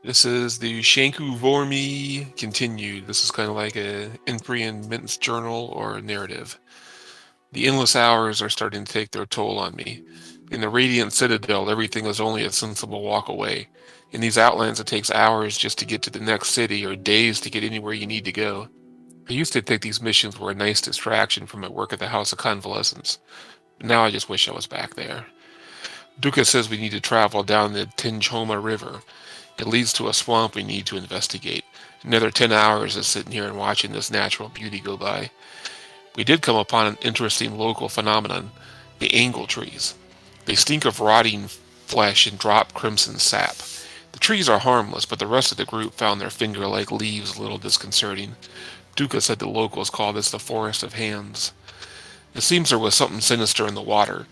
This is the Shanku Vormi continued. This is kind of like a entry in Minton's journal or a narrative. The endless hours are starting to take their toll on me. In the Radiant Citadel, everything is only a sensible walk away. In these outlands, it takes hours just to get to the next city or days to get anywhere you need to go. I used to think these missions were a nice distraction from my work at the House of Convalescence, but now I just wish I was back there. Duca says we need to travel down the Tinchoma River. It leads to a swamp we need to investigate. Another 10 hours of sitting here and watching this natural beauty go by. We did come upon an interesting local phenomenon, the angle trees. They stink of rotting flesh and drop crimson sap. The trees are harmless, but the rest of the group found their finger-like leaves a little disconcerting. Duca said the locals call this the Forest of Hands. It seems there was something sinister in the water.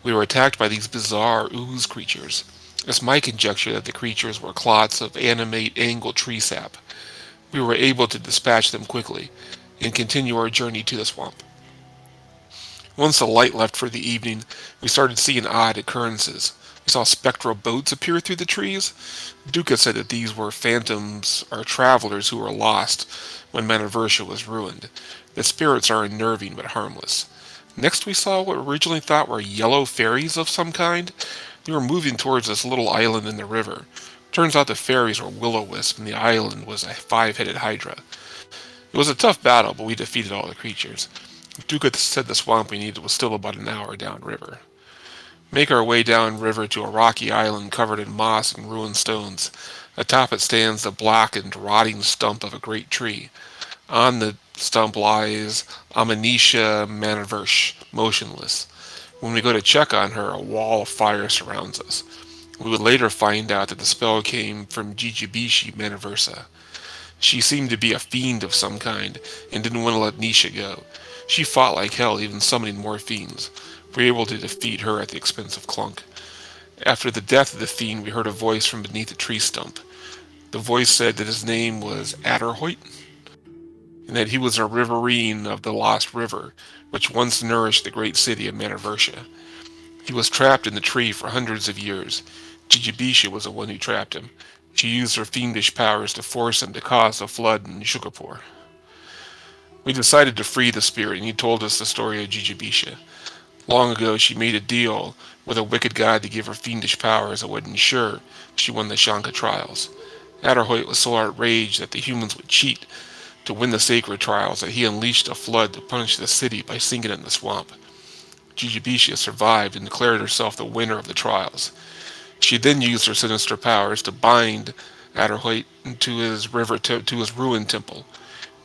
We were attacked by these bizarre ooze creatures. It's my conjecture that the creatures were clots of animate angle tree sap. We were able to dispatch them quickly and continue our journey to the swamp. Once the light left for the evening, we started seeing odd occurrences. We saw spectral boats appear through the trees. Duca said that these were phantoms or travelers who were lost when Manaversha was ruined. The spirits are unnerving but harmless. Next, we saw what we originally thought were yellow fairies of some kind. They were moving towards this little island in the river. Turns out the fairies were will-o-wisp and the island was a five-headed hydra. It was a tough battle, but we defeated all the creatures. Duca said the swamp we needed was still about an hour downriver. Make our way downriver to a rocky island covered in moss and ruined stones. Atop it stands the blackened, rotting stump of a great tree. On the stump lies Amanisha Manaversh, motionless. When we go to check on her, a wall of fire surrounds us. We would later find out that the spell came from Jijibishi Manaversa. She seemed to be a fiend of some kind, and didn't want to let Nisha go. She fought like hell, even summoning more fiends. We were able to defeat her at the expense of Clunk. After the death of the fiend, we heard a voice from beneath a tree stump. The voice said that his name was Adderhoit, and that he was a riverine of the Lost River, which once nourished the great city of Manaversha. He was trapped in the tree for hundreds of years. Jijibisha was the one who trapped him. She used her fiendish powers to force him to cause a flood in Shukapur. We decided to free the spirit, and he told us the story of Jijibisha. Long ago, she made a deal with a wicked god to give her fiendish powers that would ensure she won the Shanka trials. Adderhoit was so outraged that the humans would cheat to win the sacred trials that he unleashed a flood to punish the city by sinking it in the swamp. Jujubisha survived and declared herself the winner of the trials. She then used her sinister powers to bind Adderhoit to his ruined temple.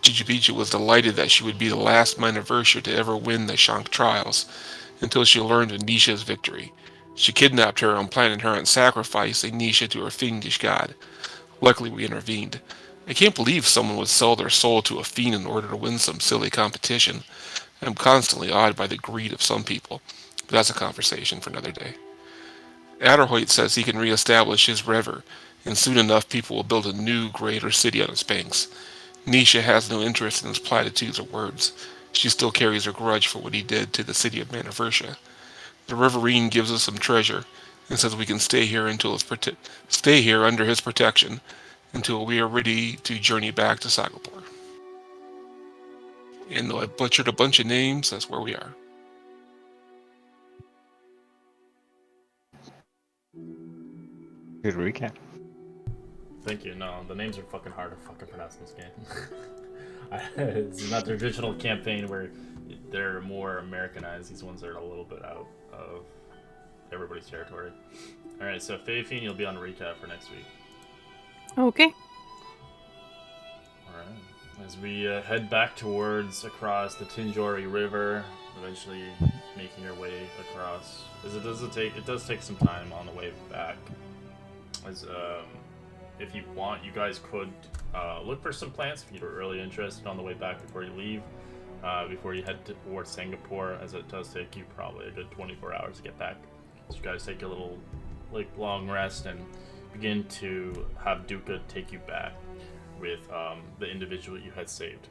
Jujubisha was delighted that she would be the last Manaversha to ever win the Shank trials, until she learned of Nisha's victory. She kidnapped her and planted her on sacrificing Nisha to her fiendish god. Luckily, we intervened. I can't believe someone would sell their soul to a fiend in order to win some silly competition. I'm constantly awed by the greed of some people, but that's a conversation for another day. Adderhoit says he can re-establish his river, and soon enough people will build a new, greater city on its banks. Nisha has no interest in his platitudes or words. She still carries her grudge for what he did to the city of Manaversha. The Riverine gives us some treasure, and says we can stay here under his protection until we are ready to journey back to Sagapur. And though I butchered a bunch of names, that's where we are. Good recap. Thank you. No, the names are fucking hard to fucking pronounce in this game. It's not the traditional campaign where they're more Americanized. These ones are a little bit out of everybody's territory. All right, so Fafine, you'll be on recap for next week. Okay. All right. As we head back towards across the Tinjori River, eventually making your way across, as it does take some time on the way back. As if you want, you guys could look for some plants if you're really interested on the way back before you leave, before you head towards Singapore, as it does take you probably a good 24 hours to get back. So you guys take a little long rest and begin to have Duca take you back with the individual you had saved.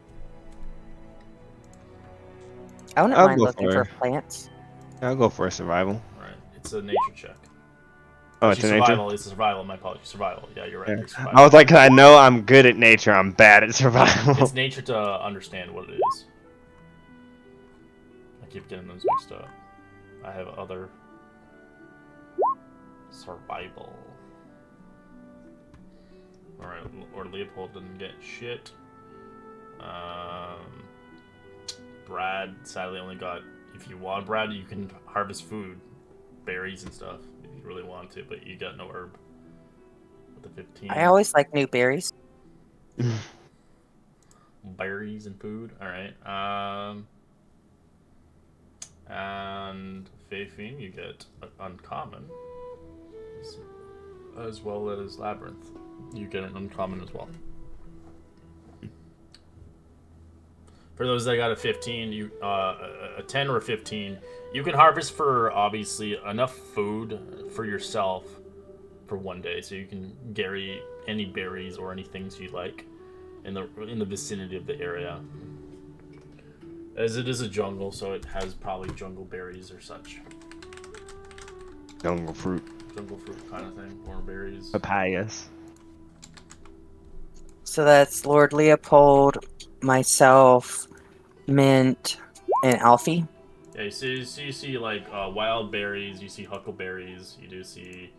I wouldn't I'll mind go looking for for it. plants. I'll go for a survival. All right, it's a nature check. Oh, it's Actually, in nature. survival. It's survival. My apologies. Survival. Yeah, you're right. Yeah. It's survival. I was like, 'cause I know I'm good at nature. I'm bad at survival. It's nature to understand what it is. I keep getting those mixed up. I have other survival. All right, Lord Leopold didn't get shit. Brad sadly only got. If you want, Brad, you can harvest food, berries and stuff if you really want to, but you got no herb. With the 15. I always like new berries. Berries and food. All right. And Fafine, you get uncommon, as well as Labyrinth. You get an uncommon as well. For those that got a 15, you a 10 or a 15, you can harvest for obviously enough food for yourself for one day, so you can carry any berries or any things you like in the vicinity of the area. As it is a jungle, so it has probably jungle berries or such. Jungle fruit. Jungle fruit kind of thing, or berries. Papayas. So that's Lord Leopold, myself, Mint, and Alfie. Yeah, you see like wild berries, you see huckleberries, you do see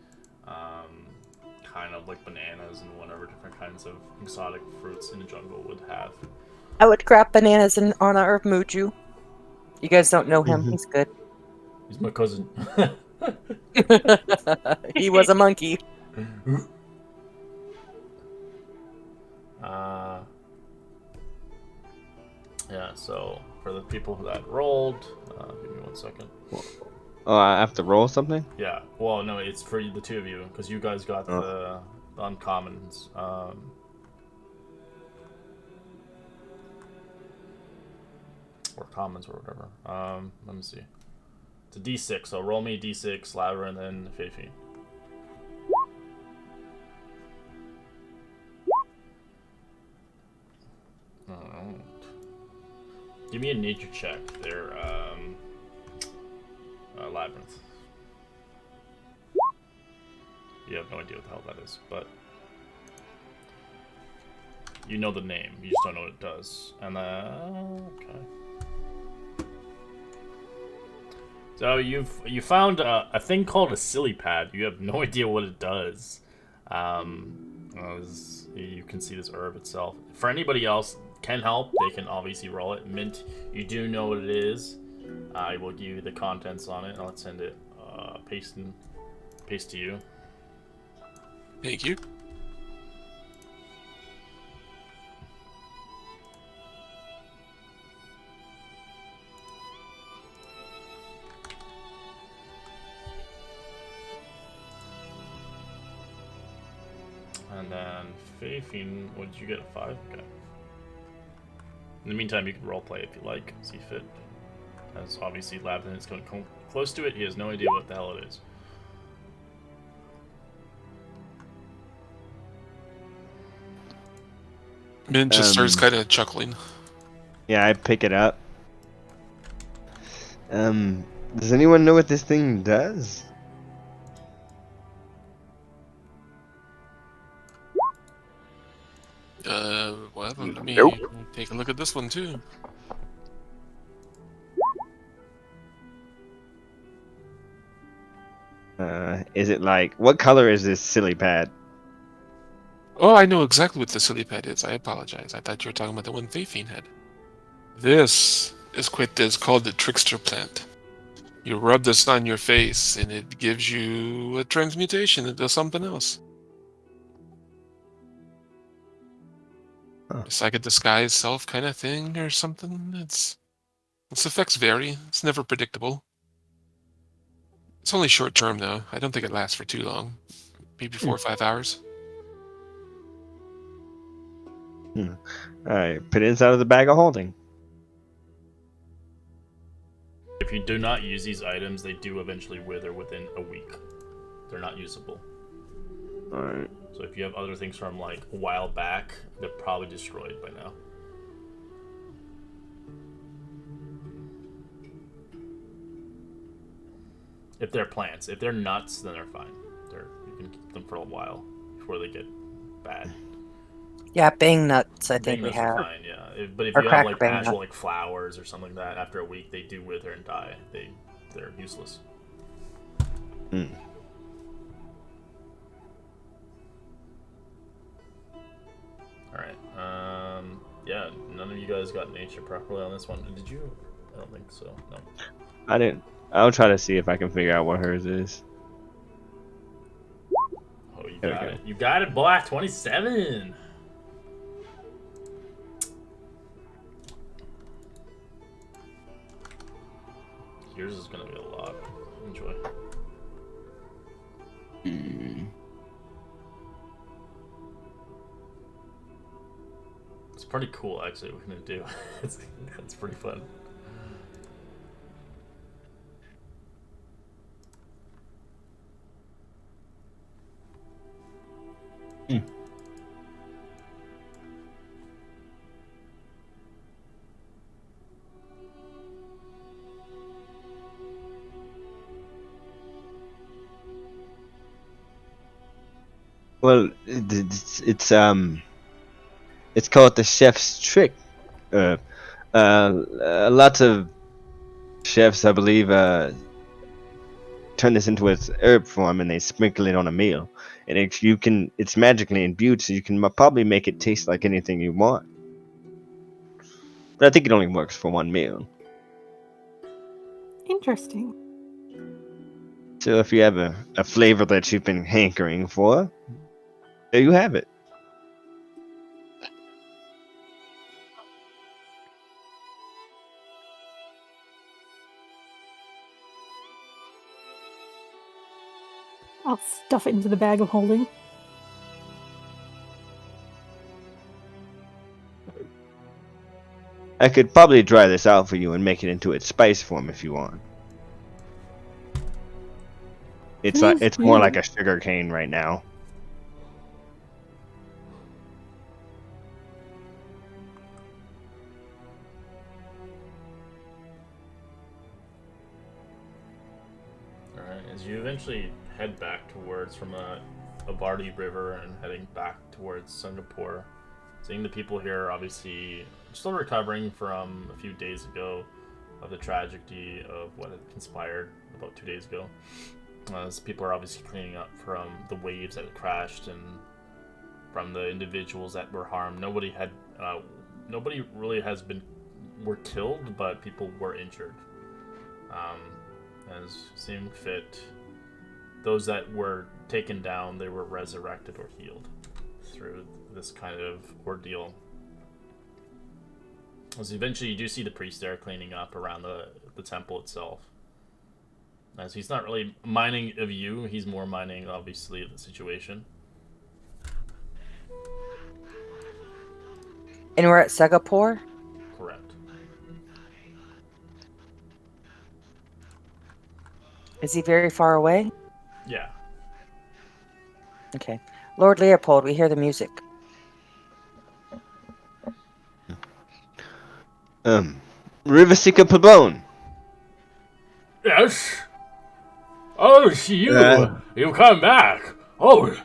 kind of like bananas and whatever different kinds of exotic fruits in the jungle would have. I would grab bananas in honor of Muju. You guys don't know him. He's good. He's my cousin. He was a monkey. Yeah, so for the people that rolled, give me 1 second. Oh, I have to roll something? Yeah, well, no, it's for the two of you, because you guys got the uncommons. Or commons or whatever. Let me see. It's a d6, so roll me d6, Ladder, and then Fifi. Alright. Give me a nature check there, Labyrinth. You have no idea what the hell that is, but you know the name, you just don't know what it does. And okay. So you found a thing called a silly pad. You have no idea what it does. You can see this herb itself. For anybody else can help, they can obviously roll it. Mint, you do know what it is. I will give you the contents on it, and I'll send it paste to you. Thank you. And then Fafine, what did you get? A 5? Okay. In the meantime, you can roleplay if you like, see fit. As obviously Labyrinth is going to come close to it, he has no idea what the hell it is. Mint just starts kind of chuckling. Yeah, I pick it up. Does anyone know what this thing does? Well, let me Nope. take a look at this one too. Is it like, what color is this silly pad? Oh, I know exactly what the silly pad is. I apologize. I thought you were talking about the one Fafine had. This is called the trickster plant. You rub this on your face, and it gives you a transmutation into something else. Huh. It's like a disguise self kind of thing or something. Its effects vary. It's never predictable. It's only short term though. I don't think it lasts for too long. Maybe 4 or 5 hours. Alright, put it inside of the bag of holding. If you do not use these items, they do eventually wither within a week. They're not usable. Alright. So if you have other things from like a while back, they're probably destroyed by now. If they're plants. If they're nuts, then they're fine. You can keep them for a while before they get bad. Yeah, bang nuts. I think Bang we nuts are have. fine, yeah. But if Or you have cracked like bang actual nut. like flowers or something like that, after a week they do wither and die. They're useless. Hmm. All right. Yeah. None of you guys got nature properly on this one. Did you? I don't think so. No. I didn't. I'll try to see if I can figure out what hers is. Oh, you There we got go. it. You got it, boy. 27. Yours is gonna be a lot. Enjoy. It's pretty cool, actually. What we're gonna do. it's pretty fun. Well, it's called the chef's trick. Lots of chefs, I believe, turn this into its herb form and they sprinkle it on a meal. And it's magically imbued, so you can probably make it taste like anything you want. But I think it only works for one meal. Interesting. So if you have a flavor that you've been hankering for, there you have it. I'll stuff it into the bag of holding. I could probably dry this out for you and make it into its spice form if you want. Please It's more like do. a sugar cane right now. Alright, as you eventually head back towards from Abardi River and heading back towards Singapore, seeing the people here obviously still recovering from a few days ago of the tragedy of what had conspired about 2 days ago. As people are obviously cleaning up from the waves that had crashed and from the individuals that were harmed. Nobody really were killed, but people were injured. As seemed fit, those that were taken down, they were resurrected or healed through this kind of ordeal. As eventually you do see the priest there cleaning up around the temple itself. As he's not really minding of you, he's more minding, obviously, of the situation. And we're at Singapore? Correct. Is he very far away? Yeah. Okay. Lord Leopold, we hear the music. Riversika Pabone. Yes? Oh, it's you! You've come back! Oh,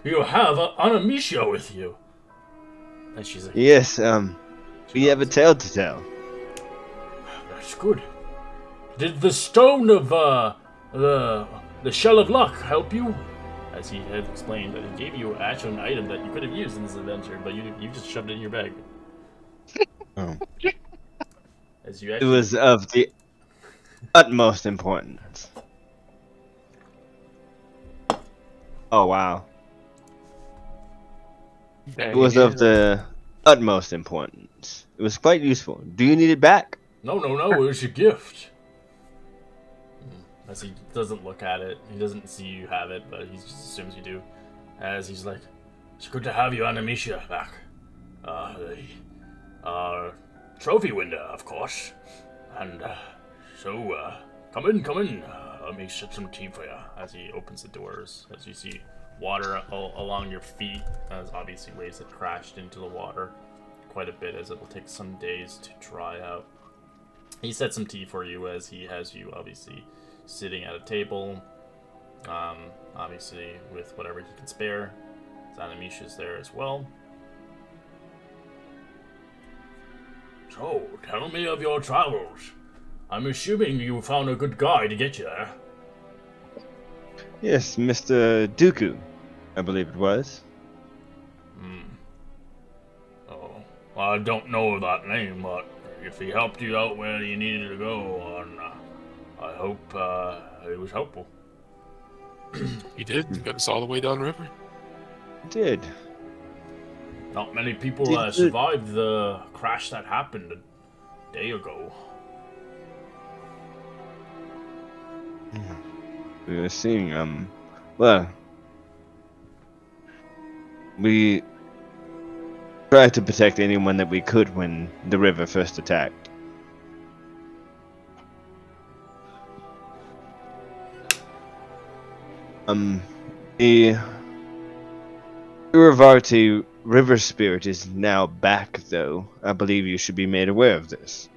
you have Anamisha with you. And she's like, Yes, we have a tale to tell. that's good. Did the stone of, the shell of luck help you? As he had explained, that he gave you actually an item that you could have used in this adventure, but you just shoved it in your bag. Oh. As you It actually... was of the utmost importance. Oh wow. It was of the utmost importance. It was quite useful. Do you need it back? No, it was your gift. As he doesn't look at it, he doesn't see you have it, but he just assumes you do. As he's like, it's good to have you, Anamisha, back. The trophy window, of course. And, come in. Let me set some tea for you. As he opens the doors, as you see water along your feet, as obviously waves have crashed into the water quite a bit, as it will take some days to dry out. He set some tea for you, as he has you obviously sitting at a table, Obviously, with whatever he can spare. Zanamisha's there as well. So, tell me of your travels. I'm assuming you found a good guy to get you there. Yes, Mr. Dooku, I believe it was. Oh, I don't know that name, but if he helped you out where you needed to go, I hope it was helpful. He did. Got us all the way downriver. Did. Not many people Did- survived the crash that happened a day ago. We were seeing, well, we tried to protect anyone that we could when the river first attacked. The Uravarti river spirit is now back, though. I believe you should be made aware of this.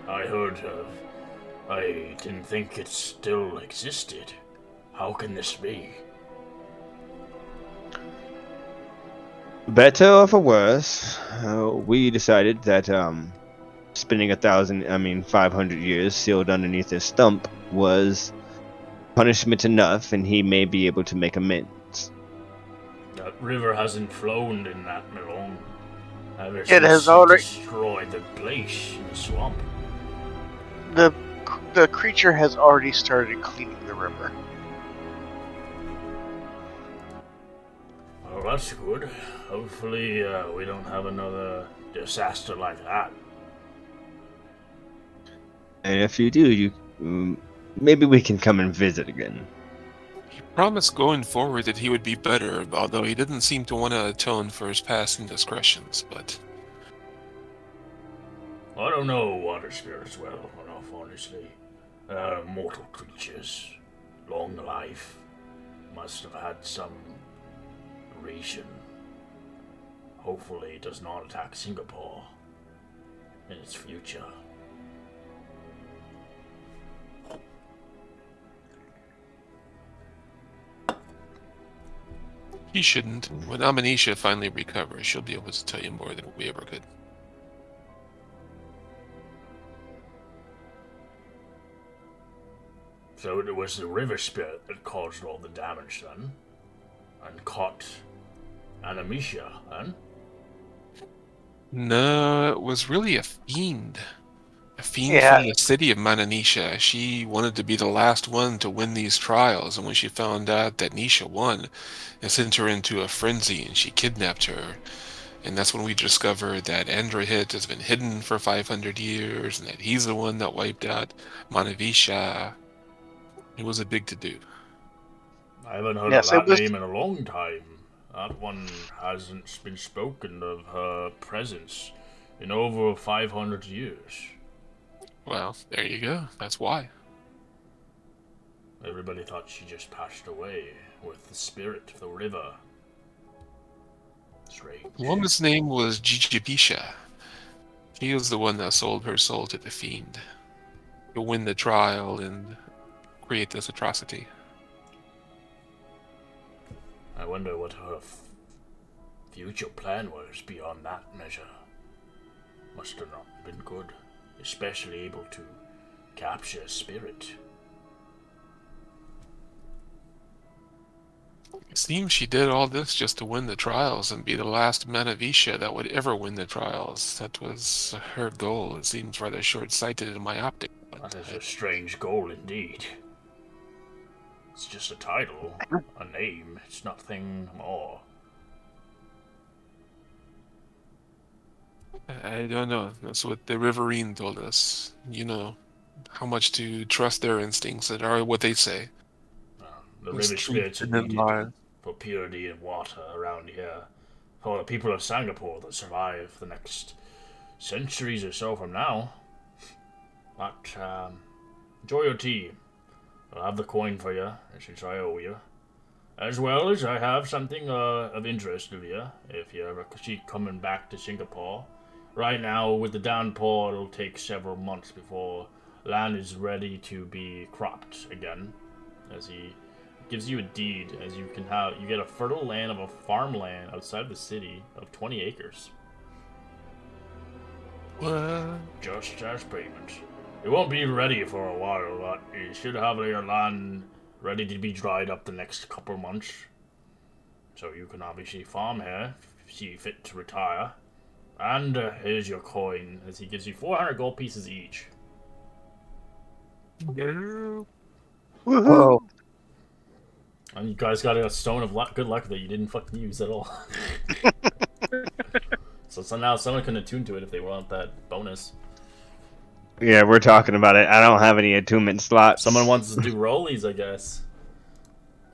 I heard of. I didn't think it still existed. How can this be? Better or for worse, we decided that, spending 500 years sealed underneath his stump was punishment enough, and he may be able to make amends. That river hasn't flown in that long. Ever It since has he already- destroyed the place in the swamp. The creature has already started cleaning the river. Well, that's good. Hopefully, we don't have another disaster like that. And if you do, maybe we can come and visit again. He promised going forward that he would be better, although he didn't seem to want to atone for his past indiscretions, but I don't know water spirits well enough, honestly. Mortal creatures, long life, must have had some reason. Hopefully it does not attack Singapore in its future. he shouldn't. When Amanisha finally recovers, she'll be able to tell you more than we ever could. So it was the river spirit that caused all the damage then? And caught Anamisha, then? No, it was really a fiend. A fiend Yeah. from the city of Mananisha. She wanted to be the last one to win these trials, and when she found out that Nisha won, it sent her into a frenzy, and she kidnapped her. And that's when we discovered that Andrahit has been hidden for 500 years, and that he's the one that wiped out Manavisha. It was a big to-do. I haven't heard Yes, of it that was- name in a long time. That one hasn't been spoken of her presence in over 500 years. Well, there you go. That's why. Everybody thought she just passed away with the spirit of the river. Strange. The woman's name was Jijipisha. He was the one that sold her soul to the fiend to win the trial and create this atrocity. I wonder what her future plan was beyond that measure. Must have not been good, especially able to capture a spirit. It seems she did all this just to win the trials and be the last Manavisha that would ever win the trials. That was her goal. It seems rather short-sighted and myopic. But That is a strange goal indeed. It's just a title, a name, it's nothing more. I don't know. That's what the Riverine told us. You know, how much to trust their instincts that are what they say. The It's river true, spirits are and then needed lies. for purity and water around here. For the people of Singapore that survive the next centuries or so from now. But, enjoy your tea. I'll have the coin for you, since I owe you. As well as I have something of interest to you, if you ever keep coming back to Singapore. Right now, with the downpour, it'll take several months before land is ready to be cropped again, as he gives you a deed, as you get a fertile land of a farmland outside the city of 20 acres. What? Just as payment. It won't be ready for a while, but you should have your land ready to be dried up the next couple months. So you can obviously farm here, see fit to retire. And here's your coin, as he gives you 400 gold pieces each. No. Whoa. And you guys got a stone of good luck that you didn't fucking use at all. So now someone can attune to it if they want that bonus. Yeah, we're talking about it. I don't have any attunement slots. Someone wants to do rollies, I guess.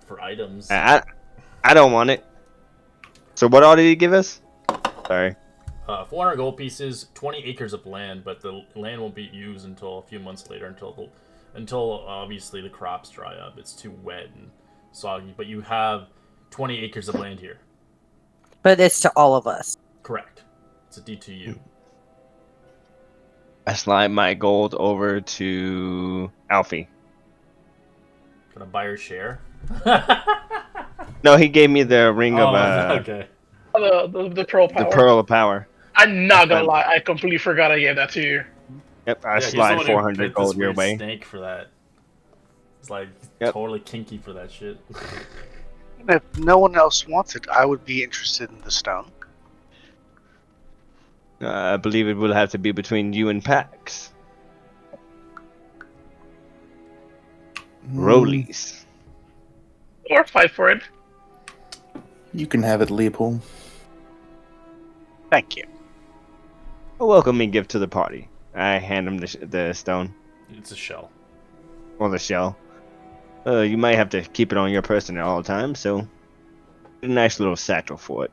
For items. I don't want it. So what all did he give us? Sorry. 400 gold pieces, 20 acres of land, but the land won't be used until a few months later, until obviously the crops dry up. It's too wet and soggy, but you have 20 acres of land here. But it's to all of us. Correct. It's a deed to you. I slide my gold over to Alfie. Gonna buy your share? No, he gave me the ring of okay. The pearl power. the pearl of power. I'm not gonna lie, I completely forgot I gave that to you. Yep, I Yeah, he's the slide one who 400 picked this gold your weird way. Snake for that. It's like Yep. totally kinky for that shit. And if no one else wants it, I would be interested in the stone. I believe it will have to be between you and Pax. Rollies. Or fight for it. You can have it, Leopold. Thank you. A welcoming gift to the party. I hand him the stone. It's a shell. Or the shell. You might have to keep it on your person at all times, so a nice little satchel for it.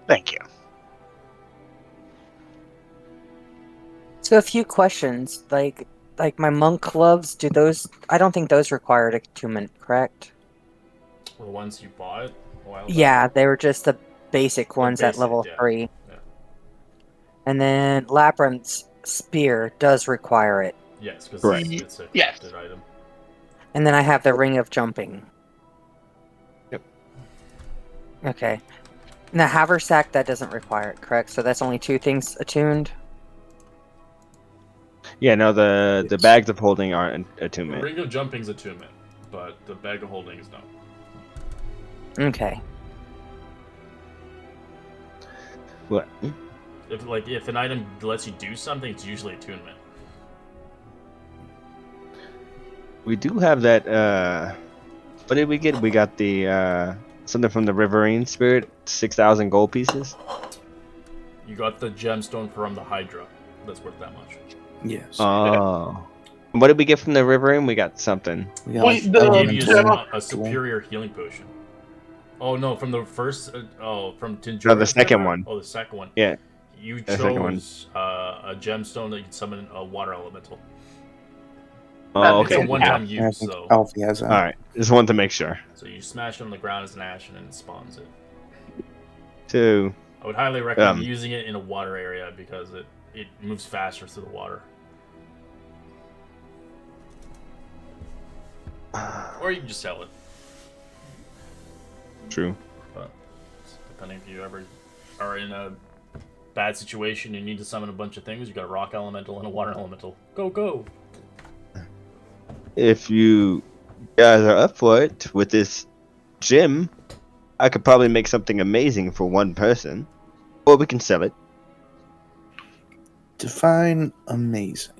Thank you. So a few questions, like my monk gloves, do those? I don't think those required attunement, correct? The ones you bought a while back? Yeah, they were just the basic ones at basic, level yeah. 3. Yeah. And then Labyrinth's spear does require it. Yes, because Correct. it's a Yes. crafted item. And then I have the ring of jumping. Yep. Okay. And the haversack, that doesn't require it, correct? So that's only 2 things attuned? Yeah, no, the bags of holding aren't The attunement. ring of jumping's attunement, but the bag of holding is no. Okay. What? If an item lets you do something, it's usually attunement. We do have that, what did we get? We got the, something from the Riverine Spirit, 6,000 gold pieces. You got the gemstone from the Hydra. That's worth that much. Yes. Oh. What did we get from the Riverine? We got something. We got Wait, I the- gave you gem- a superior healing potion. Oh no, from the first. From Tinjori. No, the second one. Oh, the second one. Yeah. You The second one. chose a gemstone that you can summon a water elemental. Oh, It's It's okay. a one-time I use, think so Alfie has that. Alright, just wanted to make sure. so you smash it on the ground as an ashen and it spawns it. 2. I would highly recommend Um, using it in a water area because it moves faster through the water. Or you can just sell it. True. But depending if you ever are in a bad situation, you need to summon a bunch of things. You got a rock elemental and a water elemental. Go go! If you guys are up for it with this gym, I could probably make something amazing for one person. Or we can sell it. Define amazing.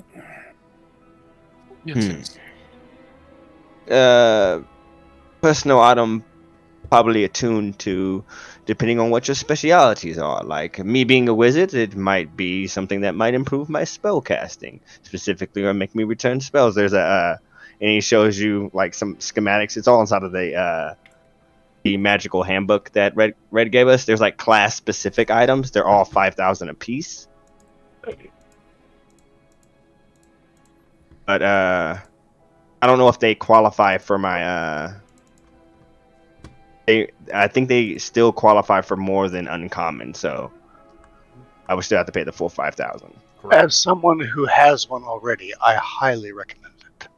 Yes. Personal item probably attuned to depending on what your specialities are. Like me being a wizard, it might be something that might improve my spell casting specifically or make me return spells. There's a and he shows you like some schematics. It's all inside of the magical handbook that Red gave us. There's like class specific items. They're all 5,000 a piece. But I don't know if they qualify for my I think they still qualify for more than uncommon, so I would still have to pay the full 5,000. Correct. As someone who has one already, I highly recommend it.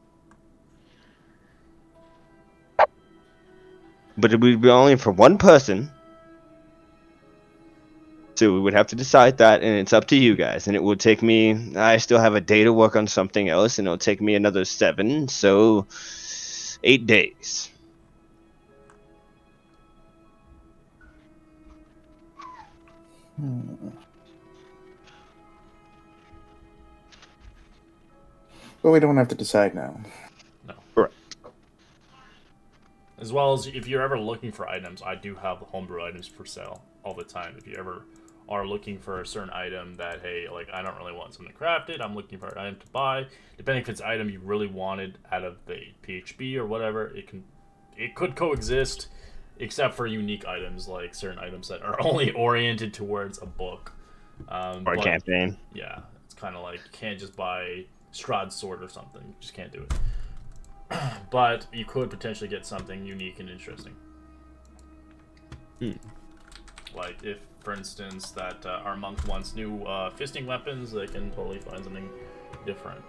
But it would be only for one person. So we would have to decide that, and it's up to you guys. And it will take me. I still have a day to work on something else, and it'll take me another 7, so 8 days. But we don't have to decide now. As well as if you're ever looking for items, I do have homebrew items for sale all the time. If you ever are looking for a certain item that, hey, like I don't really want something crafted, I'm looking for an item to buy. Depending if it's an item you really wanted out of the PHB or whatever, it could coexist, except for unique items like certain items that are only oriented towards a book. Or a campaign. Yeah, it's kind of like you can't just buy Strahd's sword or something. You just can't do it. But you could potentially get something unique and interesting. Like if, for instance, that our monk wants new fisting weapons, they can totally find something different.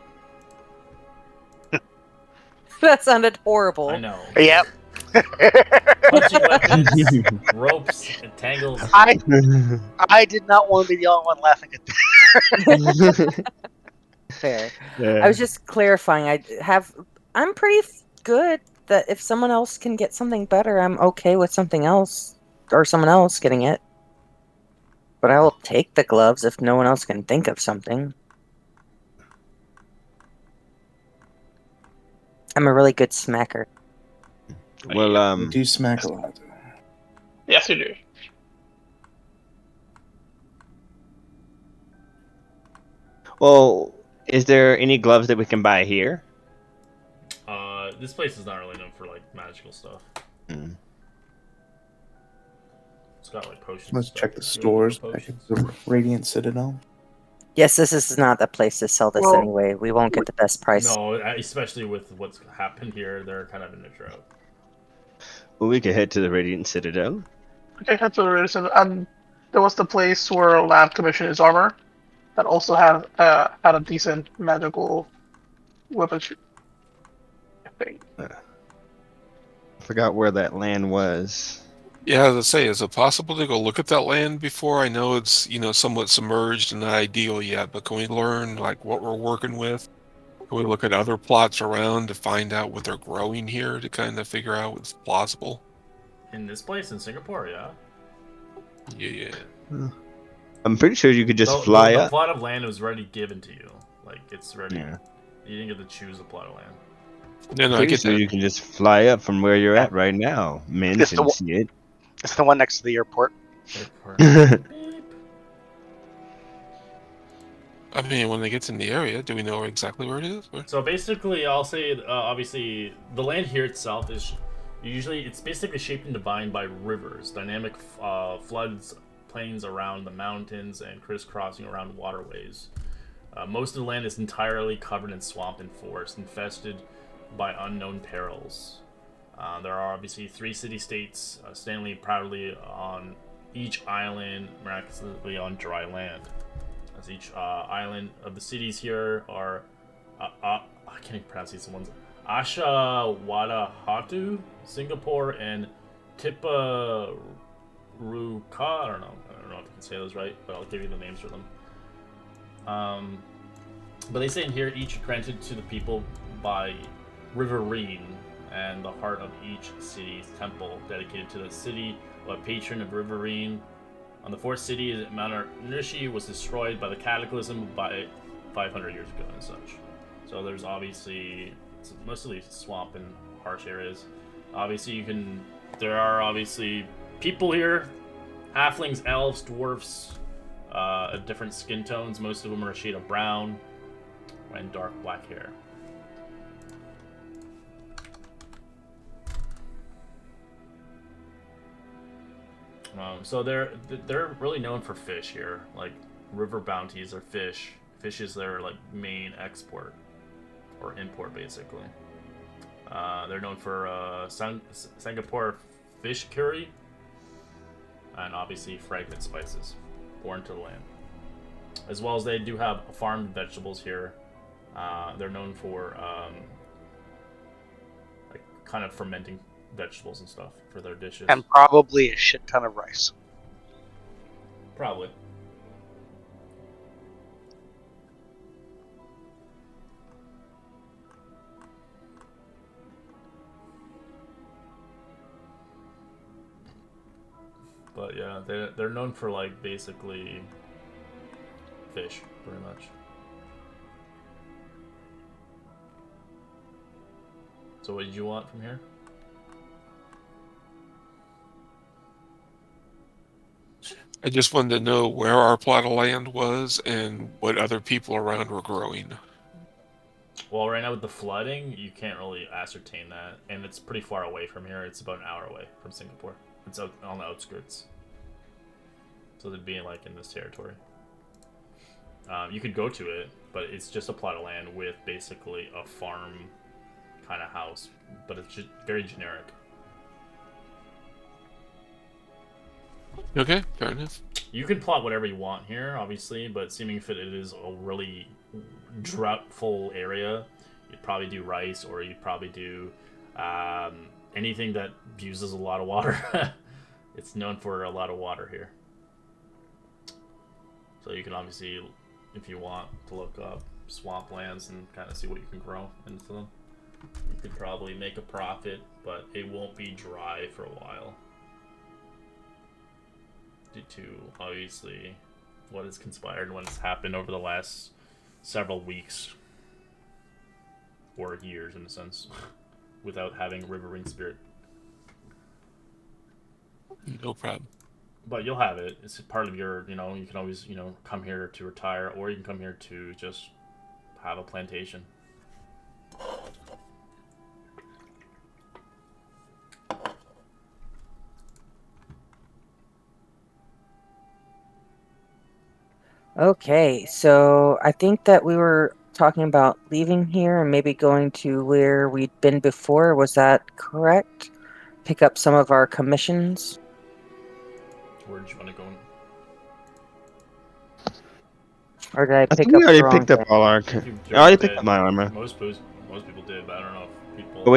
That sounded horrible. I know. Yep. Punching weapons, ropes, and tangles. I did not want to be the only one laughing at that. Fair. Yeah. I was just clarifying. I'm pretty good that if someone else can get something better, I'm okay with something else or someone else getting it. But I will take the gloves if no one else can think of something. I'm a really good smacker. Well, You do smack a lot. Yes, you do. well, is there any gloves that we can buy here? This place is not really known for like magical stuff. Mm. It's got like potions. Let's and check stuff. the You wanna go stores for back at potions? the Radiant Citadel. Yes, this is not the place to sell this Well, anyway. We won't get the best price. No, especially with what's happened here, they're kind of in a drought. Well, we could head to the Radiant Citadel. Okay, that's what it is. And there was the place where Lamb commissioned his armor that also had a decent magical weapon. I think. Forgot where that land was. Yeah, as I say, is it possible to go look at that land before? I know it's, somewhat submerged and not ideal yet, but can we learn like what we're working with? Can we look at other plots around to find out what they're growing here to kind of figure out what's plausible? In this place in Singapore, yeah. Yeah. I'm pretty sure you could just So fly the up. plot of land was already given to you. Like it's ready. Yeah. You didn't get to choose the plot of land. No, I Pretty get sure that. you can just fly up from where you're at right now. Mint It's the and one- see it. It's the one next to the airport. I mean, when they get in the area, do we know exactly where it is? Or- So basically, I'll say, obviously, the land here itself is it's basically shaped and defined by rivers, dynamic floods, plains around the mountains, and crisscrossing around waterways. Most of the land is entirely covered in swamp and forest, infested by unknown perils. There are obviously 3 city-states standing proudly on each island, miraculously on dry land. As each island of the cities here are, I can't even pronounce these ones. Ashawatahatu, Singapore, and Tiparuka. I don't know if I can say those right, but I'll give you the names for them. But they say in here, each granted to the people by Riverine, and the heart of each city's temple dedicated to the city or patron of Riverine. On the 4th city, Mount Nushi was destroyed by the cataclysm by 500 years ago and such. So there's obviously it's mostly swamp and harsh areas. Obviously there are obviously people here, halflings, elves, dwarfs, of different skin tones. Most of them are a shade of brown and dark black hair. So they're really known for fish here, like river bounties are fish. Fish is their like main export or import, basically. They're known for Singapore fish curry and obviously fragrant spices born to the land. As well as they do have farmed vegetables here. They're known for like kind of fermenting vegetables and stuff for their dishes. And probably a shit ton of rice. Probably. But yeah, they're known for like basically fish, pretty much. So what did you want from here? I just wanted to know where our plot of land was and what other people around were growing. Well, right now with the flooding, you can't really ascertain that, and it's pretty far away from here. It's about an hour away from Singapore. It's out on the outskirts, so they'd be like in this territory. You could go to it, but it's just a plot of land with basically a farm kind of house, but it's just very generic. Okay, fair enough. You can plot whatever you want here, obviously, but seeming fit it is a really droughtful area, you'd probably do rice, or you'd probably do anything that uses a lot of water. It's known for a lot of water here. So you can obviously, if you want to look up swamplands and kind of see what you can grow into them, you could probably make a profit, but it won't be dry for a while. Due to, obviously, what has conspired and what has happened over the last several weeks. Or years, in a sense. Without having Riverine Spirit. No problem. But you'll have it. It's part of your, you can always, come here to retire, or you can come here to just have a plantation. Okay, so I think that we were talking about leaving here and maybe going to where we'd been before. Was that correct? Pick up some of our commissions? Where did you want to go? Or did I I pick think up we the already wrong picked up thing? all our. I already picked up my armor. Most people did, but I don't know if people. But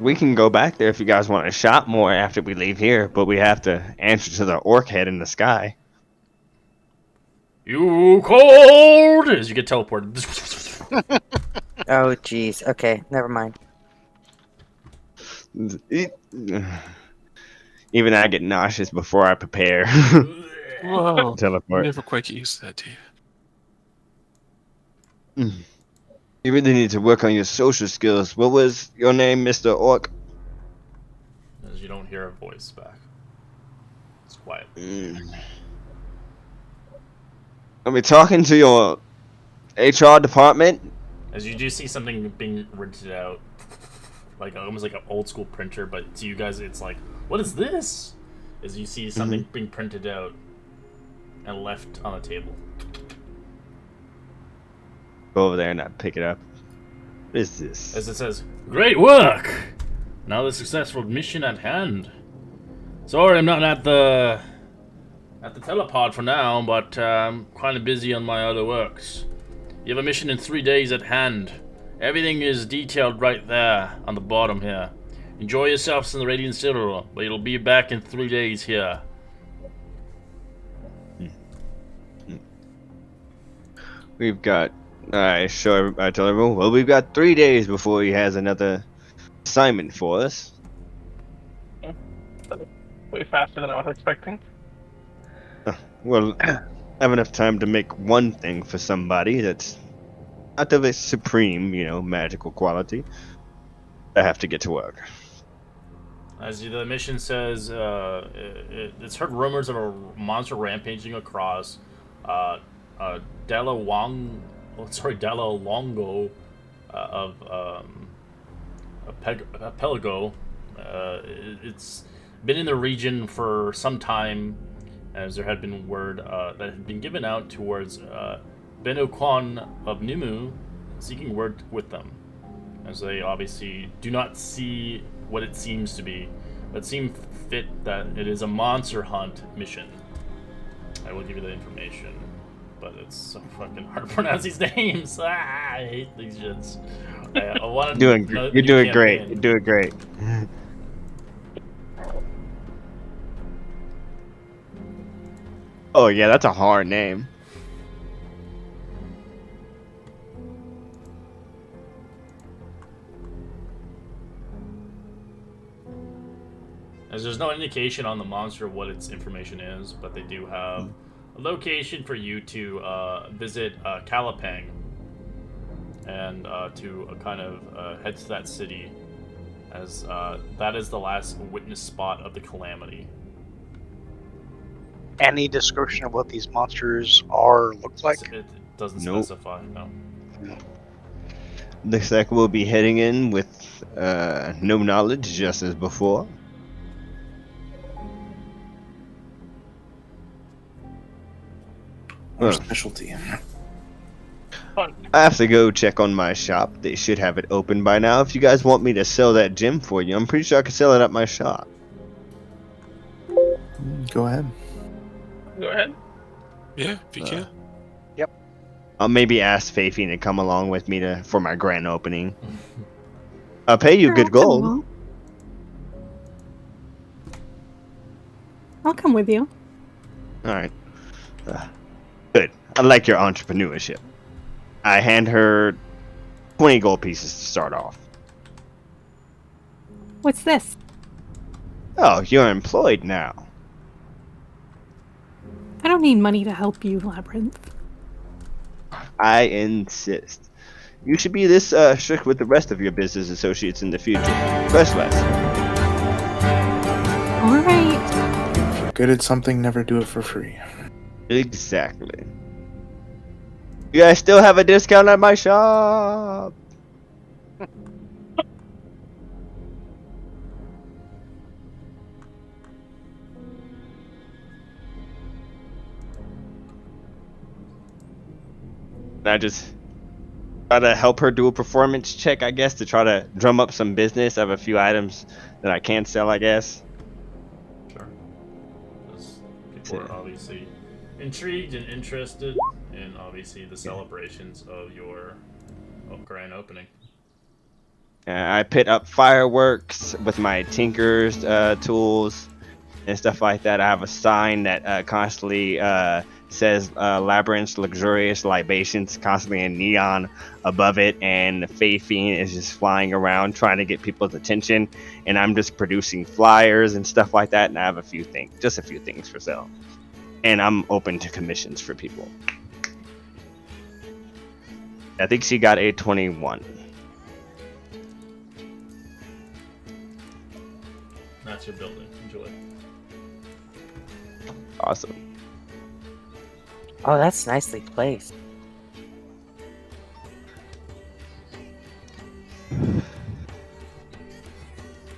we can go back there if you guys want to shop more after we leave here. But we have to answer to the orc head in the sky. You cold as you get teleported. Oh, jeez. Okay, never mind. Even I get nauseous before I prepare. Whoa. I Teleport. never quite get used to that, Dave. You really need to work on your social skills. What was your name, Mr. Orc? As you don't hear a voice back. It's quiet. Are we talking to your HR department? As you do see something being printed out, like almost like an old school printer, but to you guys it's like, what is this? As you see something being printed out and left on the table. Go over there and not pick it up. What is this? As it says, great work! Now the successful mission at hand. Sorry I'm not at the telepod for now, but I'm kind of busy on my other works. You have a mission in 3 days at hand. Everything is detailed right there on the bottom here. Enjoy yourselves in the Radiant Citadel, but you'll be back in 3 days here. We've got. I told everyone. Well, we've got 3 days before he has another assignment for us. Way faster than I was expecting. Well, I have enough time to make one thing for somebody that's not of a supreme, magical quality. I have to get to work. As the mission says, it's heard rumors of a monster rampaging across Della Longo of Pelago. It's been in the region for some time, as there had been word that had been given out towards Benokwan of Nimu, seeking word with them, as they obviously do not see what it seems to be, but seem fit that it is a monster hunt mission. I will give you the information. but it's so fucking hard to pronounce these names. I hate these shits. I want to You're doing great. You're doing great. Oh yeah, that's a hard name. As there's no indication on the monster what its information is, but they do have a location for you to visit Kalapang and to kind of head to that city, as that is the last witness spot of the calamity. Any description of what these monsters are look like? It doesn't Nope. specify. No. Looks like we'll be heading in with no knowledge, just as before. Our Huh. specialty. I have to go check on my shop. They should have it open by now. If you guys want me to sell that gem for you, I'm pretty sure I can sell it at my shop. Go ahead. Go ahead. Yeah, if you can. I'll maybe ask Faithy to come along with me for my grand opening. I'll pay you Sure, good I'll come gold. along. I'll come with you. All right. Good. I like your entrepreneurship. I hand her 20 gold pieces to start off. What's this? Oh, you're employed now. I don't need money to help you, Labyrinth. I insist. You should be this strict with the rest of your business associates in the future. Much less. All right. If you're good at something, never do it for free. Exactly. You guys still have a discount at my shop. And I just try to help her do a performance check, I guess, to try to drum up some business. I have a few items that I can sell, I guess. Sure. 'Cause people are obviously intrigued and interested in obviously the celebrations of your grand opening. I put up fireworks with my tinker's tools and stuff like that. I have a sign that constantly says Labyrinth's Luxurious Libations, constantly in neon above it, and Faithine is just flying around trying to get people's attention, and I'm just producing flyers and stuff like that, and I have a few things for sale. And I'm open to commissions for people. I think she got a 21. That's your building. Enjoy. Awesome. Oh, that's nicely placed.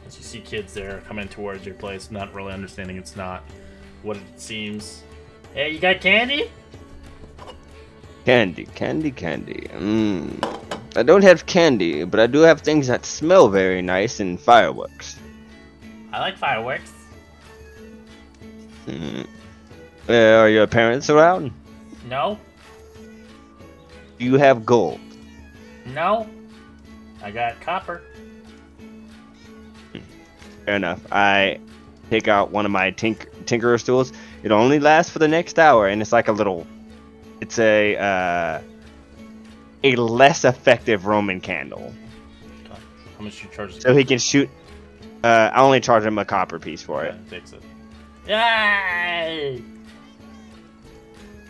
As you see kids there coming towards your place, not really understanding it's not what it seems. Hey, you got candy? Candy. I don't have candy, but I do have things that smell very nice and fireworks. I like fireworks. Are your parents around? No? Do you have gold? No? I got copper. Fair enough. I take out one of my tinkerer's tools. It'll only last for the next hour, and it's like a little. It's a less effective Roman candle. How much you charge? So he can shoot. I only charge him a copper piece for it. Takes it. Yay!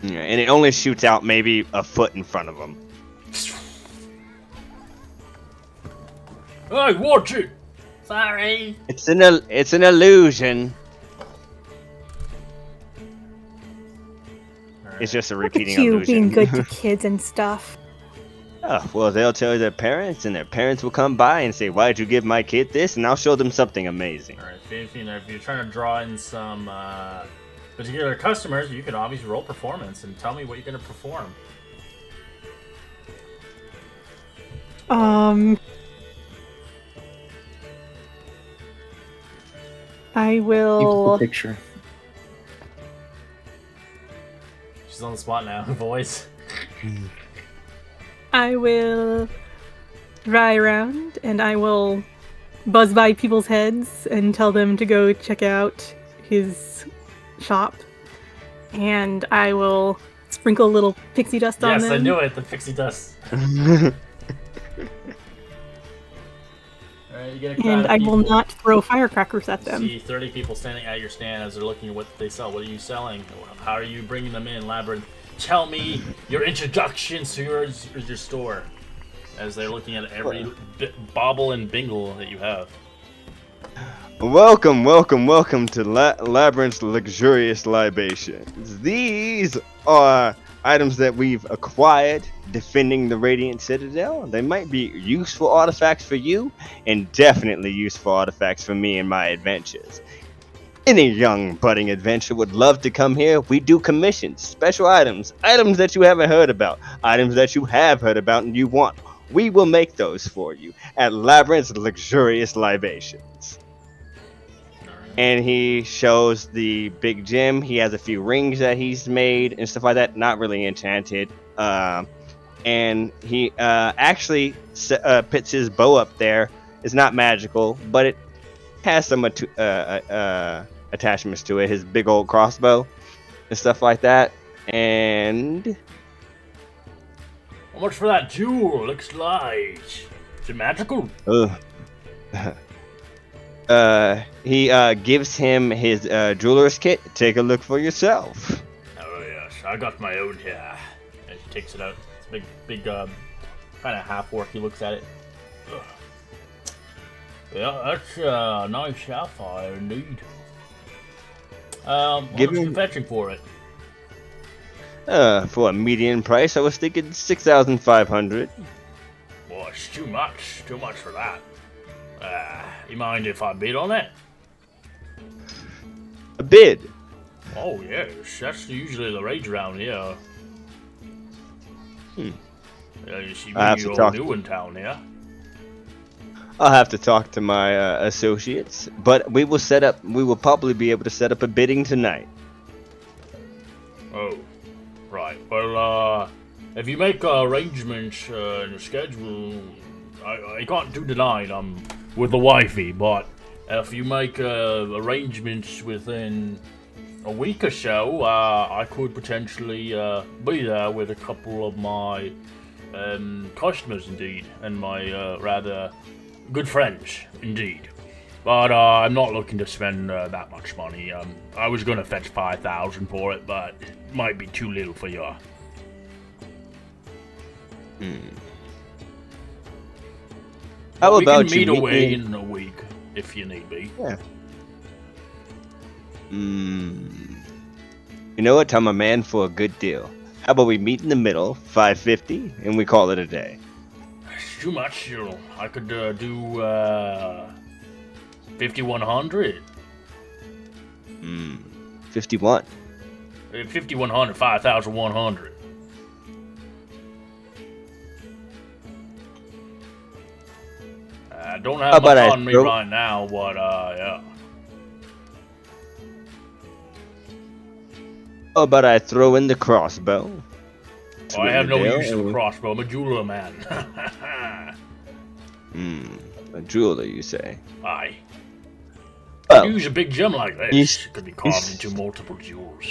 Yeah, and it only shoots out maybe a foot in front of him. Hey, watch it! Sorry. It's an illusion. It's just a Look at repeating you illusion. being good to kids and stuff. Oh, well, they'll tell their parents, and their parents will come by and say, "Why'd you give my kid this?" And I'll show them something amazing. Alright, if you're trying to draw in some particular customers, you can obviously roll performance and tell me what you're going to perform. I Keep the will. picture. is on the spot now. Voice. I will fly around and I will buzz by people's heads and tell them to go check out his shop. And I will sprinkle a little pixie dust on Yes, them. I knew it. The pixie dust. Alright, you get a crowd And of I will people. not throw firecrackers at them. See 30 people standing at your stand as they're looking at what they sell. What are you selling? How are you bringing them in, Labyrinth? Tell me your introductions to your store. As they're looking at every bauble and bingle that you have. Welcome, welcome, welcome to Labyrinth's luxurious libations. These are items that we've acquired defending the Radiant Citadel. They might be useful artifacts for you, and definitely useful artifacts for me in my adventures. Any young budding adventurer would love to come here. We do commissions, special items, items that you haven't heard about, items that you have heard about and you want. We will make those for you at Labyrinth's luxurious libations. And he shows the big gem. He has a few rings that he's made and stuff like that. Not really enchanted. And he actually puts his bow up there. It's not magical, but it has some attachments to it. His big old crossbow and stuff like that. And How much for that jewel? Looks like. Is it magical? he gives him his jeweler's kit. Take a look for yourself. Oh yes, I got my own here. And he takes it out. It's a big, kind of half orc. He looks at it. Ugh. Yeah, that's a nice sapphire indeed. What Give was you him- fetching for it? For a median price, I was thinking 6,500. Boy, it's too much. Too much for that. You mind if I bid on it? A bid. Oh yes, that's usually the rage around here. Yeah, you see, I have to you're talk- new in town here. I'll have to talk to my associates, but we will probably be able to set up a bidding tonight. Oh, right. Well, if you make arrangements in the schedule, I can't do tonight. I'm with the wifey, but if you make arrangements within a week or so, I could potentially be there with a couple of my customers, indeed, and my rather good friends, indeed. But I'm not looking to spend that much money. I was gonna fetch 5,000 for it, but it might be too little for you. How we about can meet you away in a week if you need be. Yeah. You know what? I'm a man for a good deal. How about we meet in the middle, 550, and we call it a day? It's too much, Cyril. I could do 5,100. 51. 5,100, 5,100. I don't How have about much I on me throw- right now, but yeah. How about I throw in the crossbow? Oh, I have no Dale, use for and- a crossbow. I'm a jeweler, man. A jeweler, you say? Aye. Well, Use a big gem like this. he's- It could be carved he's- into multiple jewels.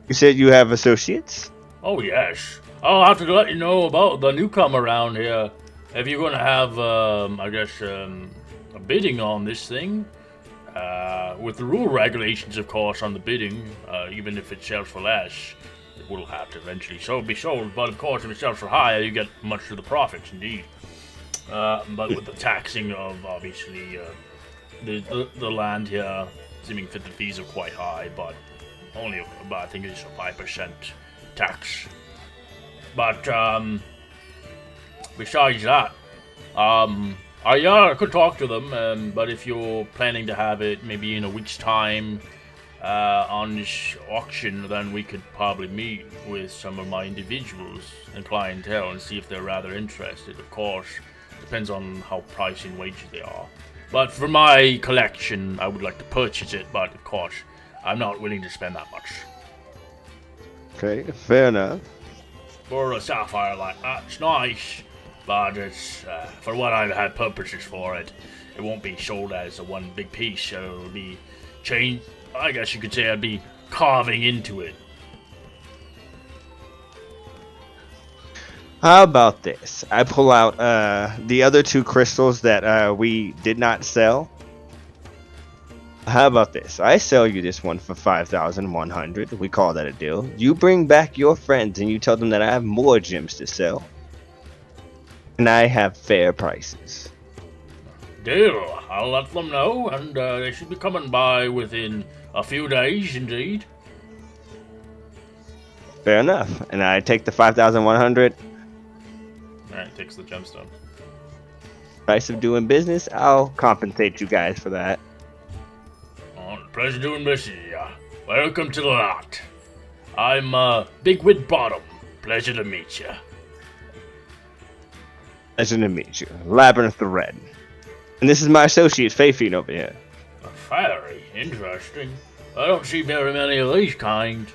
you said you have associates? Oh, yes. I'll have to let you know about the newcomer around here. If you're going to have, I guess, a bidding on this thing, with the rule regulations, of course, on the bidding, even if it sells for less, it will have to eventually be sold. But, of course, if it sells for higher, you get much of the profits, indeed. But with the taxing of, obviously, the land here, seeming that the fees are quite high, but only about, I think it's a 5% tax. But, besides that, I could talk to them, but if you're planning to have it maybe in a week's time on this auction, then we could probably meet with some of my individuals and clientele and see if they're rather interested. Of course, depends on how pricey and wages they are. But for my collection, I would like to purchase it, but of course, I'm not willing to spend that much. Okay, fair enough. For a sapphire like that, it's nice, but it's for what I've had purposes for it. It won't be sold as a one big piece, so it'll be changed. I guess you could say I'd be carving into it. How about this? I pull out the other 2 crystals that we did not sell. How about this? I sell you this one for 5,100. We call that a deal. You bring back your friends and you tell them that I have more gems to sell. And I have fair prices. Deal. I'll let them know, and they should be coming by within a few days, indeed. Fair enough. And I take the 5,100. Alright, takes the gemstone. Price of doing business. I'll compensate you guys for that. Pleasure doing business with ya. Welcome to the lot. I'm Bigwig Bottom. Pleasure to meet ya. Pleasure to meet you. Labyrinth the Red. And this is my associate, Fayfine, over here. Very interesting. I don't see very many of these kind.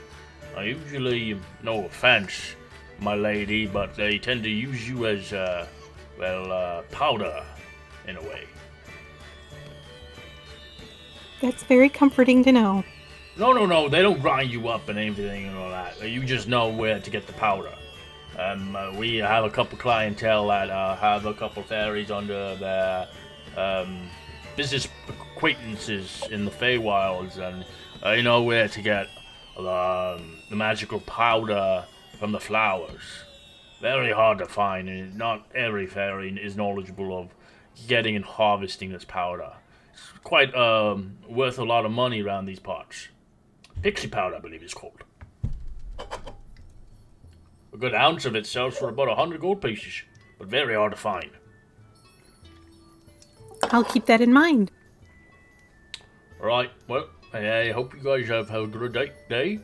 I usually, no offense, my lady, but they tend to use you as, powder, in a way. That's very comforting to know. No, they don't grind you up and anything and all that. You just know where to get the powder. We have a couple clientele that have a couple fairies under their business acquaintances in the Feywilds, and they know where to get the magical powder from the flowers. Very hard to find, and not every fairy is knowledgeable of getting and harvesting this powder. It's quite worth a lot of money around these parts. Pixie powder, I believe it's called. A good ounce of it sells for about 100 gold pieces, but very hard to find. I'll keep that in mind. Alright, well, I hope you guys have a good day.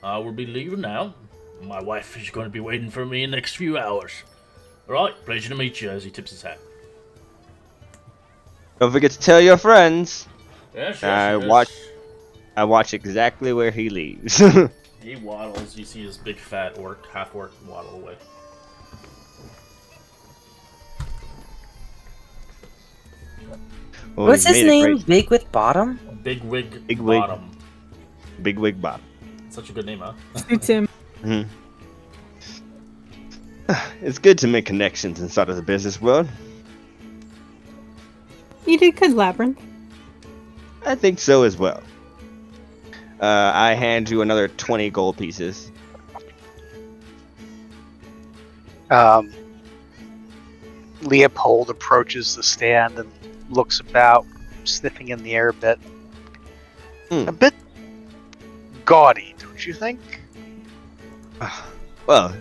I will be leaving now. My wife is going to be waiting for me in the next few hours. Alright, pleasure to meet you, as he tips his hat. Don't forget to tell your friends. Yes, I watch exactly where he leaves. He waddles. You see his big fat half-orc waddle away. Well, What's he's his made a name? great- Bigwig Bottom? Bigwig Bigwig. Bottom. Bigwig Bob. Such a good name, huh? Suits him. Mhm. It's good to make connections inside of the business world. You did good, Labyrinth. I think so as well. I hand you another 20 gold pieces. Leopold approaches the stand and looks about, sniffing in the air a bit. A bit gaudy, don't you think? Well,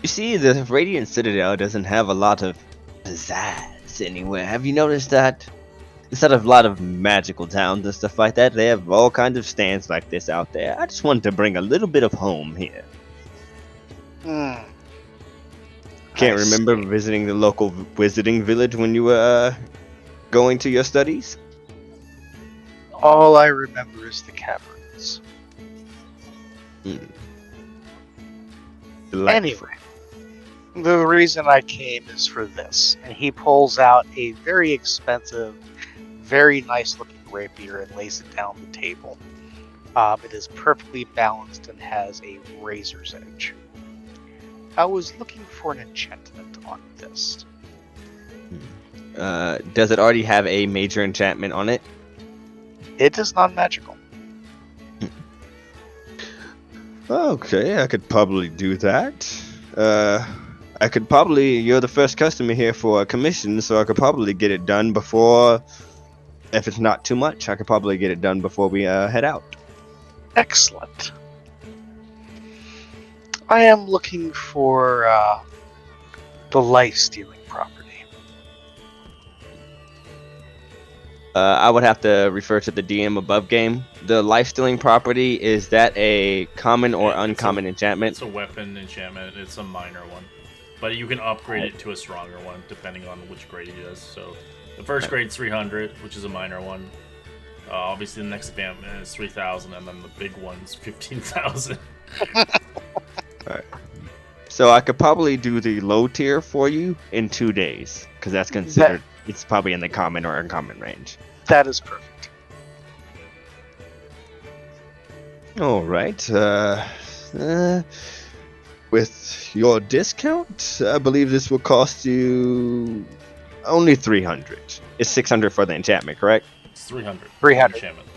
you see, the Radiant Citadel doesn't have a lot of pizzazz anywhere. Have you noticed that? Instead of a lot of magical towns and stuff like that, they have all kinds of stands like this out there. I just wanted to bring a little bit of home here. Can't remember visiting the local wizarding village when you were going to your studies? All I remember is the caverns. Delightful. Anyway, the reason I came is for this. And he pulls out a very expensive, very nice looking rapier and lays it down the table. It is perfectly balanced and has a razor's edge. I was looking for an enchantment on this. Does it already have a major enchantment on it? It is non-magical. Okay, I could probably do that. You're the first customer here for a commission, so I could probably get it done before, if it's not too much, I could probably get it done before we head out. Excellent. I am looking for the life-stealing property. I would have to refer to the DM above game. The life-stealing property, is that a common or uncommon enchantment? It's a weapon enchantment. It's a minor one. But you can upgrade it to a stronger one, depending on which grade it is. So the first grade's 300, which is a minor one. Obviously, the next event is 3,000, and then the big one's 15,000. So I could probably do the low tier for you in 2 days, because that's considered. It's probably in the common or uncommon range. That is perfect. All right. With your discount, I believe this will cost you only 300. It's 600 for the enchantment, correct? It's 300. 300. Enchantment.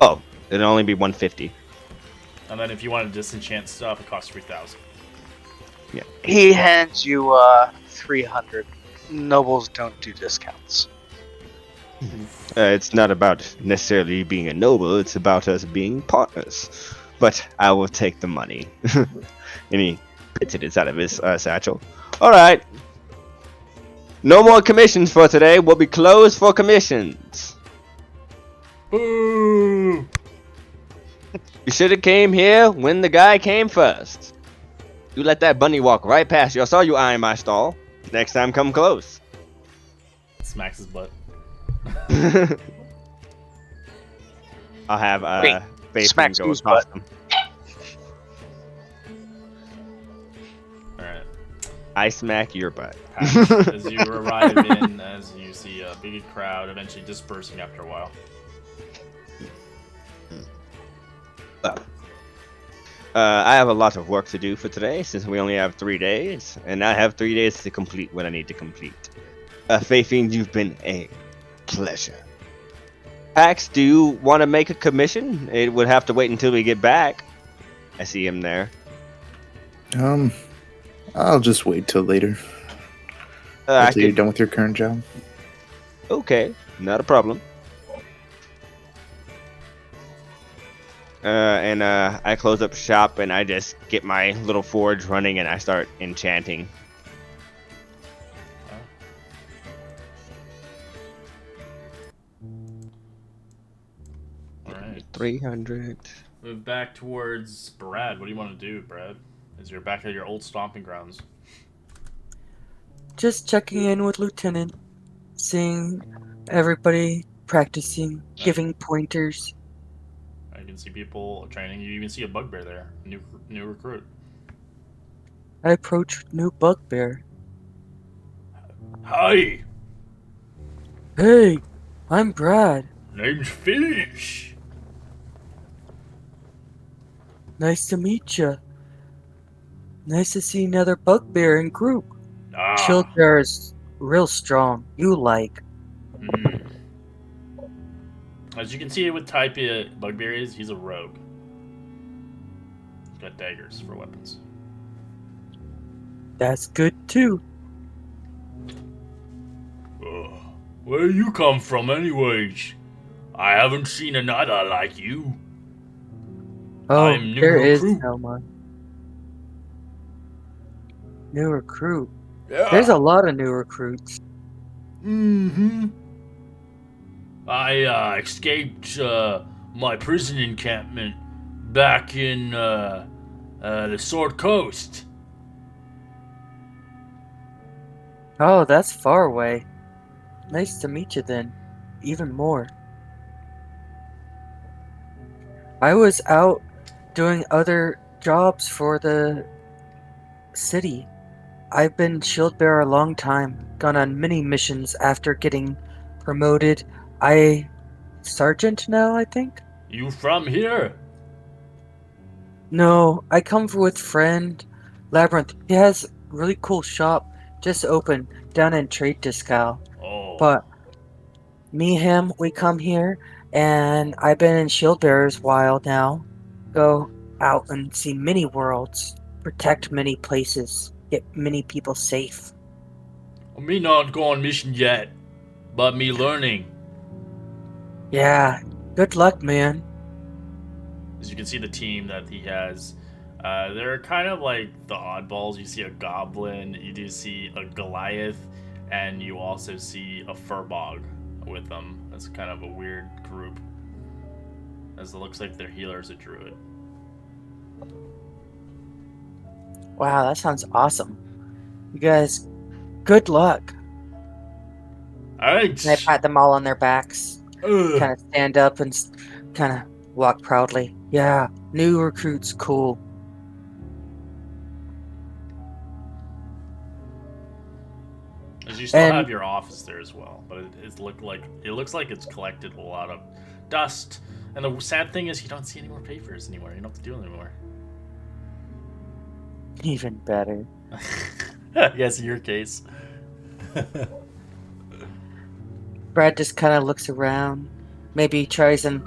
Oh, it'll only be 150. And then if you want to disenchant stuff, it costs 3,000. He hands you 300. Nobles don't do discounts. It's not about necessarily being a noble, it's about us being partners. But I will take the money. And he pits it out of his satchel. Alright. No more commissions for today. We'll be closed for commissions. Boo! You should have came here when the guy came first. You let that bunny walk right past you. I saw you eyeing my stall. Next time, come close. Smacks his butt. I'll have Wait, Faith smacks go whose across butt? them. Alright. I smack your butt. As you arrive in, as you see a big crowd eventually dispersing after a while. I have a lot of work to do for today since we only have 3 days, and I have 3 days to complete what I need to complete. Faithine, you've been a pleasure. Pax, do you want to make a commission? It would have to wait until we get back. I see him there. I'll just wait till later. I Until you're could, done with your current job. okay, not a problem. I close up shop and I just get my little forge running and I start enchanting. Alright. 300. Move back towards Brad. What do you want to do, Brad? As you're back at your old stomping grounds. Just checking in with Lieutenant, seeing everybody practicing, giving pointers. You can see people training. You even see a bugbear there. New recruit. I approach new bugbear. Hi! Hey, I'm Brad. Name's Fish! Nice to meet you. Nice to see another bugbear in group. Shield bear is real strong. You like. Mm. As you can see with type bugbear is, he's a rogue. He's got daggers for weapons. That's good too. Where you come from anyways? I haven't seen another like you. Oh, I'm new there is recruit. no one. New recruit. Yeah. There's a lot of new recruits. Mm-hmm. I escaped my prison encampment back in the Sword Coast. Oh, that's far away. Nice to meet you then. Even more. I was out doing other jobs for the city. I've been shield bearer a long time. Gone on many missions after getting promoted. Sergeant now, I think? You from here? No, I come with friend Labyrinth. He has a really cool shop just opened down in Trade Discal. Oh. But me, him, we come here, and I've been in Shield Bearers a while now. Go out and see many worlds, protect many places, get many people safe. Me not go on mission yet, but me learning. Yeah, good luck, man. As you can see the team that he has, they're kind of like the oddballs. You see a goblin, you do see a Goliath, and you also see a Furbog with them. That's kind of a weird group, as it looks like their healer's a druid. Wow, that sounds awesome. You guys, good luck. Thanks. And I pat them all on their backs. kind of stand up and kind of walk proudly. Yeah, new recruits, cool. As you still And- have your office there as well, but it looks like it's collected a lot of dust. And the sad thing is, you don't see any more papers anymore. You don't have to do it anymore. Even better. Yes, in your case. Brad just kind of looks around. Maybe tries and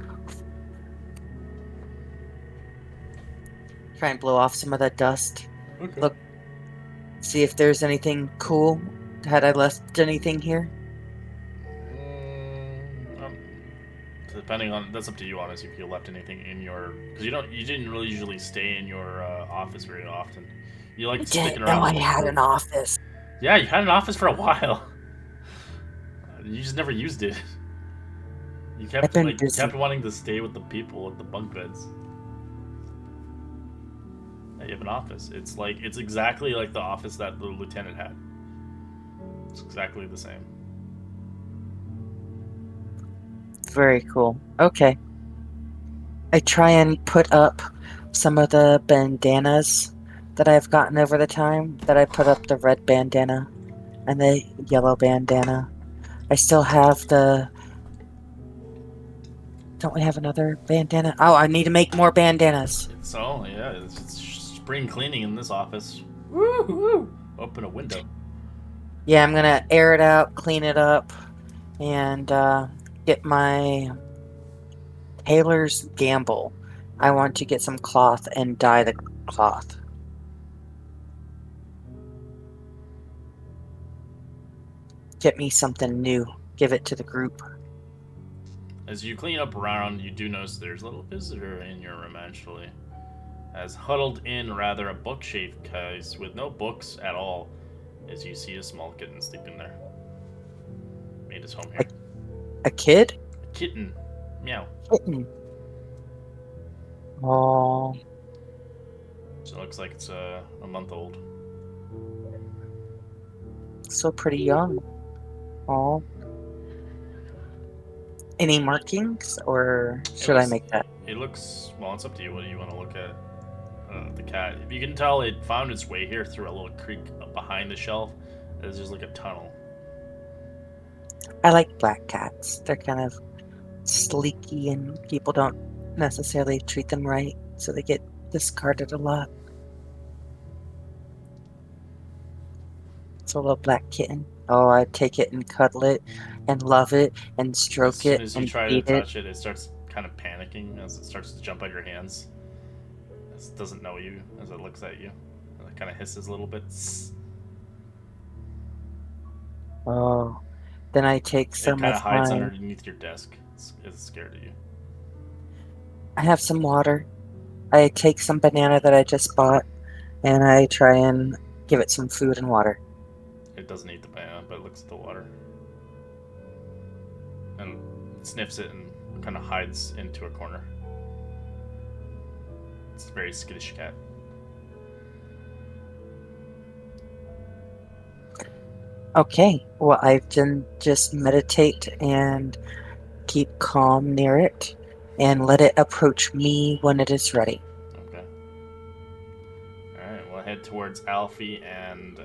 try and blow off some of that dust. Okay. Look, see if there's anything cool. Had I left anything here? Depending on, that's up to you, honestly. If you left anything in your, because you didn't really usually stay in your office very often. You like I sticking didn't around. know I with had the- an office. Yeah, you had an office for a while. You just never used it. You I've kept been you busy. kept wanting to stay with the people at the bunk beds. Yeah, you have an office. It's exactly like the office that the lieutenant had. It's exactly the same. Very cool. Okay. I try and put up some of the bandanas that I've gotten over the time. That I put up the red bandana and the yellow bandana. I still have the. Don't we have another bandana? Oh, I need to make more bandanas. So yeah, it's spring cleaning in this office. Woo! Open a window. Yeah, I'm gonna air it out, clean it up, and get my tailor's gamble. I want to get some cloth and dye the cloth. Get me something new. Give it to the group. As you clean up around, you do notice there's a little visitor in your room, actually. As huddled in rather a bookshelf case with no books at all, as you see a small kitten sleeping there. Made his home here. A kid? A kitten. Meow. Kitten. Oh, So it looks like it's a month old. so pretty young. Oh. Any markings, or should I looks- make that? It looks, well, it's up to you. What do you want to look at? The cat. You can tell it found its way here through a little creek behind the shelf. There's just like a tunnel. I like black cats. They're kind of sleeky and people don't necessarily treat them right, so they get discarded a lot. It's a little black kitten. Oh, I take it and cuddle it and love it and stroke As soon it as you and try to feed it. touch it, it starts kind of panicking as it starts to jump out your hands. It doesn't know you as it looks at you. It kind of hisses a little bit. Oh, then I take It some kind of of hides my. underneath your desk. It's scared of you. I have some water. I take some banana that I just bought and I try and give it some food and water. It doesn't eat the banana, but it looks at the water. And sniffs it and kind of hides into a corner. It's a very skittish cat. Okay, well, I can just meditate and keep calm near it and let it approach me when it is ready. Okay. Alright, we'll head towards Alfie and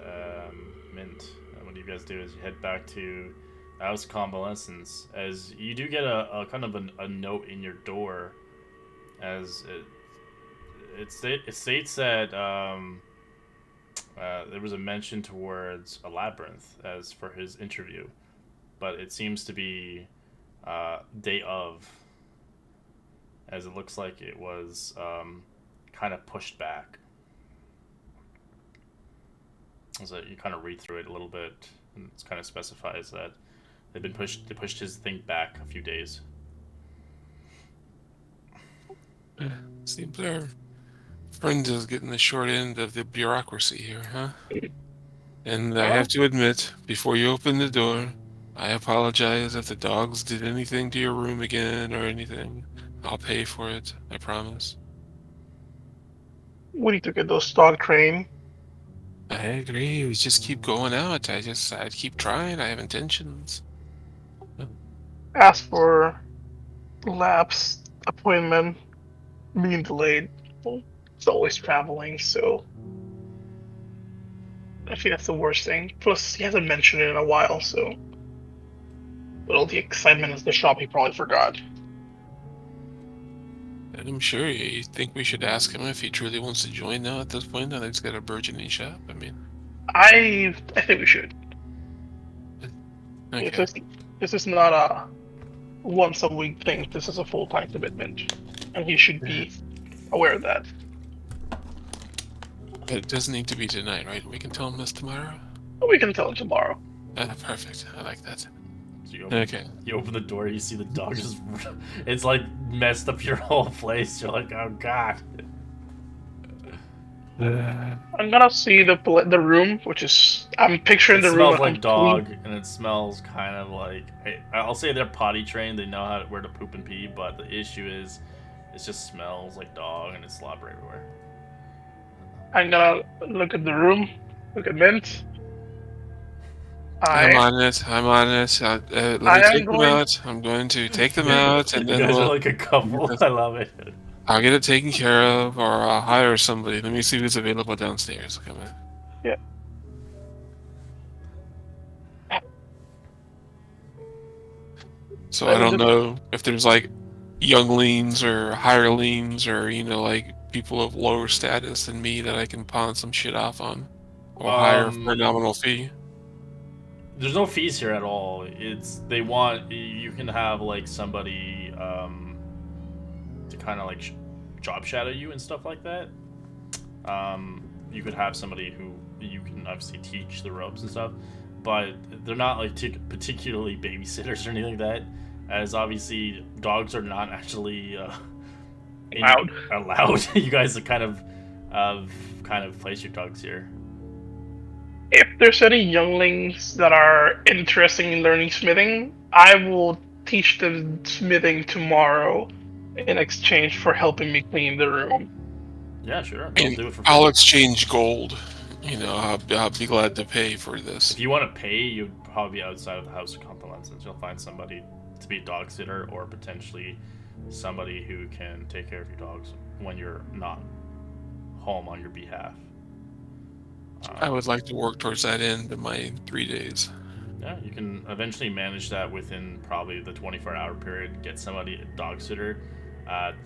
Mint. And what you guys do is you head back to House of Convalescence, as you do get a kind of a note in your door, as it states that there was a mention towards a labyrinth as for his interview, but it seems to be day of, as it looks like it was kind of pushed back. So you kind of read through it a little bit, and it kind of specifies that they pushed his thing back a few days. Seems our friend is getting the short end of the bureaucracy here, huh? And I have to admit, before you open the door, I apologize if the dogs did anything to your room again or anything. I'll pay for it, I promise. We need to get those dog trained. I agree, we just keep going out. I keep trying, I have intentions. As for Lab's appointment being delayed, well, it's always traveling, so I think that's the worst thing. Plus, he hasn't mentioned it in a while, so with all the excitement at the shop, he probably forgot. And I'm sure you think we should ask him if he truly wants to join now at this point, now that he's got a burgeoning shop. I mean, I think we should. okay. This is not a once a week thing. This is a full time commitment, and he should be aware of that. But it doesn't need to be tonight, right? We can tell him this tomorrow? But we can tell him tomorrow. Perfect. I like that. So you open, Okay. you open the door, you see the dog just. It's like messed up your whole place. You're like, oh god. I'm gonna see the room, which is I'm picturing It the room. smells and like I'm dog, and it smells kind of like. I'll say they're potty trained. They know where to poop and pee, but the issue is, it just smells like dog, and it's slobber everywhere. I'm gonna look at the room, look at Mint. I'm on it. Let me am take them going- out. I'm going to take them out, and You then guys are we'll. like a couple. I love it. I'll get it taken care of, or I'll hire somebody. Let me see who's available downstairs. Come on. Yeah. So I don't know if there's like younglings or hirelings or like people of lower status than me that I can pawn some shit off on or hire for a nominal fee. There's no fees here at all. They want you can have like somebody to kind of like job shadow you and stuff like that. You could have somebody who you can obviously teach the ropes and stuff, but they're not like particularly babysitters or anything like that. As obviously dogs are not actually allowed. You guys are kind of place your dogs here. If there's any younglings that are interested in learning smithing, I will teach them smithing tomorrow in exchange for helping me clean the room. Yeah, sure. I'll do it for free. I'll exchange gold. I'll be glad to pay for this. If you want to pay, you'd probably be outside of the House of Convalescence. You'll find somebody to be a dog sitter or potentially somebody who can take care of your dogs when you're not home on your behalf. I would like to work towards that end in my 3 days. Yeah, you can eventually manage that within probably the 24-hour period. Get somebody a dog sitter.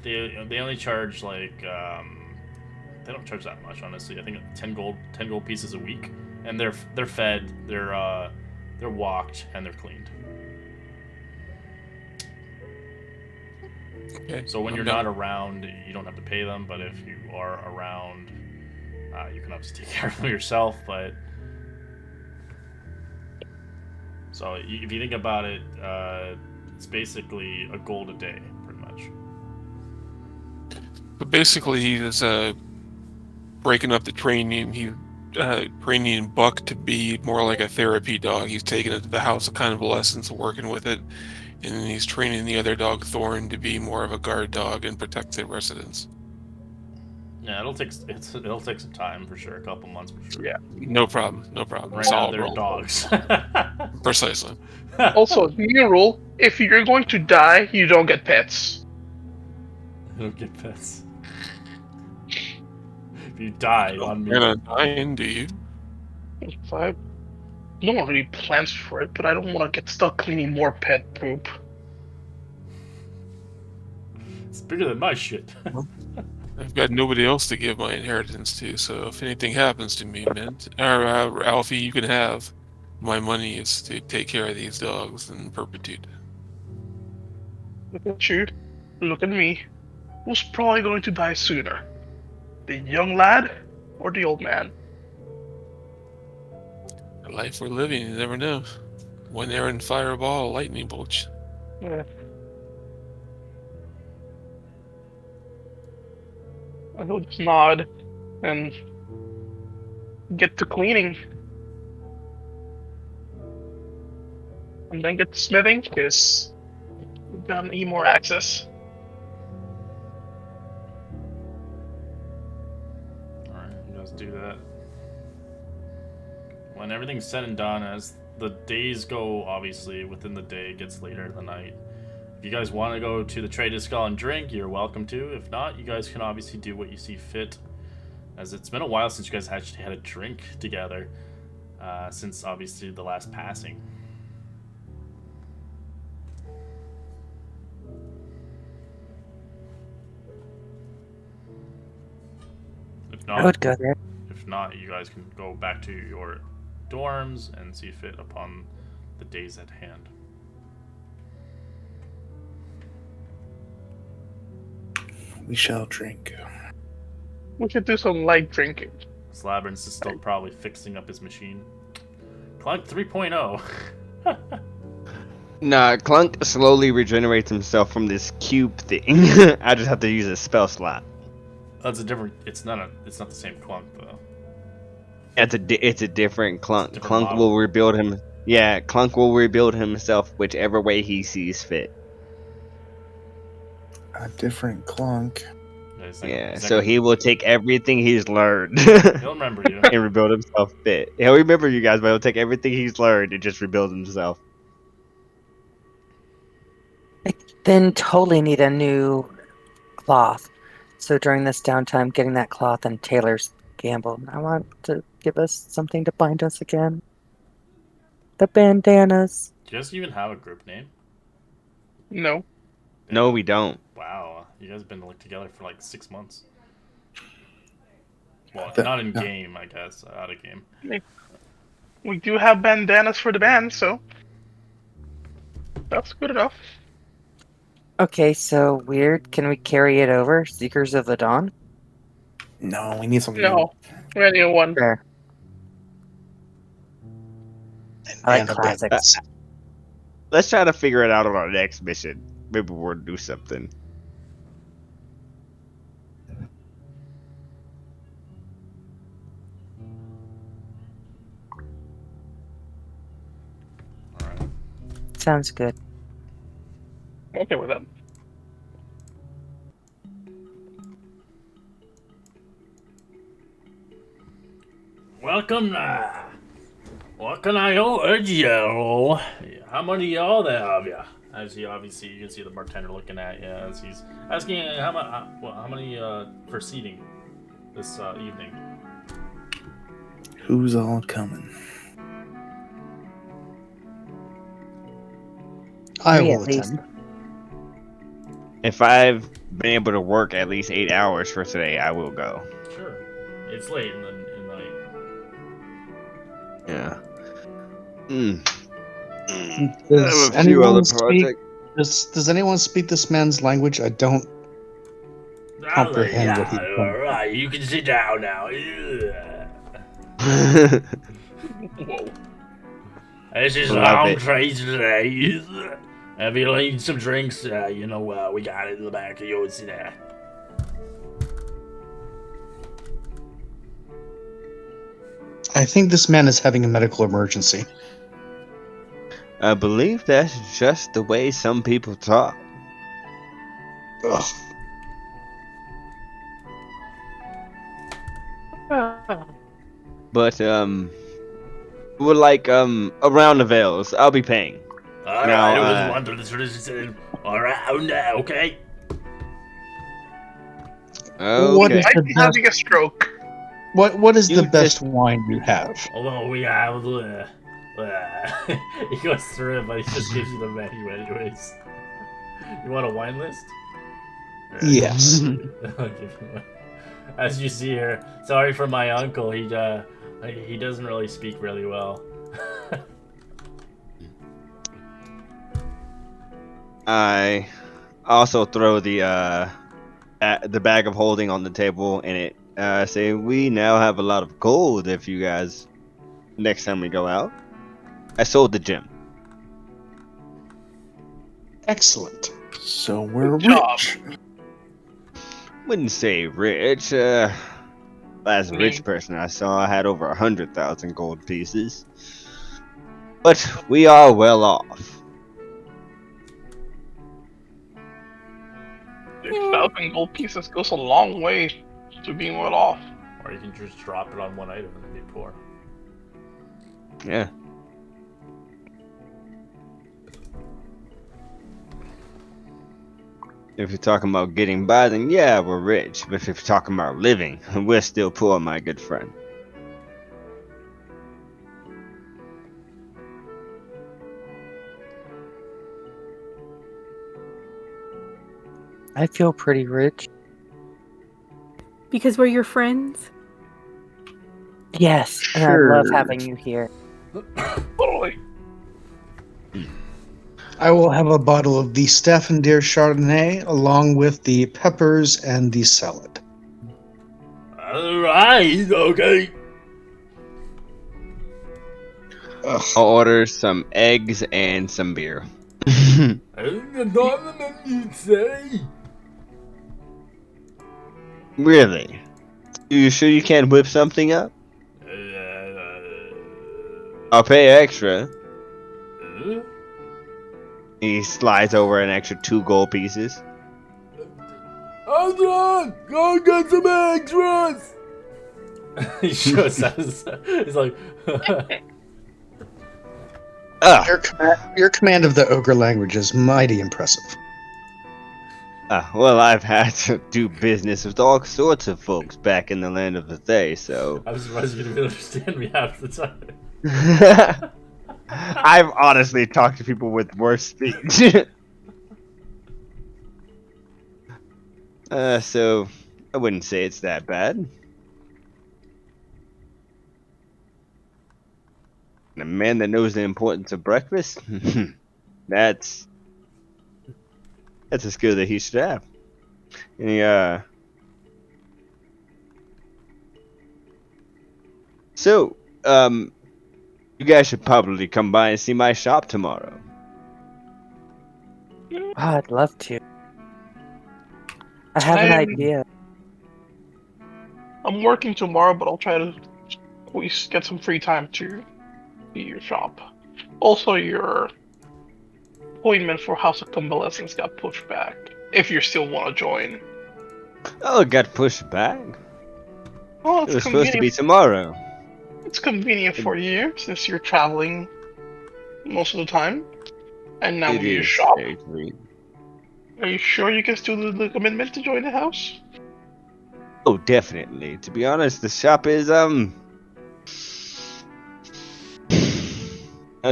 They only charge like they don't charge that much, honestly. I think 10 gold pieces a week, and they're fed, they're walked, and they're cleaned. Okay. So when you're not around, you don't have to pay them. But if you are around, you can obviously take care of them yourself. But so if you think about it, it's basically a gold a day, pretty much. But basically, he's breaking up the training. He's training Buck to be more like a therapy dog. He's taking it to the House of Convalescence, working with it. And then he's training the other dog, Thorn, to be more of a guard dog and protect the residents. Yeah, it'll take some time for sure, a couple months for sure. Yeah. No problem. Right now they're dogs. Precisely. Also, new rule: if you're going to die, you don't get pets. You don't get pets. If you die on me. You're not dying, do you? No one really plans for it, but I don't want to get stuck cleaning more pet poop. It's bigger than my shit. I've got nobody else to give my inheritance to, so if anything happens to me, Mint, or Alfie, you can have my money is to take care of these dogs in perpetuity. Look at you. Look at me. Who's probably going to die sooner? The young lad or the old man? The life we're living, you never know. One errant fireball, lightning bolt. Yeah. I will just nod and get to cleaning. And then get to smithing, because we're gonna need more access. Alright, you guys do that. When everything's said and done, as the days go, obviously, within the day, it gets later in the night. If you guys want to go to the Traded Skull and drink, you're welcome to. If not, you guys can obviously do what you see fit. As it's been a while since you guys actually had a drink together, since obviously the last passing. If I not, would go there. if not, you guys can go back to your dorms and see fit upon the days at hand. We shall drink. We should do some light drinking. Slabbers is still probably fixing up his machine. Clunk 3.0. Nah, Clunk slowly regenerates himself from this cube thing. I just have to use a spell slot. That's a different. It's not the same Clunk though. It's a different Clunk. Different Clunk model. will rebuild him. Yeah, Clunk will rebuild himself whichever way he sees fit. A different clunk. Yeah, so he will take everything he's learned He'll remember you. and rebuild himself fit. He'll remember you guys, but he'll take everything he's learned and just rebuild himself. I then totally need a new cloth. So during this downtime, getting that cloth and Taylor's gamble. I want to give us something to bind us again. The bandanas. Do you guys even have a group name? No. No, we don't. Wow, you guys have been like together for like 6 months. Well, The- not in no. game, I guess. Out of game. We do have bandanas for the band, so that's good enough. Okay, so weird. Can we carry it over? Seekers of the Dawn? No, we need something. No, we need one. Fair. I like And a classics. Let's try to figure it out on our next mission. Maybe we'll do something. Alright. Sounds good. Okay with that. Welcome. What can I urge you? How many y'all there of ya? As you obviously, you can see the bartender looking at you as he's asking how many for seating this evening. Who's all coming? I Three will at least. attend. If I've been able to work at least 8 hours for today, I will go. Sure. It's late in the night. Yeah. Mm. Does I have a few other anyone speak? projects. Does anyone speak this man's language? I don't. Comprehend what he's saying. Alright, you can sit down now. Whoa. This is Love long it. trade today. Have you need some drinks? We got it in the back of yours there. I think this man is having a medical emergency. I believe that's just the way some people talk. Ugh. But we're like around the veils. I'll be paying. Alright, Now, it was wonderful. Alright, now, okay? What Okay. is Might the be best? having a stroke. What is You the just- best wine you have? Although we have he goes through it, but he just gives you the menu anyways. You want a wine list? Yes. I'll give you one. As you see here, sorry for my uncle. He doesn't really speak really well. I also throw the bag of holding on the table and it say we now have a lot of gold if you guys next time we go out. I sold the gem. Excellent. So we're Good job. rich. Wouldn't say rich. Last rich person I saw had over 100,000 gold pieces. But we are well off. 6,000 gold pieces goes a long way to being well off. Or you can just drop it on one item and be poor. Yeah. If you're talking about getting by, then yeah, we're rich. But if you're talking about living, we're still poor, my good friend. I feel pretty rich. Because we're your friends? Yes, and I love having you here. Totally. I will have a bottle of the Staffendeer Chardonnay along with the peppers and the salad. Alright, okay. Ugh. I'll order some eggs and some beer. Really? You sure you can't whip something up? I'll pay extra. He slides over an extra 2 gold pieces. Aldrin, go get some extras. He just says, he's like, Your command of the ogre language is mighty impressive. Well, I've had to do business with all sorts of folks back in the land of the Thay, so... I'm surprised you didn't understand me half the time. I've honestly talked to people with worse speech. So I wouldn't say it's that bad. And a man that knows the importance of breakfast, that's a skill that he should have. And so, you guys should probably come by and see my shop tomorrow. Oh, I'd love to. I have an idea. I'm working tomorrow, but I'll try to always get some free time to be your shop. Also, your appointment for House of Convalescence got pushed back. If you still want to join. Oh, it got pushed back? Well, It was supposed to be tomorrow. It's convenient for you since you're traveling most of the time, and now with your shop. Actually. Are you sure you can still do the commitment to join the house? Oh, definitely. To be honest, the shop is, how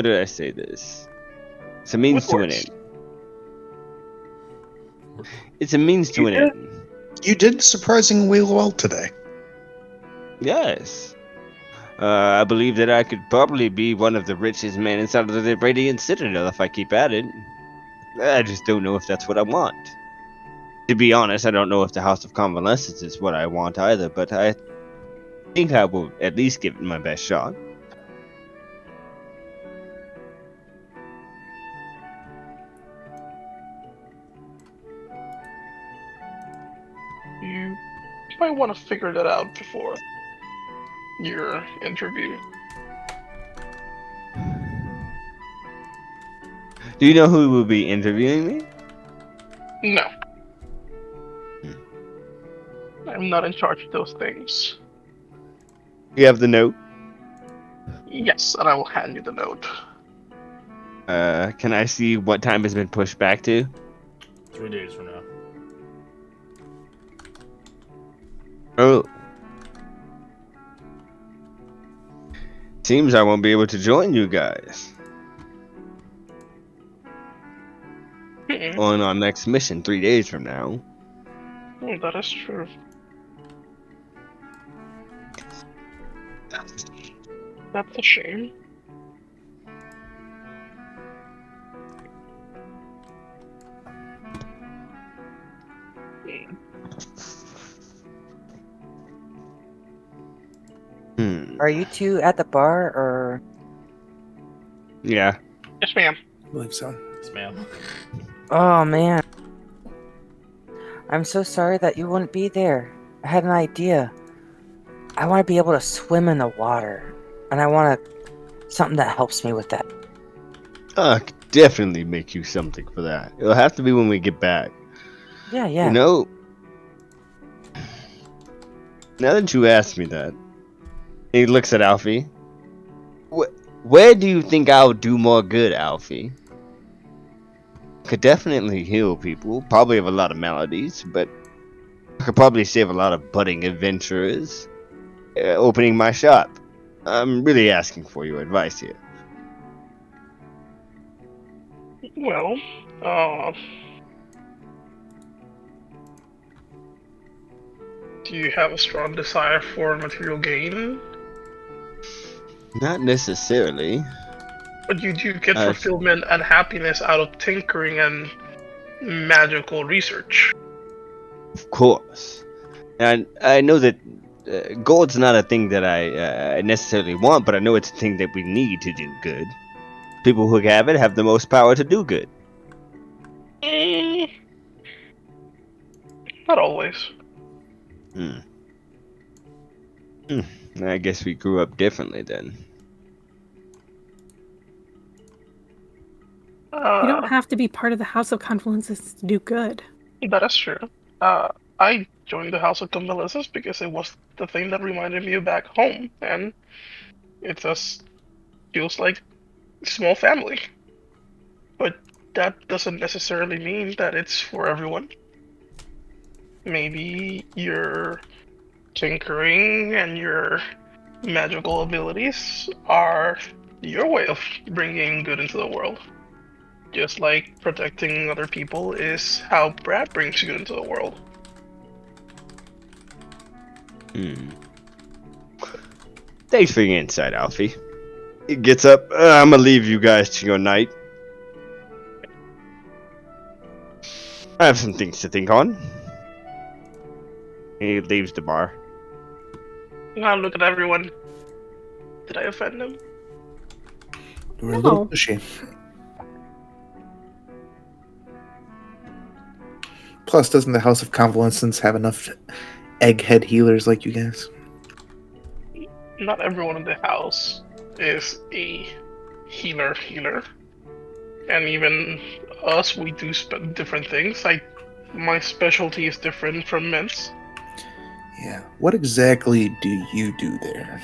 do I say this? It's a means to an end. It's a means to an end. You did surprisingly well today. Yes. I believe that I could probably be one of the richest men inside of the Radiant Citadel if I keep at it. I just don't know if that's what I want. To be honest, I don't know if the House of Convalescence is what I want either, but I think I will at least give it my best shot. You might want to figure that out before your interview. Do you know who will be interviewing me? No. I'm not in charge of those things. You have the note? Yes, and I will hand you the note. Can I see what time has been pushed back to? 3 days from now. Oh. Seems I won't be able to join you guys on our next mission 3 days from now. Oh, that is true. That's a shame. Are you two at the bar, or? Yeah. Yes, ma'am. I believe so. Yes, ma'am. Oh man, I'm so sorry that you wouldn't be there. I had an idea. I want to be able to swim in the water, and I want something that helps me with that. I could definitely make you something for that. It'll have to be when we get back. Yeah, yeah. You know, now that you asked me that, he looks at Alfie. Where do you think I'll do more good, Alfie? Could definitely heal people. Probably have a lot of maladies, but I could probably save a lot of budding adventurers. Opening my shop. I'm really asking for your advice here. Well, uh, do you have a strong desire for material gain? Not necessarily. But you do get Uh, fulfillment and happiness out of tinkering and magical research. Of course. And I know that gold's not a thing that I necessarily want, but I know it's a thing that we need to do good. People who have it have the most power to do good. Not always. I guess we grew up differently then. You don't have to be part of the House of Confidences to do good. That is true. I joined the House of Convalescence because it was the thing that reminded me of back home, and it just feels like a small family. But that doesn't necessarily mean that it's for everyone. Maybe your tinkering and your magical abilities are your way of bringing good into the world. Just like protecting other people is how Brad brings good into the world. Thanks for your insight, Alfie. He gets up. I'm gonna leave you guys to your night. I have some things to think on. He leaves the bar. Now look at everyone. Did I offend him? You were a No. little pushy. Plus, doesn't the House of Convalescence have enough egghead healers like you guys? Not everyone in the house is a healer. And even us, we do different things. My specialty is different from Mint's. Yeah. What exactly do you do there?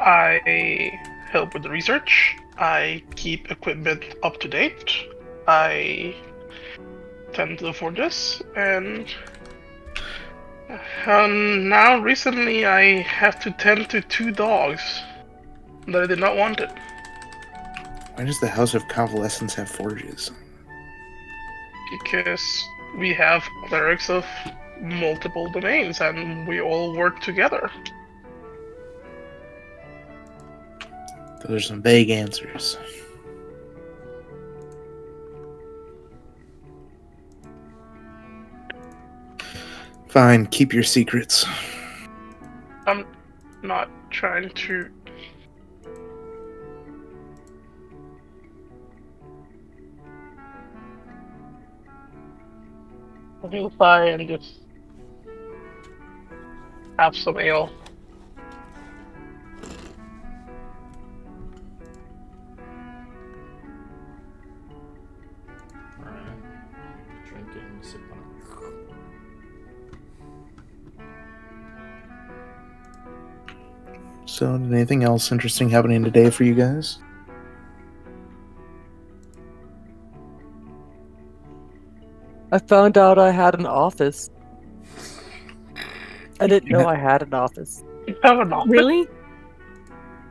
I help with the research. I keep equipment up to date. I tend to the forges, and now recently I have to tend to 2 dogs that I did not want it. Why does the House of Convalescence have forges? Because we have clerics of multiple domains and we all work together. Those are some vague answers. Fine, keep your secrets. I'm not trying to. He'll try and just have some ale. Alright. Drinking, sipping. So, did anything else interesting happening today for you guys? I found out I had an office. I didn't know I had an office. You have an office? Really?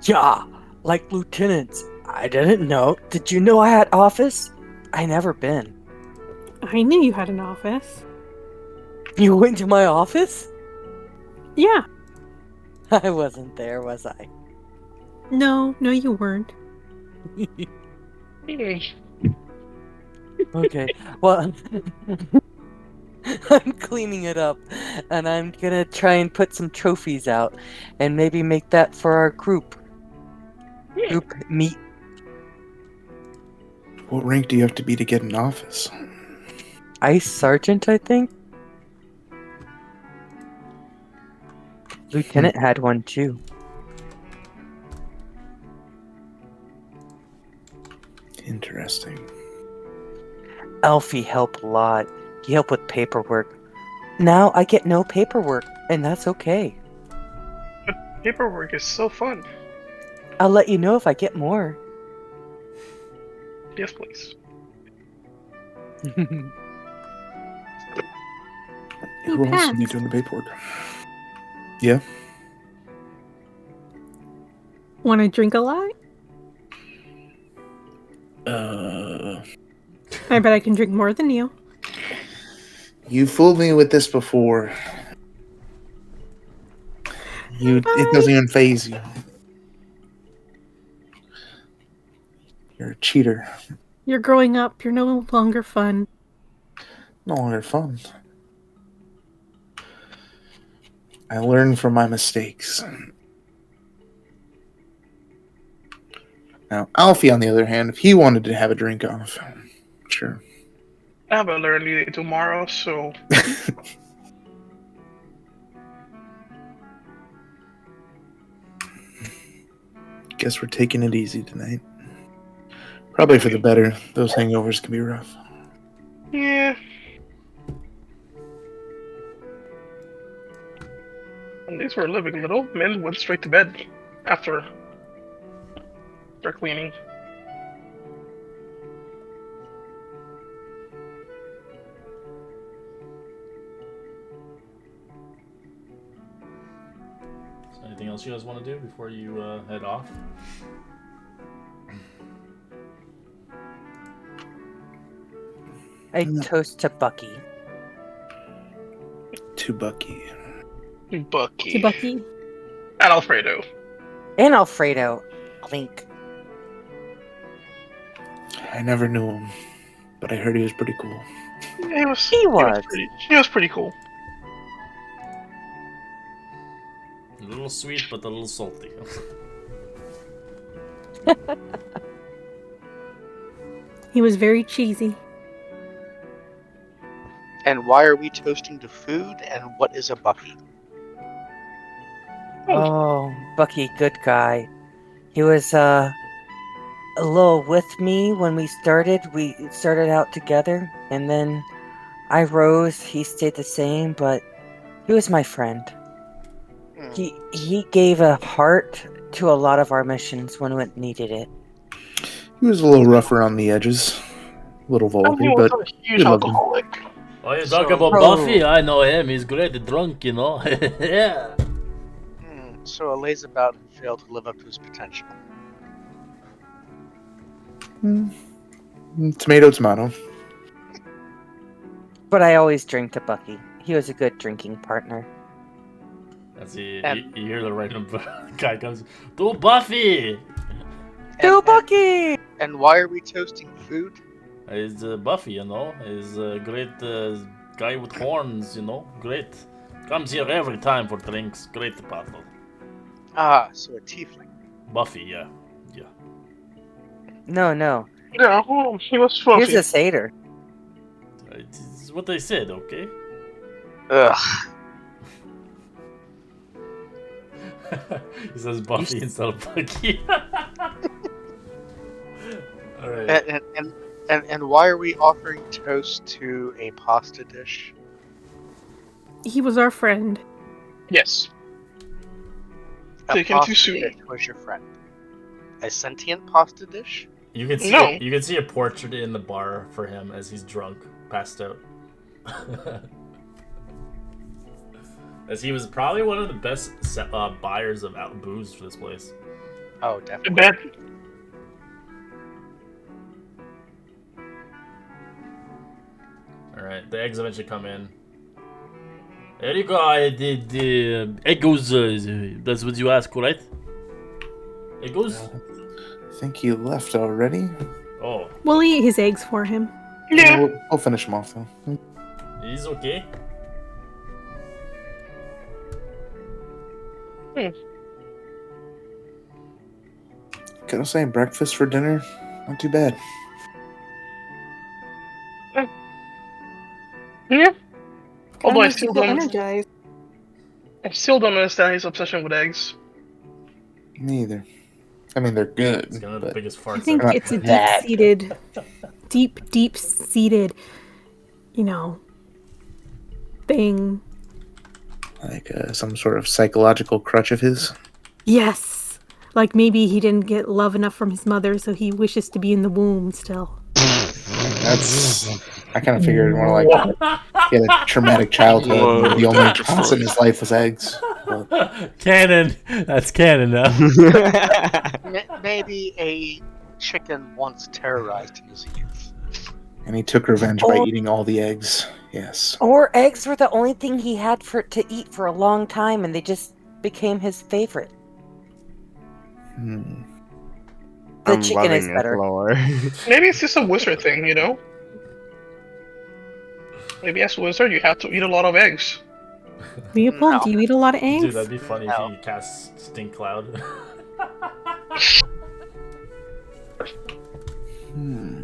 Yeah, like lieutenants. I didn't know. Did you know I had office? I never been. I knew you had an office. You went to my office? Yeah. I wasn't there, was I? No, you weren't. Okay, well, I'm cleaning it up, and I'm gonna try and put some trophies out, and maybe make that for our group meet. What rank do you have to be to get an office? Ice Sergeant, I think? Lieutenant had one too. Interesting. Alfie helped a lot. He helped with paperwork. Now I get no paperwork, and that's okay. But paperwork is so fun. I'll let you know if I get more. Yes, please. Who else will be passed. doing the paperwork? Yeah. Want to drink a lot? I bet I can drink more than you. You fooled me with this before. It doesn't even phase you. You're a cheater. You're growing up. You're no longer fun. No longer fun. I learned from my mistakes. Now, Alfie, on the other hand, if he wanted to have a drink off, sure. I have a learning day tomorrow, so Guess we're taking it easy tonight. Probably for the better. Those hangovers can be rough. yeah. And these were living little. Men went straight to bed after their cleaning. So anything else you guys want to do before you head off? I toast to Bucky. To Bucky. Bucky. To Bucky. And Alfredo. And Alfredo. Link. I never knew him, but I heard he was pretty cool. Yeah, he was. He was pretty cool. A little sweet, but a little salty. He was very cheesy. And why are we toasting to food? And what is a Bucky? Oh, Bucky, good guy. He was a little with me when we started. We started out together, and then I rose. He stayed the same, but he was my friend. He gave a heart to a lot of our missions when we needed it. He was a little rough around the edges. A little vulgar, He was but a huge we loved him. alcoholic. Oh, you So- talk about Buffy? I know him. He's great drunk, you know. Yeah. So a lays about and failed to live up to his potential. Tomato, tomato. But I always drink to Bucky. He was a good drinking partner. That's you And- hear the random guy comes, to Buffy! To And- Bucky! And why are we toasting food? He's Buffy, you know. He's a great guy with horns, you know. Great. Comes here every time for drinks. Great bottle. Ah, so a tiefling. Buffy, yeah. No. Yeah, well, he was He fluffy. was a satyr. It's what they said, okay? Ugh. He says Buffy instead of Bucky. Alright. And why are we offering toast to a pasta dish? He was our friend. Yes. A Taken too pasta soon. dish was your friend. A sentient pasta dish? You can see No. you can see a portrait in the bar for him as he's drunk, passed out. As he was probably one of the best buyers of booze for this place. Oh, I definitely. bet. Alright, the eggs eventually come in. There you go, the egg goes, that's what you ask, right? It goes? I think he left already. Oh, We'll eat his eggs for him. Yeah. We'll finish him off, though. he's okay. Gotta say, breakfast for dinner, not too bad. Yeah. Although I Makes you still feel don't, energized. understand his obsession with eggs. Me either. I mean, they're good. It's kind of the but biggest I farts think ever. it's a That. deep-seated, deep-seated, thing. like some sort of psychological crutch of his. Yes. Like maybe he didn't get love enough from his mother, so he wishes to be in the womb still. That's. I kind of figured more like he had a traumatic childhood. Whoa, And the only Dr. constant in Freud. his life was eggs. But Canon. That's canon now. Maybe a chicken once terrorized him as a youth. and he took revenge by Oh. eating all the eggs. Yes. Or eggs were the only thing he had to eat for a long time, and they just became his favorite. Hmm. The I'm chicken loving is this better. lore. Maybe it's just a wizard thing, you know? Maybe as a wizard, you have to eat a lot of eggs. Leopold, No. do you eat a lot of eggs? Dude, that'd be funny No. if he cast Stink Cloud. Hmm.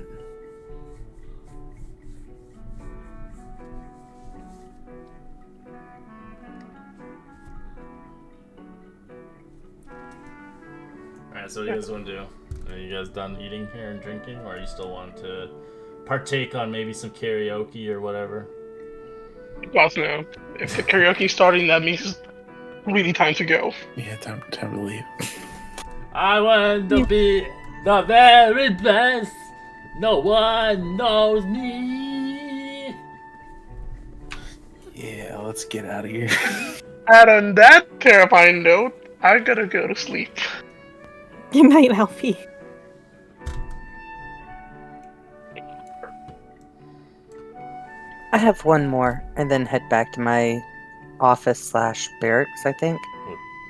Alright, so what do you guys want to do? Are you guys done eating here and drinking, or you still want to partake on maybe some karaoke or whatever? Well, no. If the karaoke's starting, that means it's really time to go. Yeah, time to leave. I want to be the very best. No one knows me. Yeah, let's get out of here. And on that terrifying note, I gotta go to sleep. Good night, Alfie. I have one more, and then head back to my office/barracks, I think.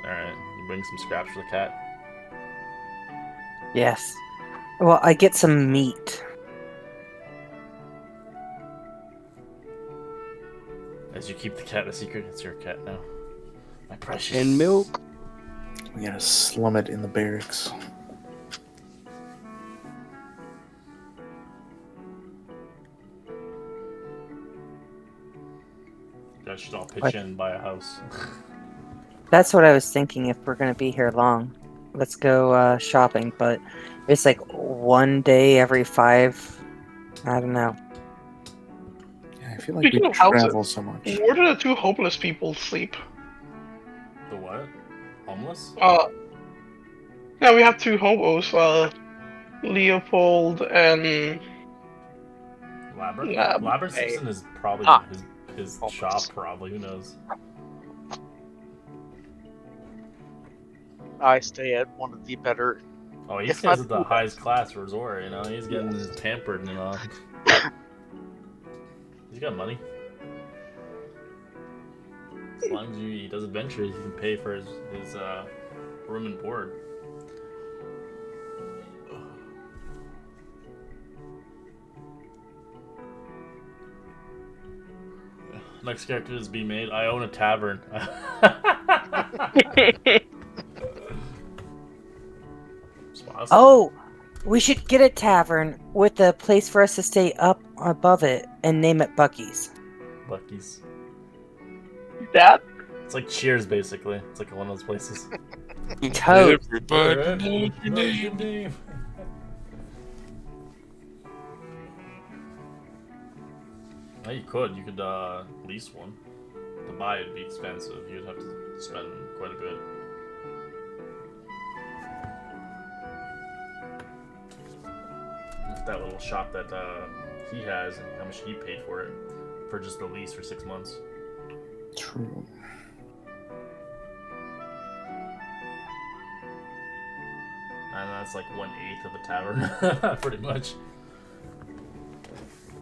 Alright, you bring some scraps for the cat. Yes. Well, I get some meat. As you keep the cat a secret, it's your cat now. My precious. And milk. We gotta slum it in the barracks. You guys should all pitch in and buy a house. That's what I was thinking if we're going to be here long. Let's go shopping, but it's like one day every 5. I don't know. Yeah, I feel like Speaking we of houses, travel so much. Where do the two homeless people sleep? The what? Homeless? Yeah, we have two hobos, Leopold and... Labyrinth? Yeah, Labyrinth hey. Simpson is probably Ah. his Homeless. shop, probably. Who knows? I stay at one of the better. Oh, he If stays I- at the highest class resort, you know? He's getting pampered and all. He's got money. As long as he does adventures, you can pay for his room and board. Next character is be made. I own a tavern. Oh, we should get a tavern with a place for us to stay up above it and name it Bucky's. Bucky's. That? It's like Cheers, basically. It's like one of those places. Toad. Everybody knows your name. Yeah, you could. You could lease one. To buy it'd be expensive. You'd have to spend quite a bit. With that little shop that he has and how much he paid for it for just the lease for 6 months. True. And that's like 1/8 of a tavern, pretty much.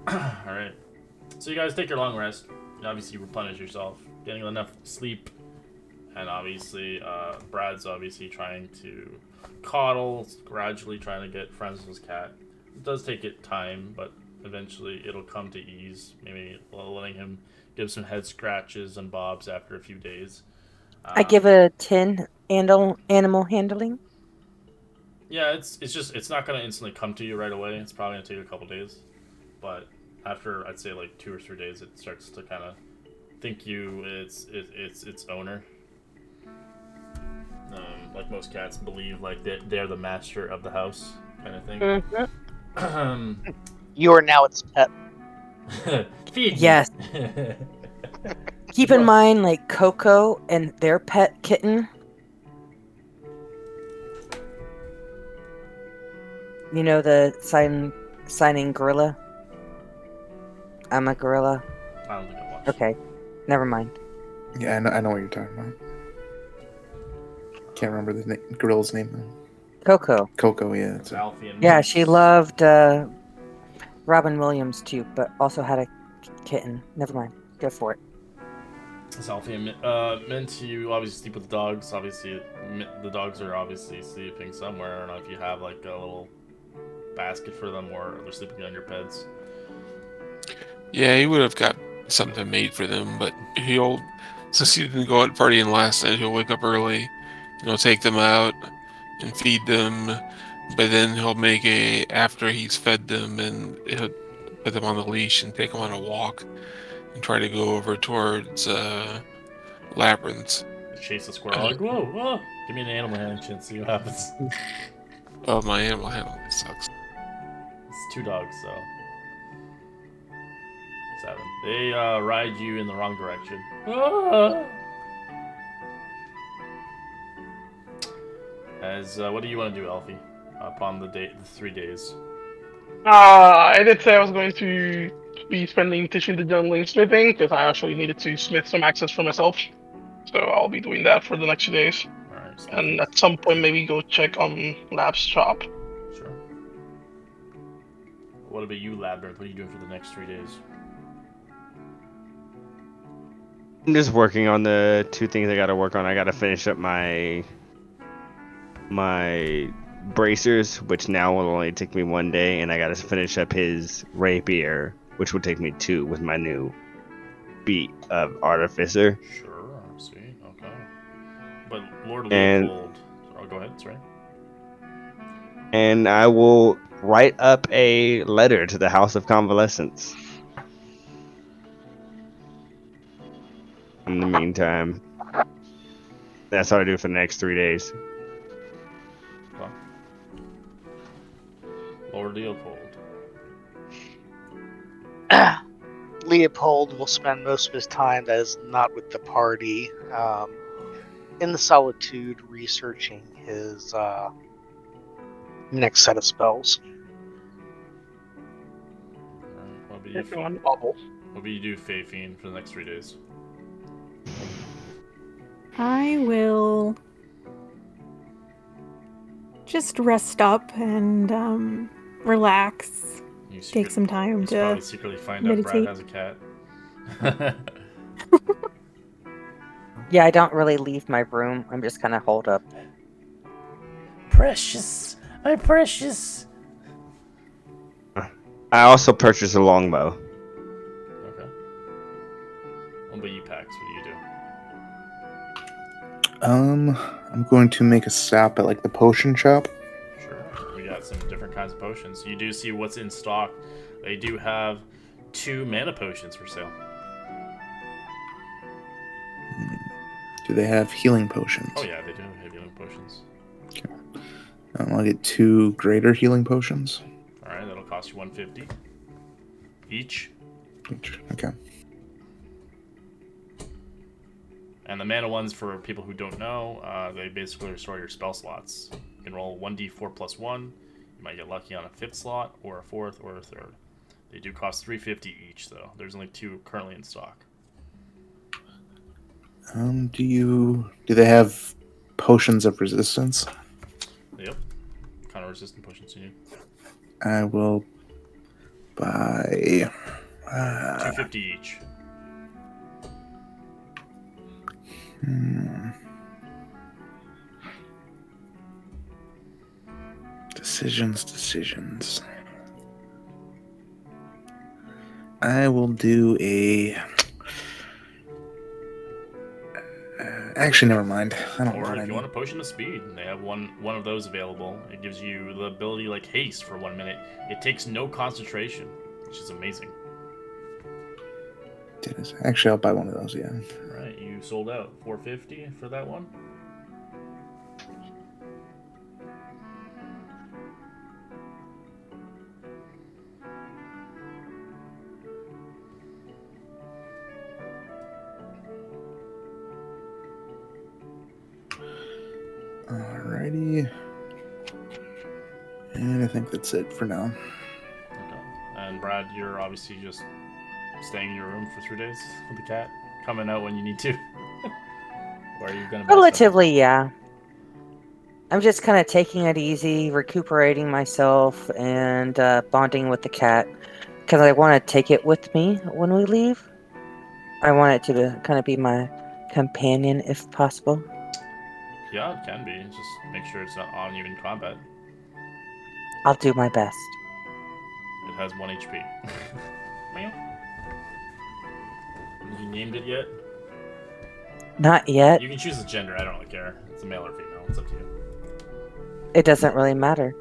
Alright. So you guys take your long rest. You obviously replenish yourself, getting enough sleep. And obviously, Brad's obviously trying to coddle, gradually trying to get friends with his cat. It does take it time, but eventually it'll come to ease. Maybe letting him give some head scratches and bobs after a few days. I give a 10 animal handling. Yeah, it's not gonna instantly come to you right away. It's probably gonna take a couple days, but after I'd say like 2 or 3 days, it starts to kind of think it's its owner. Like most cats believe like they're the master of the house kind of thing. You are now its pet. Feed me. Yes. Keep in mind, like Coco and their pet kitten. You know the signing gorilla? I'm a gorilla. I don't think I watched. Okay, never mind. Yeah, I know what you're talking about. Can't remember the gorilla's name though. Coco. Coco, yeah. That's it. Alfie and Yeah, Minx. she loved Robin Williams too, but also had a kitten. Never mind. Go for it. It's Alfie and Mint. You obviously sleep with the dogs. Obviously, the dogs are obviously sleeping somewhere. I don't know if you have like a little basket for them or they're sleeping on your beds. Yeah, he would have got something made for them, but since he didn't go out partying last night, he'll wake up early, take them out and feed them, but then he'll after he's fed them, and he'll put them on the leash and take them on a walk and try to go over towards Labyrinth. Chase the squirrel. Like, whoa, whoa! Give me an animal handling and see what happens. Oh, my animal handling sucks. It's 2 dogs, so 7. They ride you in the wrong direction. What do you want to do, Alfie? Upon the 3 days. I did say I was going to be spending teaching the youngling smithing because I actually needed to smith some axes for myself. So I'll be doing that for the next 2 days. Alright, And at some point, maybe go check on Lab's shop. Sure. What about you, Labyrinth? What are you doing for the next 3 days? I'm just working on the 2 things I gotta work on. I gotta finish up my bracers, which now will only take me 1 day, and I gotta finish up his rapier, which will take me 2 with my new beat of Artificer. Sure, sweet, okay. But Lord And- Leopold... Oh, go ahead, sorry. And I will write up a letter to the House of Convalescence. In the meantime, that's what I do for the next 3 days. Okay. Lord Leopold. Leopold will spend most of his time that is not with the party in the solitude researching his next set of spells. Alright, what If you about want bubble. you do, Fafine, for the next 3 days? I will just rest up and relax. You Take some time you to probably secretly find out Brad meditate. has a cat. Yeah, I don't really leave my room. I'm just kind of holed up. Precious, my precious. I also purchased a longbow. Okay. What about you, Pax? What do you do? I'm going to make a stop at like the potion shop. Sure. We got some different kinds of potions. You do see what's in stock. They do have 2 mana potions for sale. Do they have healing potions? Oh yeah, they do have healing potions. I'll get 2 greater healing potions. Alright, that'll cost you 150 each. Okay. And the mana ones, for people who don't know, they basically restore your spell slots. You can roll 1d4 plus 1. You might get lucky on a 5th slot, or a 4th, or a 3rd. They do cost 350 each, though. There's only 2 currently in stock. Do they have potions of resistance? Yep. What kind of resistant potions do you need? I will buy 250 each. Decisions. I will do a. Actually, never mind. I don't know Or what I if you need. want a potion of speed, they have one of those available. It gives you the ability like haste for 1 minute. It takes no concentration, which is amazing. Actually, I'll buy one of those. Yeah. Right, you sold out 450 for that one. Alrighty. And I think that's it for now. Okay. And Brad, you're obviously just staying in your room for 3 days with the cat, coming out when you need to. Or are you gonna? Relatively, yeah. I'm just kind of taking it easy, recuperating myself, and bonding with the cat because I want to take it with me when we leave. I want it to kind of be my companion if possible. Yeah, it can be. Just make sure it's not on you in combat. I'll do my best. It has 1 HP. Meow. Have you named it yet? Not yet. You can choose the gender. I don't really care. It's a male or female. It's up to you. It doesn't really matter.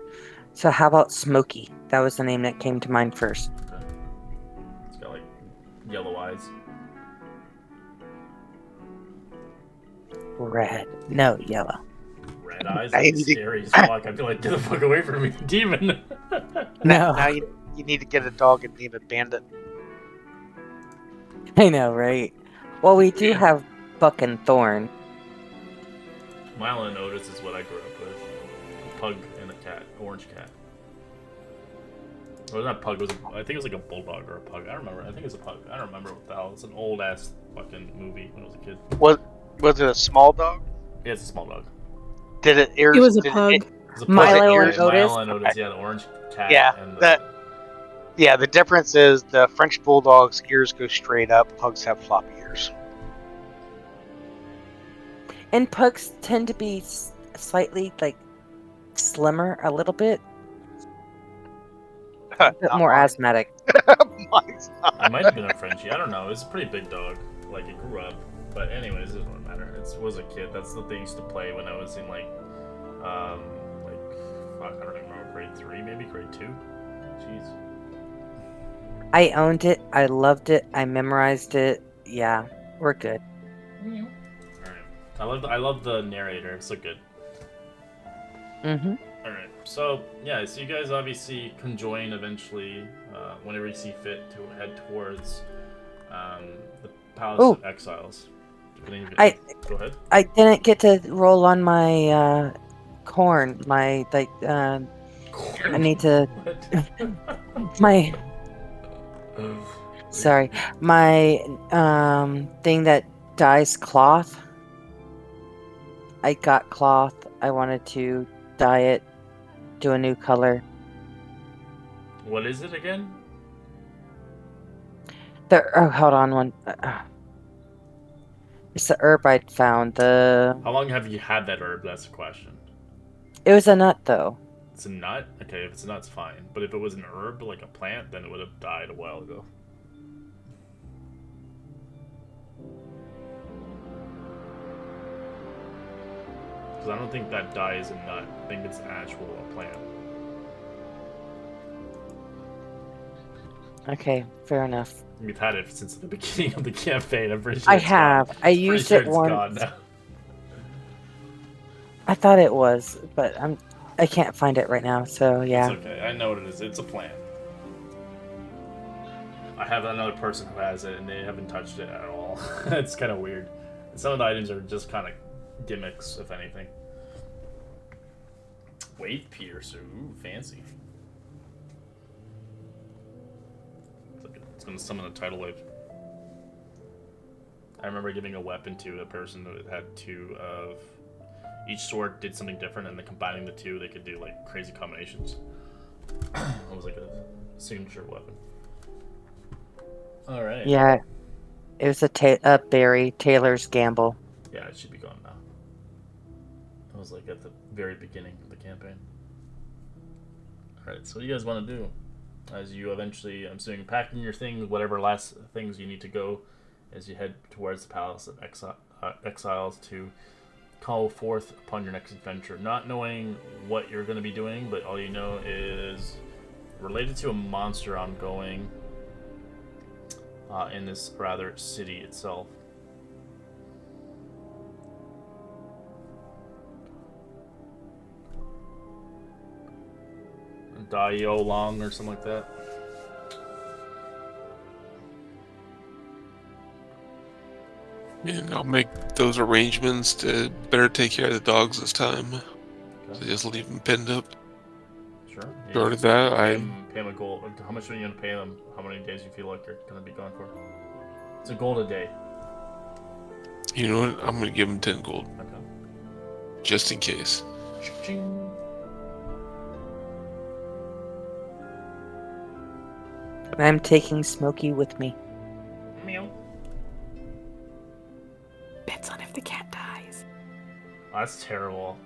So how about Smokey? That was the name that came to mind first. Okay. It's got like yellow eyes. Red. No, yellow. Red eyes? I That's need to- scary as fuck. I'd be like, get the fuck away from me, demon! No. Now you need to get a dog and name it Bandit. I know, right? Well, we do have Buck and Thorn. Milo and Otis is what I grew up with. A pug and a cat. Orange cat. Or not pug, I think it was like a bulldog or a pug. I don't remember. I think it was a pug. I don't remember what the hell. It's an old ass fucking movie when I was a kid. Was it a small dog? Yeah, it's a small dog. Did it air? It was a did pug. It was a pug. Milo and Milo Otis? and Otis, yeah, the orange cat. Yeah, and the difference is the French Bulldog's ears go straight up. Pugs have floppy ears. And pugs tend to be slightly, like, slimmer a little bit. A bit Not more mine. asthmatic. Mine's not. I might have been a Frenchie. I don't know. It was a pretty big dog. Like, it grew up. But anyways, it doesn't matter. It was a kid. That's what they used to play when I was in, like, fuck, I don't even remember, grade 3, maybe grade 2. Jeez. I owned it. I loved it. I memorized it. Yeah, we're good. Alright. I love the narrator. It's so good. Mm-hmm. Alright. So, yeah, so you guys obviously conjoin eventually, whenever you see fit, to head towards the Palace Ooh. of Exiles. Go ahead. I didn't get to roll on my corn. My I need to. My sorry, my thing that dyes cloth. I got cloth. I wanted to dye it, do a new color. What is it again? Hold on one. It's the herb I found. How long have you had that herb? That's the question. It was a nut though. It's a nut? Okay, if it's a nut, it's fine. But if it was an herb, like a plant, then it would have died a while ago. Because I don't think that dye is a nut. I think it's actual a plant. Okay, fair enough. We've had it since the beginning of the campaign. I'm pretty sure I it's have. gone. I used it Pretty sure it's gone once. now. I thought it was, but I can't find it right now. So yeah. It's okay. I know what it is. It's a plant. I have another person who has it, and they haven't touched it at all. It's kind of weird. Some of the items are just kind of gimmicks, if anything. Wave piercer. Ooh, fancy. It's going to summon a tidal wave. I remember giving a weapon to a person that had 2 of... Each sword did something different, and then combining the 2, they could do, like, crazy combinations. It was like a signature weapon. Alright. Yeah, it was a Barry Taylor's Gamble. Yeah, it should be gone now. It was like at the very beginning of the campaign. Alright, so what do you guys want to do? As you eventually, I'm assuming, packing your things, whatever last things you need to go, as you head towards the Palace of Exiles to call forth upon your next adventure. Not knowing what you're going to be doing, but all you know is related to a monster ongoing in this rather city itself. Daio Long or something like that. And I'll make those arrangements to better take care of the dogs this time. Okay. So just leave them pinned up. Sure. Sure. Short of that, pay him a gold. How much are you gonna pay them? How many days you feel like you're gonna be gone for? It's a gold a day. you know what? I'm gonna give him 10 gold, Okay. just in case. Ching. I'm taking Smokey with me. Meow. Bets on if the cat dies. That's terrible.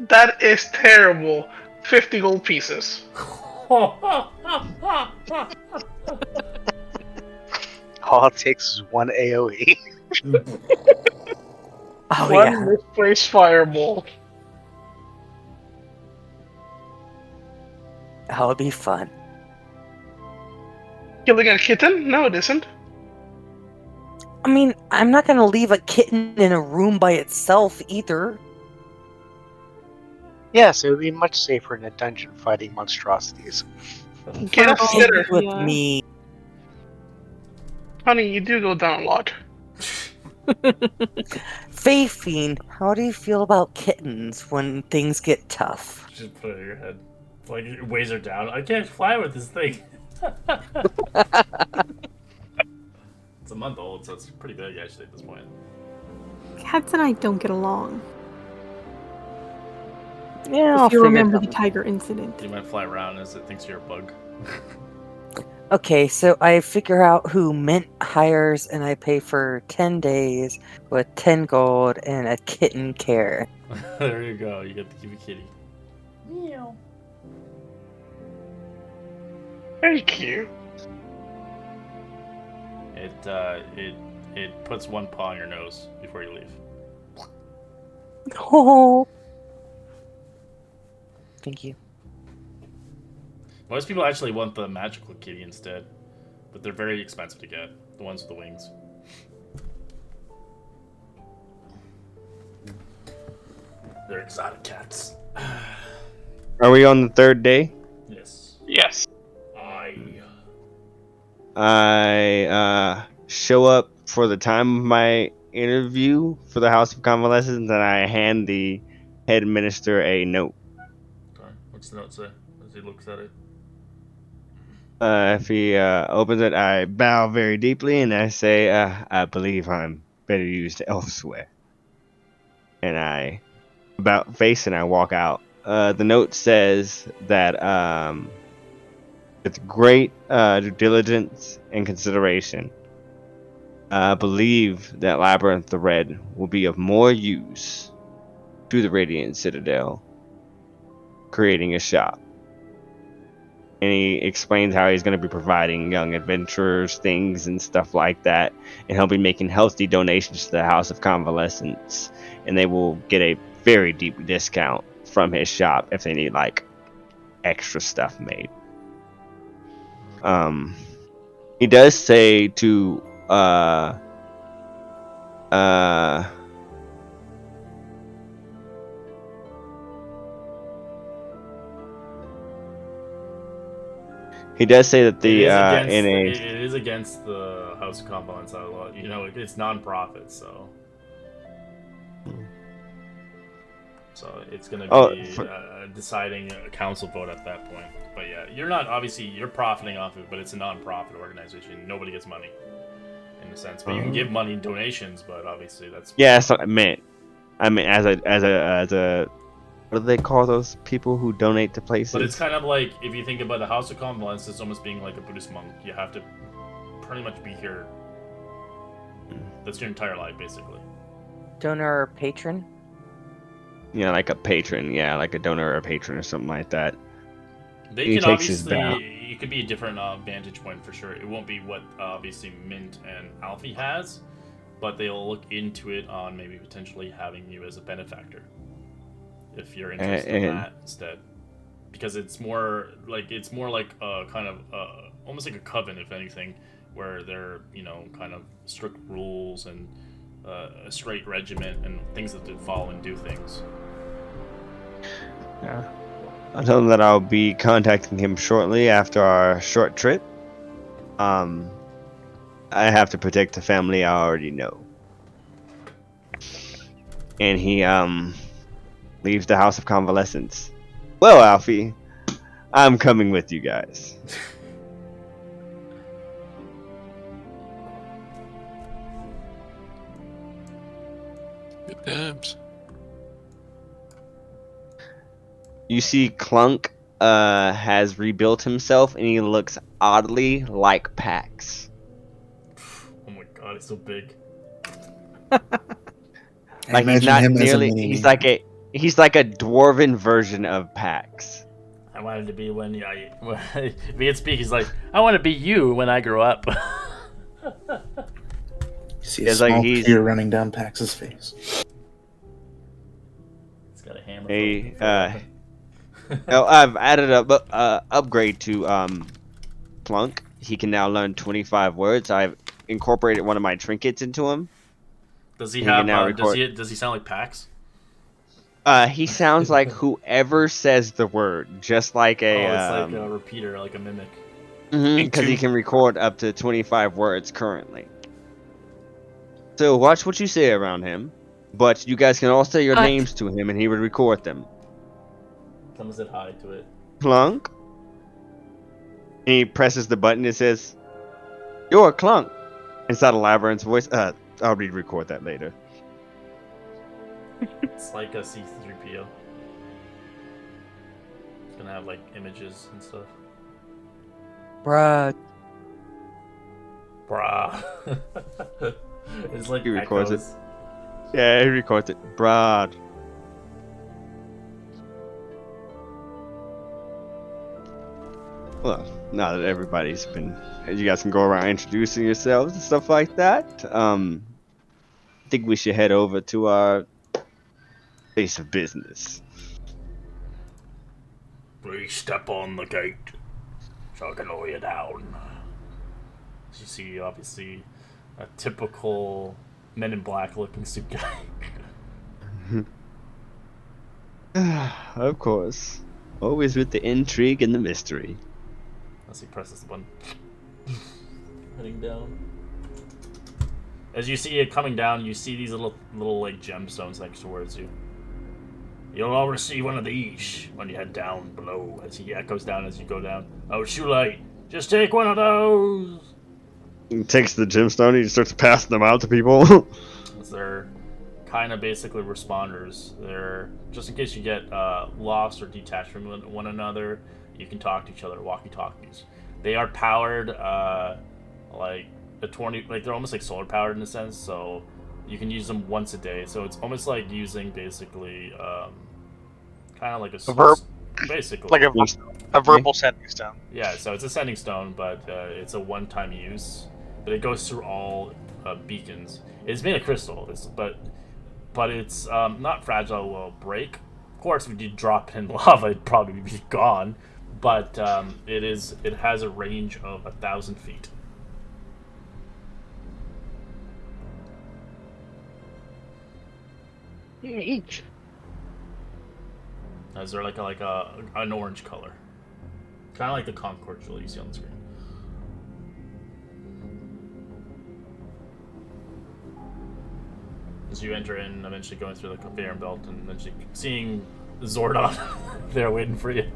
That is terrible. 50 gold pieces. All it takes is one AoE. Oh One yeah. misplaced fireball. That'll be fun. Killing a kitten? No, it isn't. I mean, I'm not gonna leave a kitten in a room by itself either. Yes, it would be much safer in a dungeon fighting monstrosities. Get a Oh, sitter. With yeah. me. Honey, you do go down a lot. Fafine, how do you feel about kittens when things get tough? Just put it in your head. Like it weighs her down. I can't fly with this thing. It's a month old, so it's pretty big actually at this point. Cats and I don't get along. Yeah, I'll If you figure remember it the out. tiger incident. You might fly around as it thinks you're a bug. Okay, so I figure out who Mint hires and I pay for 10 days with 10 gold and a kitten care. There you go. You get to keep a kitty. Meow. Thank you. It puts one paw on your nose before you leave. Oh. Thank you. Most people actually want the magical kitty instead, but they're very expensive to get. The ones with the wings. They're exotic cats. Are we on the third day? Yes. Yes. I show up for the time of my interview for the House of Convalescence, and I hand the head minister a note. Okay. What's the note say as he looks at it? If he opens it, I bow very deeply and I say, I believe I'm better used elsewhere. And I about face and I walk out. The note says that with great due diligence and consideration, I believe that Labyrinth the Red will be of more use to the Radiant Citadel, creating a shop. And he explains how he's going to be providing young adventurers things and stuff like that, and he'll be making healthy donations to the House of Convalescence, and they will get a very deep discount from his shop if they need like extra stuff made. He does say to he does say that the it is against the House of Convalescence a lot. You know, it's non-profit, so it's going to be deciding a council vote at that point. But yeah, you're profiting off it, but it's a non-profit organization. Nobody gets money in a sense, but you can give money donations. But obviously, that's that's what I meant. I mean, as a what do they call those people who donate to places? But it's kind of like if you think about the House of Convalescence, it's almost being like a Buddhist monk. You have to pretty much be here. That's your entire life, basically. Donor or patron? Yeah, like a patron. Yeah, like a donor or a patron or something like that. They can obviously, it could be a different vantage point for sure. It won't be what obviously Mint and Alfie has, but they'll look into it on maybe potentially having you as a benefactor if you're interested in that instead, because it's more like a kind of almost like a coven, if anything, where they're kind of strict rules and a straight regiment and things that follow and do things. Yeah. I'll tell him that I'll be contacting him shortly after our short trip. I have to protect the family I already know. And he leaves the House of Convalescence Well, Alfie, I'm coming with you guys. Good times. You see Clunk has rebuilt himself, and he looks oddly like Pax. Oh my god, it's so big. Like he's not nearly. He's like a dwarven version of Pax. I wanted to be when if he could speak, he's like, I want to be you when I grow up. You see It's a like small he's- tear running down Pax's face. He's got a hammer. Hey, I've added a upgrade to Clunk. He can now learn 25 words. I've incorporated one of my trinkets into him. Does he He have? can now Does record. he sound like Pax? He sounds like whoever says the word, just like a. It's like a repeater, like a mimic. Because he can record up to 25 words currently. So watch what you say around him, but you guys can all say your names to him, and he would record them. Someone said hi to it. Clunk. And he presses the button. It says, "You're a Clunk." Inside of Labyrinth's voice. I'll re-record that later. It's like a C3PO. It's gonna have like images and stuff. Bruh. Bruh. It's like He records it. echoes. Yeah, he records it. Brad. Well, now that everybody's been, you guys can go around introducing yourselves and stuff like that. I think we should head over to our place of business. Please step on the gate so I can lower you down. As you see, obviously, a typical Men in Black looking suit guy. Of course. Always with the intrigue and the mystery. As he presses the button. Heading down. As you see it coming down, you see these little like gemstones next towards you. You'll all receive one of these when you head down below. As he echoes down as you go down. Oh, it's too late. Just take one of those. He takes the gemstone and he starts passing them out to people. They're kind of basically responders. They're just in case you get lost or detached from one another. You can talk to each other, walkie-talkies. They are powered like a 20, like they're almost like solar powered in a sense. So you can use them once a day. So it's almost like using basically kind of like basically like a verbal sending stone. Yeah, so it's a sending stone, but it's a one-time use. But it goes through all beacons. It's made of crystal, but it's not fragile. It will break. Of course, if you drop it in lava, it'd probably be gone. But it has a range of 1,000 feet. Each. As they're like an orange color, kind of like the Concord jewel you see on the screen. As you enter in, eventually going through the conveyor belt and eventually seeing Zordon there waiting for you.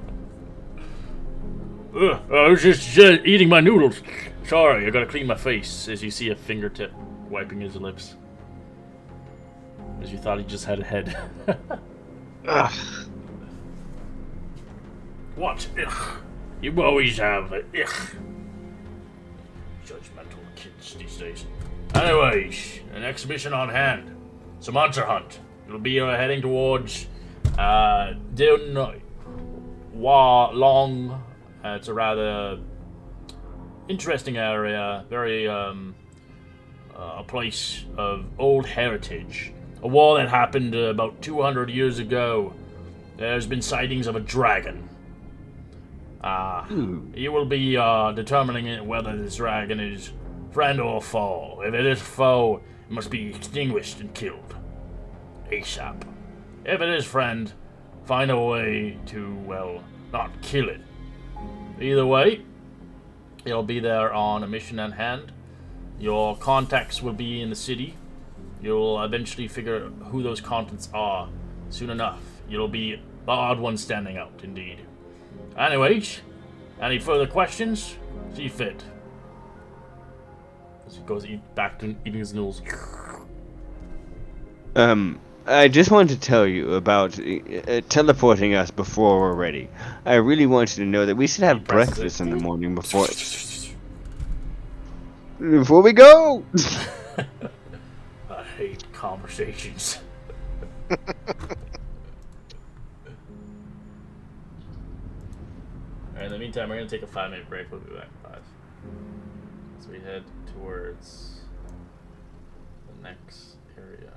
I was just eating my noodles. Sorry, I gotta clean my face. As you see a fingertip wiping his lips. As you thought he just had a head. Ugh. What? Ugh. You always have it. Ugh. Judgmental kids these days. Anyways, an exhibition on hand. Some monster hunt. It'll be heading towards Dun Wa Long. It's a rather interesting area. Very a place of old heritage. A war that happened about 200 years ago. There's been sightings of a dragon. You will be determining whether this dragon is friend or foe. If it is foe, it must be extinguished and killed. ASAP. If it is friend, find a way to, well, not kill it. Either way, you'll be there on a mission at hand. Your contacts will be in the city. You'll eventually figure who those contacts are soon enough. You'll be The odd one standing out, indeed. Anyways, any further questions? See fit. As he goes back to eating his noodles. I just wanted to tell you about teleporting us before we're ready. I really want you to know that we should have breakfast in the morning before we go. I hate conversations. Alright, in the meantime, we're going to take a 5-minute break. We'll be back in 5. As we head towards the next area.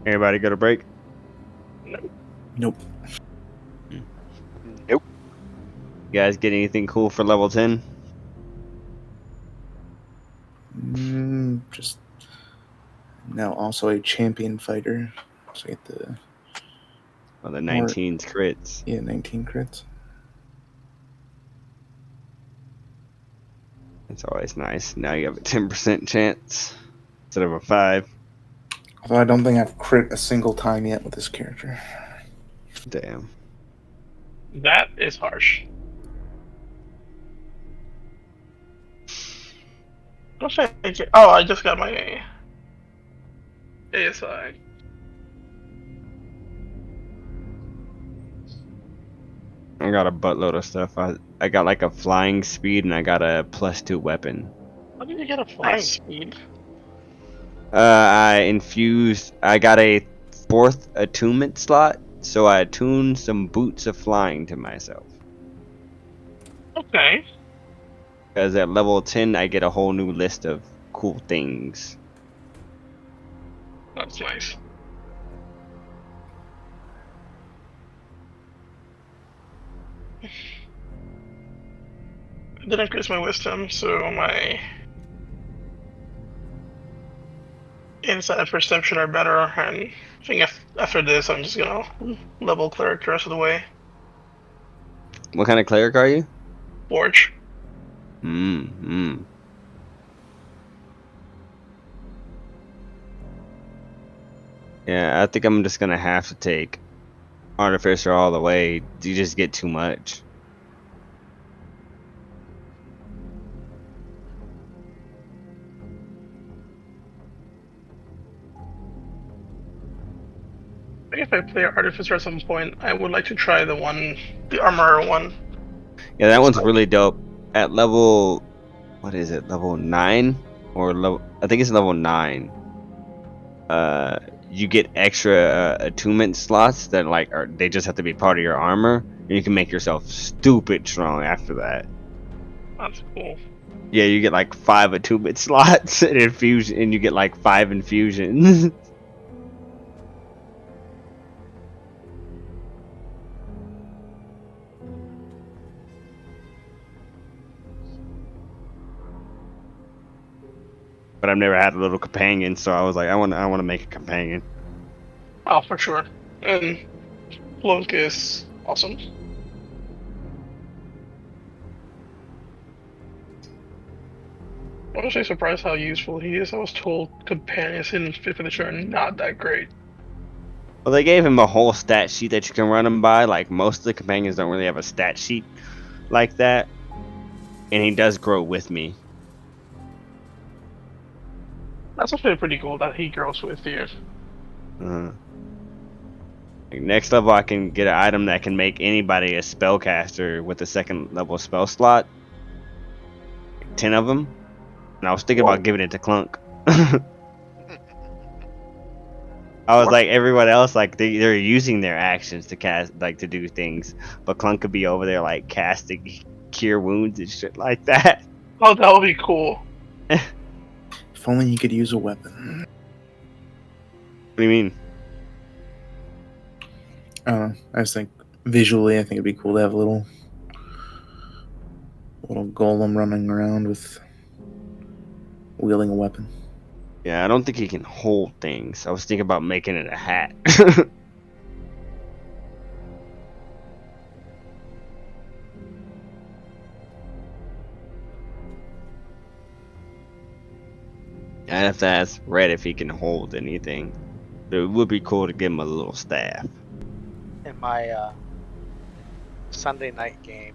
Everybody got a break? Nope. Nope. You guys get anything cool for level 10? Just now also a champion fighter. So I get the Well, the 19's crits. 19 crits. It's always nice. Now you have a 10% chance instead of a 5. Although I don't think I've crit a single time yet with this character. Damn. That is harsh. Oh, I just got my ASI. I got a buttload of stuff. I got like a flying speed and I got a +2 weapon. How did you get a flying speed? I got a 4th attunement slot, so I attuned some boots of flying to myself. Okay. Because at level 10, I get a whole new list of cool things. That's nice. I did increase my wisdom, so my insight and perception are better, and I think after this I'm just gonna level cleric the rest of the way. What kind of cleric are you? Forge. Yeah, I think I'm just gonna have to take Artificer all the way. You just get too much. I think if I play Artificer at some point, I would like to try the Armorer one. Yeah, that one's really dope. At level, what is it? Level 9 or level? I think it's level 9. You get extra attunement slots that they just have to be part of your armor, and you can make yourself stupid strong after that. That's cool. Yeah, you get like 5 attunement slots and infusion, and you get like 5 infusions. But I've never had a little companion, so I was like, I want to make a companion. Oh, for sure. And Plunk is awesome. I'm actually surprised how useful he is. I was told companions in 5th edition are not that great. Well, they gave him a whole stat sheet that you can run him by. Like, most of the companions don't really have a stat sheet like that. And he does grow with me. That's actually pretty cool that he grows with you. Like, next level, I can get an item that can make anybody a spellcaster with a 2nd level spell slot. 10 of them. And I was thinking about giving it to Clunk. I was like, everyone else, like they're using their actions to cast, like to do things, but Clunk could be over there like casting cure wounds and shit like that. Oh, that would be cool. If only you could use a weapon. What do you mean? I don't know. I just think visually, I think it'd be cool to have a little golem running around with wielding a weapon. Yeah, I don't think he can hold things. I was thinking about making it a hat. I have to ask Red if he can hold anything. It would be cool to give him a little staff. In my Sunday night game,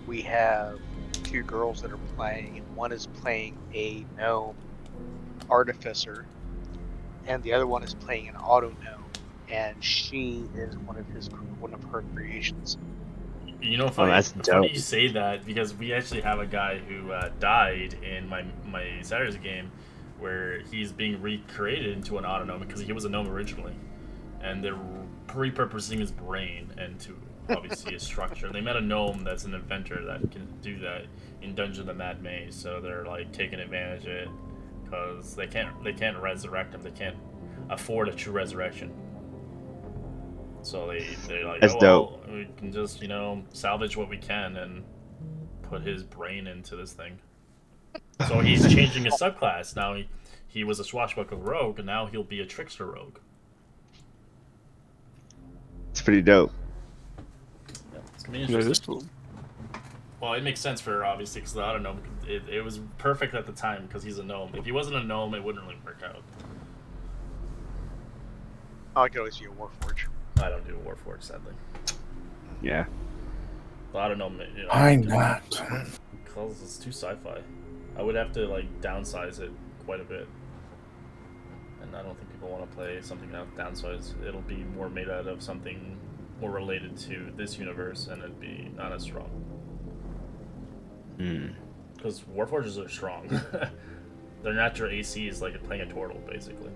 we have 2 girls that are playing, and one is playing a gnome artificer, and the other one is playing an auto gnome, and she is one of her creations. You know, that's funny dope. you say that, because we actually have a guy who died in my Saturday game, where he's being recreated into an auto gnome because he was a gnome originally, and they're repurposing his brain into obviously a structure. They met a gnome that's an inventor that can do that in Dungeon of the Mad Maze, so they're like taking advantage of it because they can't resurrect him. They can't afford a true resurrection. So they're like, That's well, we can just, salvage what we can and put his brain into this thing. So he's changing his subclass. Now he was a swashbuckler rogue, and now he'll be a trickster rogue. It's pretty dope. Yeah, it's gonna be Yeah, interesting. that's cool. Well, it makes sense for, obviously, because the auto gnome, it was perfect at the time because he's a gnome. If he wasn't a gnome, it wouldn't really work out. Oh, I could always use a Warforge. I don't do a Warforge, sadly. Yeah. The auto gnome, Why not? Because it's too sci-fi. I would have to downsize it quite a bit, and I don't think people want to play something that downsized. It'll be more made out of something more related to this universe, and it'd be not as strong. Because Warforges are strong. Their natural AC is like playing a turtle, basically.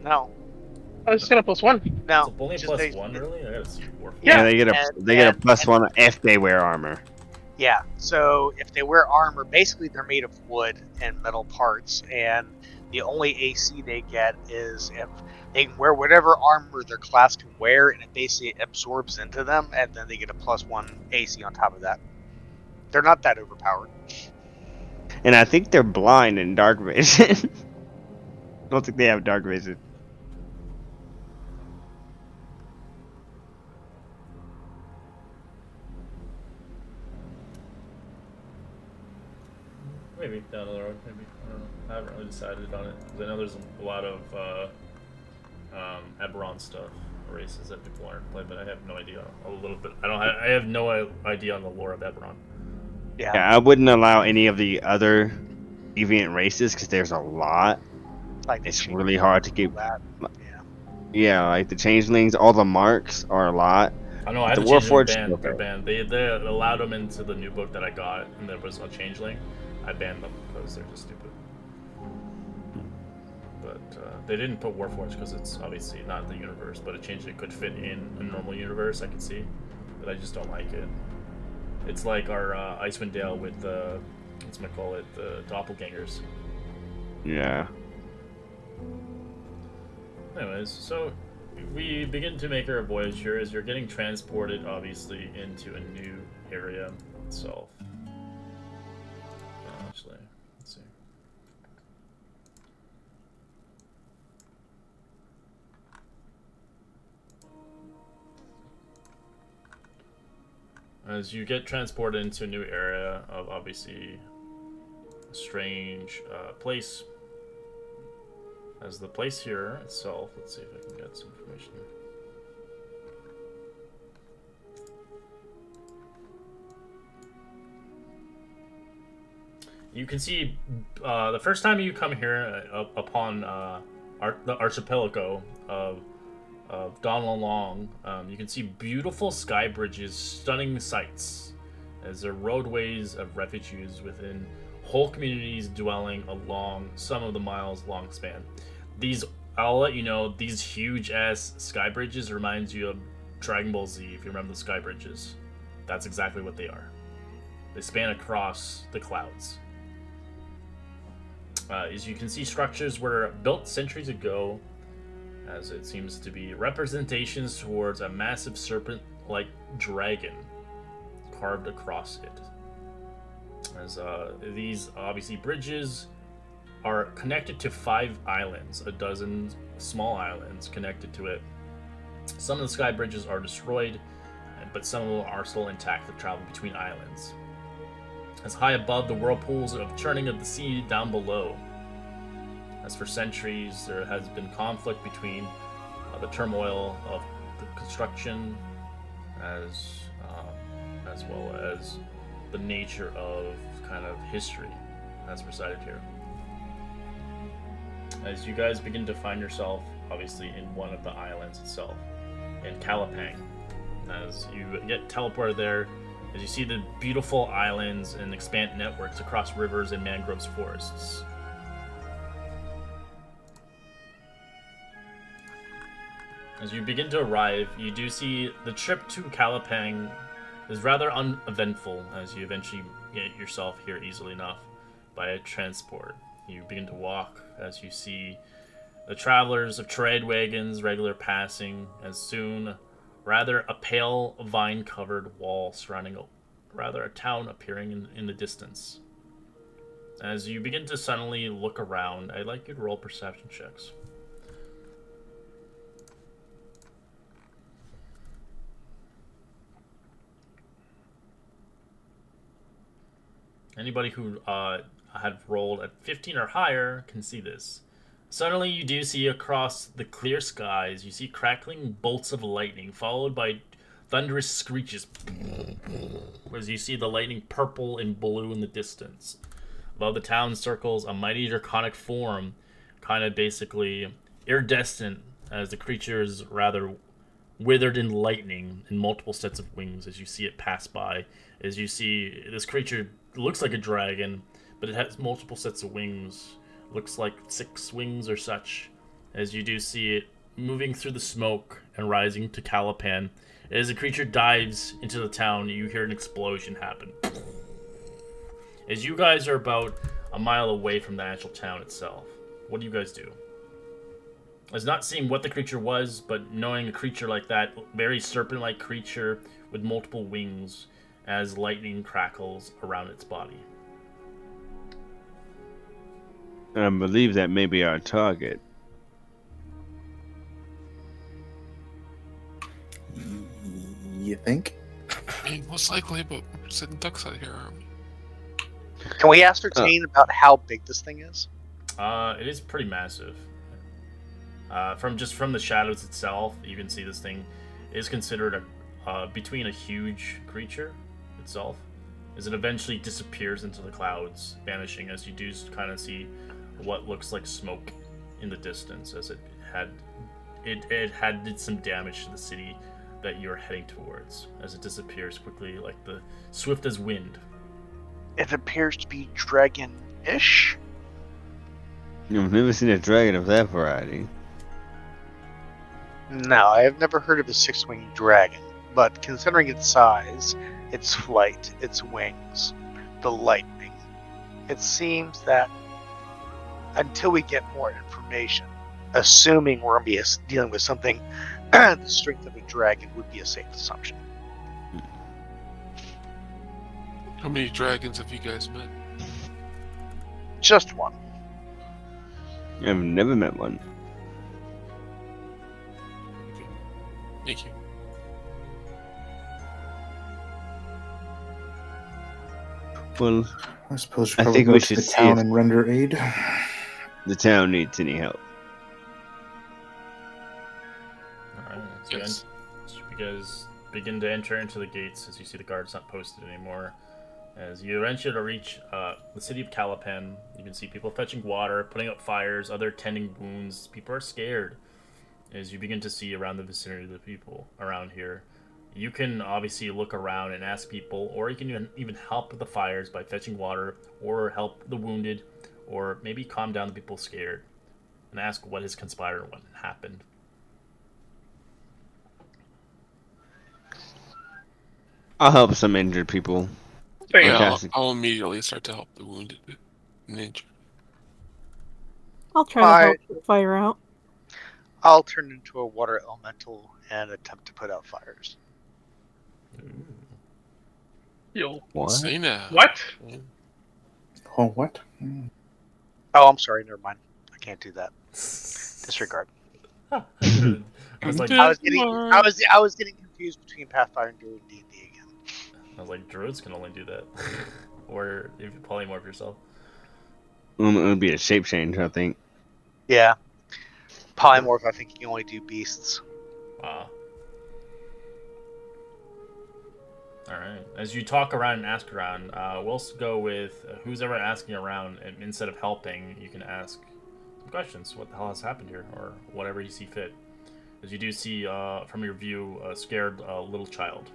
No. I was gonna +1. No. So only just +1, really? I gotta see Warforges. Yeah, they get a +1 if they wear armor. Yeah, so if they wear armor, basically they're made of wood and metal parts, and the only AC they get is if they can wear whatever armor their class can wear, and it basically absorbs into them, and then they get a +1 AC on top of that. They're not that overpowered. And I think they're blind in dark vision. I don't think they have dark vision. Maybe down the road, maybe. I don't know. I haven't really decided on it. 'Cause I know there's a lot of Eberron stuff, races that people want to play, but I have no idea. A little bit. I have no idea on the lore of Eberron. Yeah. I wouldn't allow any of the other deviant races because there's a lot. Like It's really hard to keep. that. Yeah, like the changelings, all the marks are a lot. I know. I The had the changeling Warforged, banned. okay. They're banned. They allowed them into the new book that I got, and there was a changeling. I banned them because they're just stupid. But they didn't put Warforged because it's obviously not the universe, but a changeling could fit in a normal universe. I can see, but I just don't like it. It's like our Icewind Dale with the the doppelgangers. Yeah. Anyways, so we begin to make our voyage here as you're getting transported, obviously, into a new area itself. Actually, let's see. As you get transported into a new area of obviously a strange place. As the place here itself, let's see if I can get some information here. You can see the first time you come here upon the archipelago of Donlon Long, you can see beautiful sky bridges, stunning sights, as there are roadways of refugees within whole communities dwelling along some of the miles long span. I'll let you know, these huge ass sky bridges reminds you of Dragon Ball Z, if you remember the sky bridges. That's exactly what they are. They span across the clouds. As you can see, structures were built centuries ago, as it seems to be representations towards a massive serpent-like dragon carved across it. As these obviously bridges are connected to 5 islands, a dozen small islands connected to it. Some of the sky bridges are destroyed, but some of them are still intact to travel between islands. As high above, the whirlpools of churning of the sea down below. As for centuries, there has been conflict between the turmoil of the construction, as well as the nature of kind of history that's recited here. As you guys begin to find yourself, obviously, in one of the islands itself, in Kalapang. As you get teleported there, as you see the beautiful islands and expanded networks across rivers and mangroves forests. As you begin to arrive, you do see the trip to Kalapang is rather uneventful, as you eventually get yourself here easily enough by a transport. You begin to walk as you see the travelers of trade wagons regular passing, as soon rather a pale vine-covered wall surrounding a town appearing in the distance. As you begin to suddenly look around, I'd like you to roll perception checks. Anybody who had rolled at 15 or higher can see this. Suddenly you do see across the clear skies, you see crackling bolts of lightning, followed by thunderous screeches. As you see the lightning purple and blue in the distance. Above the town circles a mighty draconic form, kind of basically iridescent, as the creature is rather withered in lightning in multiple sets of wings as you see it pass by. As you see this creature looks like a dragon, but it has multiple sets of wings. Looks like 6 wings or such. As you do see it moving through the smoke and rising to Kalapang. As the creature dives into the town, you hear an explosion happen. As you guys are about a mile away from the actual town itself, what do you guys do? As not seeing what the creature was, but knowing a creature like that, very serpent-like creature with multiple wings, as lightning crackles around its body. I believe that may be our target. You think? I mean, most likely, but we're sitting ducks out here, aren't we? Can we ascertain about how big this thing is? It is pretty massive. From the shadows itself, you can see this thing is considered between a huge creature itself, as it eventually disappears into the clouds, vanishing as you do kind of see what looks like smoke in the distance, as it did some damage to the city that you're heading towards, as it disappears quickly like the swift as wind. It appears to be dragon-ish. I've never seen a dragon of that variety. No, I have never heard of a 6-winged dragon, but considering its size, its flight, its wings, the lightning, it seems that until we get more information, assuming we're going to be dealing with something the strength of a dragon would be a safe assumption. How many dragons have you guys met? Just one. I've never met one. Okay. Thank you. Well, I suppose I we think probably we go to should the see town if and render aid. the town needs any help. Alright, so Yes. you guys begin to enter into the gates as you see the guards not posted anymore. As you eventually reach the city of Calapan, you can see people fetching water, putting out fires, other tending wounds. People are scared as you begin to see around the vicinity of the people around here. You can obviously look around and ask people, or you can even help with the fires by fetching water, or help the wounded, or maybe calm down the people scared, and ask what has conspired and what happened. I'll help some injured people. There you Yeah, go. Okay. I'll immediately start to help the wounded and injured. I'll try to help the fire out. I'll turn into a water elemental and attempt to put out fires. You'll What? Say now. what? Oh, what? Oh, I'm sorry. Never mind. I can't do that. Disregard. I was like, I was getting confused between Pathfinder and D&D again. I was like, druids can only do that, or if you polymorph yourself. It would be a shape change, I think. Yeah. Polymorph, I think you can only do beasts. Alright. As you talk around and ask around, we'll go with who's ever asking around, and instead of helping, you can ask some questions. What the hell has happened here? Or whatever you see fit. As you do see, from your view, a scared little child.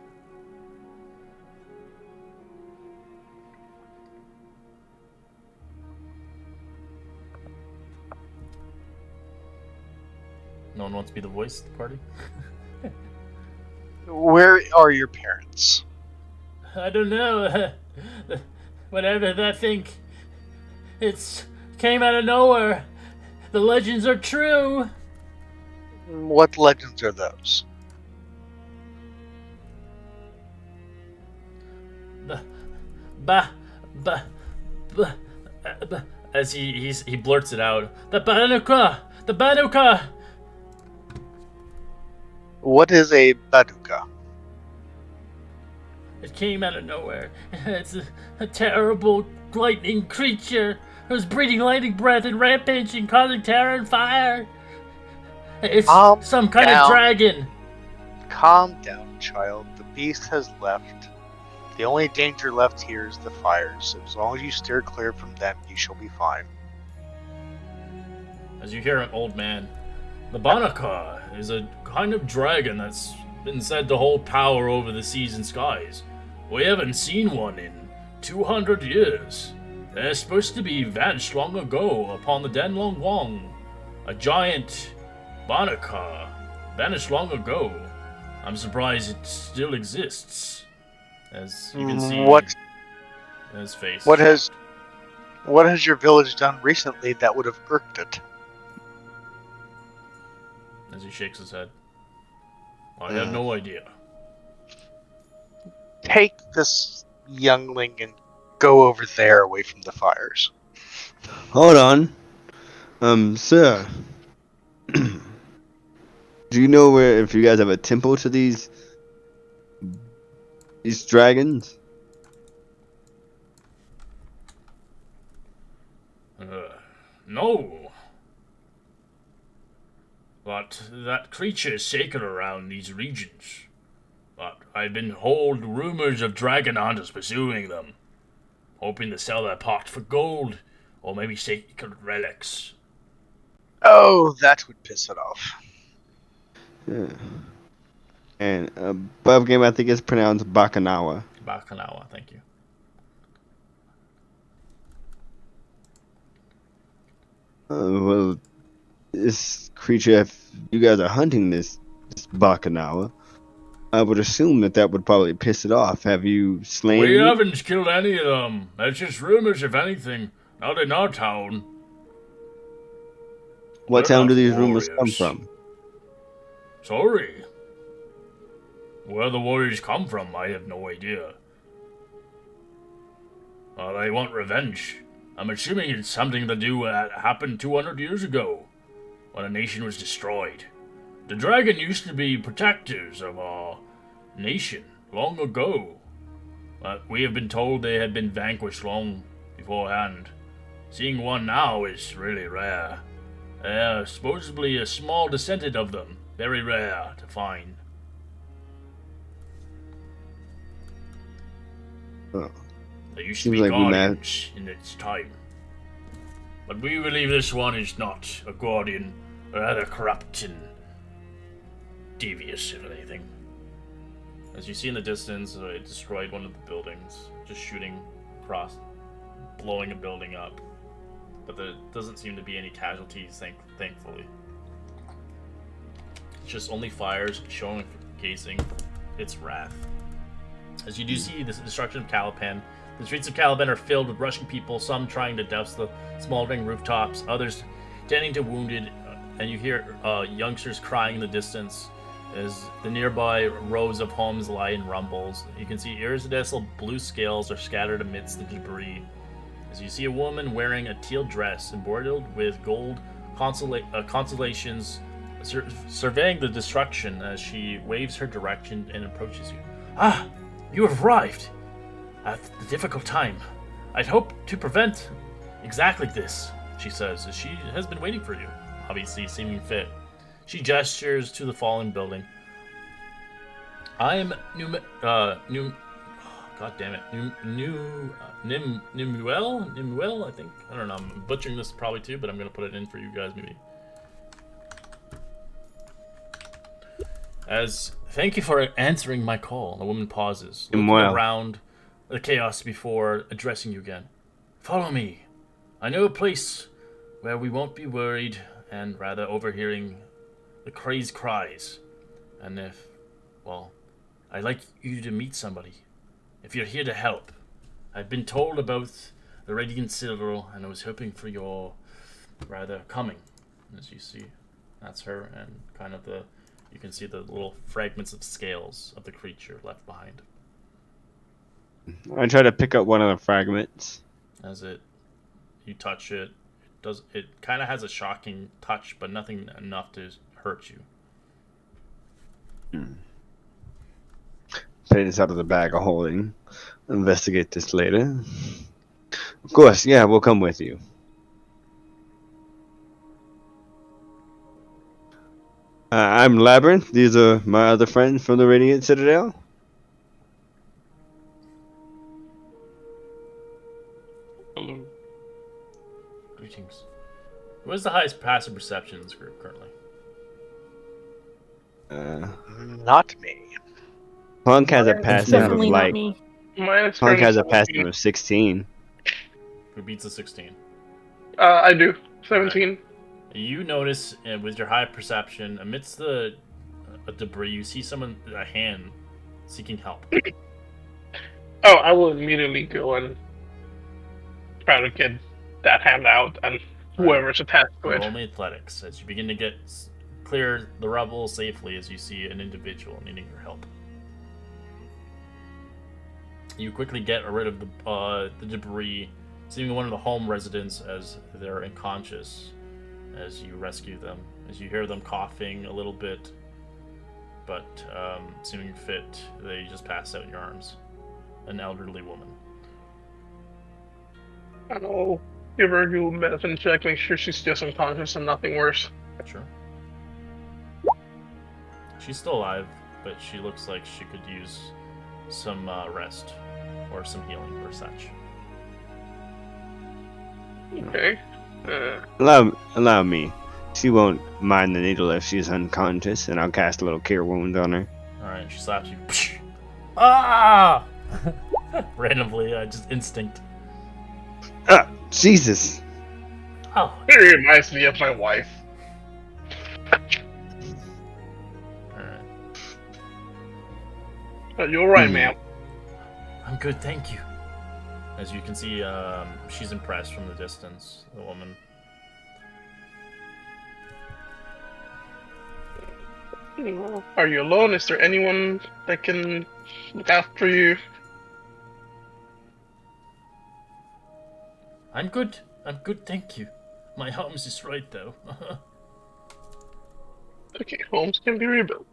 No one wants to be the voice of the party? Where are your parents? I don't know. Whatever that thing. It's came out of nowhere. The legends are true. What legends are those? As he blurts it out, the Banuka. What is a Baduka? It came out of nowhere. It's a terrible lightning creature who's breathing lightning breath and rampaging, causing terror and fire. It's some kind of dragon. Calm down, child. The beast has left. The only danger left here is the fires. So as long as you steer clear from them, you shall be fine. As you hear an old man, the Banaka is a kind of dragon that's been said to hold power over the seas and skies. We haven't seen one in 200 years. They're supposed to be vanished long ago upon the Denlong Wong. A giant Banaka vanished long ago. I'm surprised it still exists. As you can see in his face. What has your village done recently that would have irked it? As he shakes his head. I have no idea. Take this youngling and go over there away from the fires. Hold on. Sir. Do you know if you guys have a temple to these dragons? No. But that creature is sacred around these regions. But I've been told rumors of dragon hunters pursuing them, hoping to sell their pot for gold, or maybe sacred relics. Oh, that would piss it off. Yeah. And above game, I think it's pronounced Bakanawa. Bakanawa, thank you. Well, this creature, if you guys are hunting this Bakanawa, I would assume that would probably piss it off. Have you slain We it? haven't killed any of them. That's just rumors, if anything. Not in our town. What They're town do not these rumors come warriors. from? Sorry. Where the warriors come from, I have no idea. They want revenge. I'm assuming it's something to do with that happened 200 years ago, when a nation was destroyed. The dragon used to be protectors of our nation long ago, but we have been told they had been vanquished long beforehand. Seeing one now is really rare. They're supposedly a small descendant of them, very rare to find. Oh. There used to Seems be like we met. guardians in its time. But we believe this one is not a guardian, or rather corrupt and devious, if anything. As you see in the distance, it destroyed one of the buildings, just shooting across, blowing a building up. But there doesn't seem to be any casualties, thankfully. It's just only fires showcasing its wrath. As you do see the destruction of Caliban, the streets of Caliban are filled with rushing people, some trying to douse the smoldering rooftops, others tending to wounded, and you hear youngsters crying in the distance as the nearby rows of homes lie in rumbles. You can see iridescent blue scales are scattered amidst the debris. As you see a woman wearing a teal dress embroidered with gold constellations surveying the destruction as she waves her direction and approaches you. Ah, you have arrived at the difficult time. I'd hoped to prevent exactly this, she says, as she has been waiting for you, obviously seeming fit. She gestures to the fallen building. I'm Nimuel, I think. I don't know, I'm butchering this probably too, but I'm going to put it in for you guys maybe. Thank you for answering my call. The woman pauses, looking around the chaos before addressing you again. Follow me. I know a place where we won't be worried and rather overhearing the crazed cries. And I'd like you to meet somebody. If you're here to help. I've been told about the Radiant Citadel, and I was hoping for your coming. As you see, that's her, and kind of you can see the little fragments of scales of the creature left behind. I try to pick up one of the fragments. As you touch it, it kind of has a shocking touch, but nothing enough to hurt you. Take this out of the bag of holding. Investigate this later. Of course, yeah, we'll come with you. I'm Labyrinth. These are my other friends from the Radiant Citadel. Hello. Greetings. What is the highest passive perception in this group currently? Not me. Punk has a passive of Definitely not like. me. Mine is Punk has a 17. passive of 16. Who beats a 16? I do. 17. You notice with your high perception, amidst the debris, you see a hand seeking help. Oh, I will immediately go and try to get that hand out and whoever's attached to it. Roll me athletics as you begin to clear the rubble safely as you see an individual needing your help. You quickly get rid of the debris, seeing one of the home residents as they're unconscious as you rescue them. As you hear them coughing a little bit, but seeming fit, they just pass out in your arms. An elderly woman. I'll give her a new medicine check, make sure she's just unconscious and nothing worse. Sure. She's still alive, but she looks like she could use some rest or some healing or such. Okay. Allow me. She won't mind the needle if she's unconscious, and I'll cast a little cure wound on her. Alright, she slaps you. Ah! Randomly, just instinct. Ah, Jesus! Oh. It reminds me of my wife. Alright. You're right, ma'am. I'm good, thank you. As you can see, she's impressed from the distance, the woman. Are you alone? Is there anyone that can look after you? I'm good, thank you. My home's destroyed, though. Okay, homes can be rebuilt.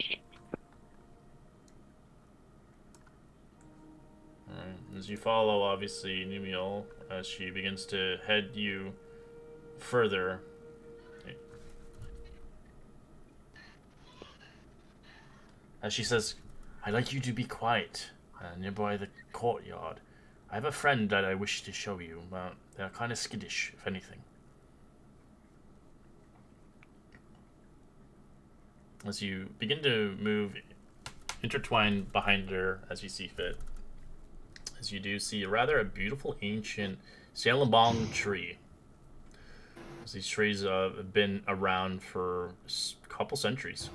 As you follow, obviously, Numiel, as she begins to head you further. As she says, I'd like you to be quiet nearby the courtyard. I have a friend that I wish to show you. They're kind of skittish, if anything. As you begin to move, intertwine behind her as you see fit, as you do see a beautiful ancient Sailabong tree. As these trees have been around for a couple centuries.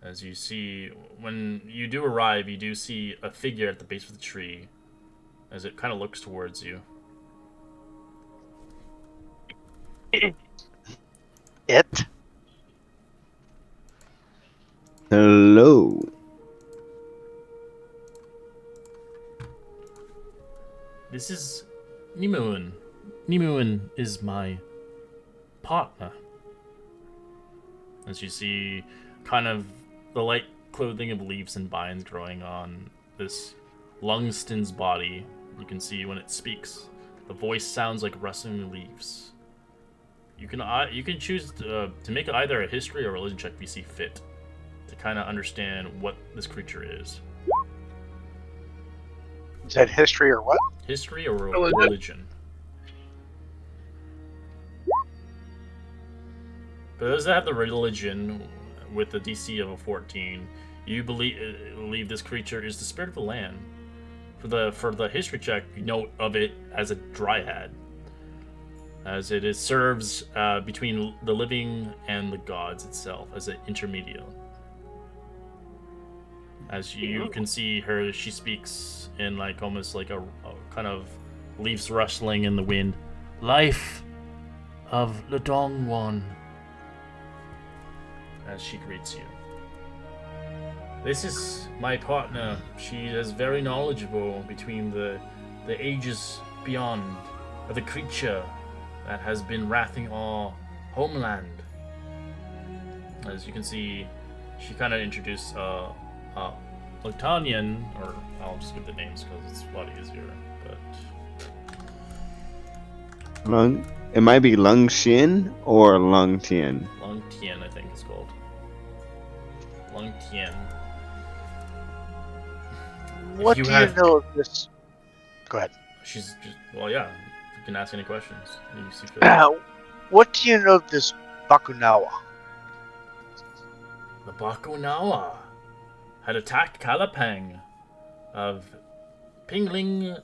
As you see, when you do arrive, you do see a figure at the base of the tree as it kind of looks towards you. It? Hello. This is Nimuin. Nimuin is my partner. As you see, kind of the light clothing of leaves and vines growing on this Lungston's body. You can see when it speaks, the voice sounds like rustling leaves. You can choose to make either a history or religion check if you see fit, to kind of understand what this creature is. Is that history or what? History or Religion. religion. For those that have the religion with the DC of a 14, you believe this creature is the spirit of the land. For the history check, you note of it as a dryad, as it serves between the living and the gods itself as an intermediate. As you can see her, she speaks in almost like a kind of leaves rustling in the wind. Life of the Dongwon. As she greets you. This is my partner. She is very knowledgeable between the ages beyond of the creature that has been wrathing our homeland. As you can see, she kind of introduced Lutanian, or I'll just give the names because it's a lot easier. But It might be Lung Xin or Lung Tian. Lung Tian, I think it's called. Lung Tian. What do you know of this? Go ahead. She's just, well, yeah. You can ask any questions. You see fit. What do you know of this Bakunawa? The Bakunawa had attacked Kalapang of Pingling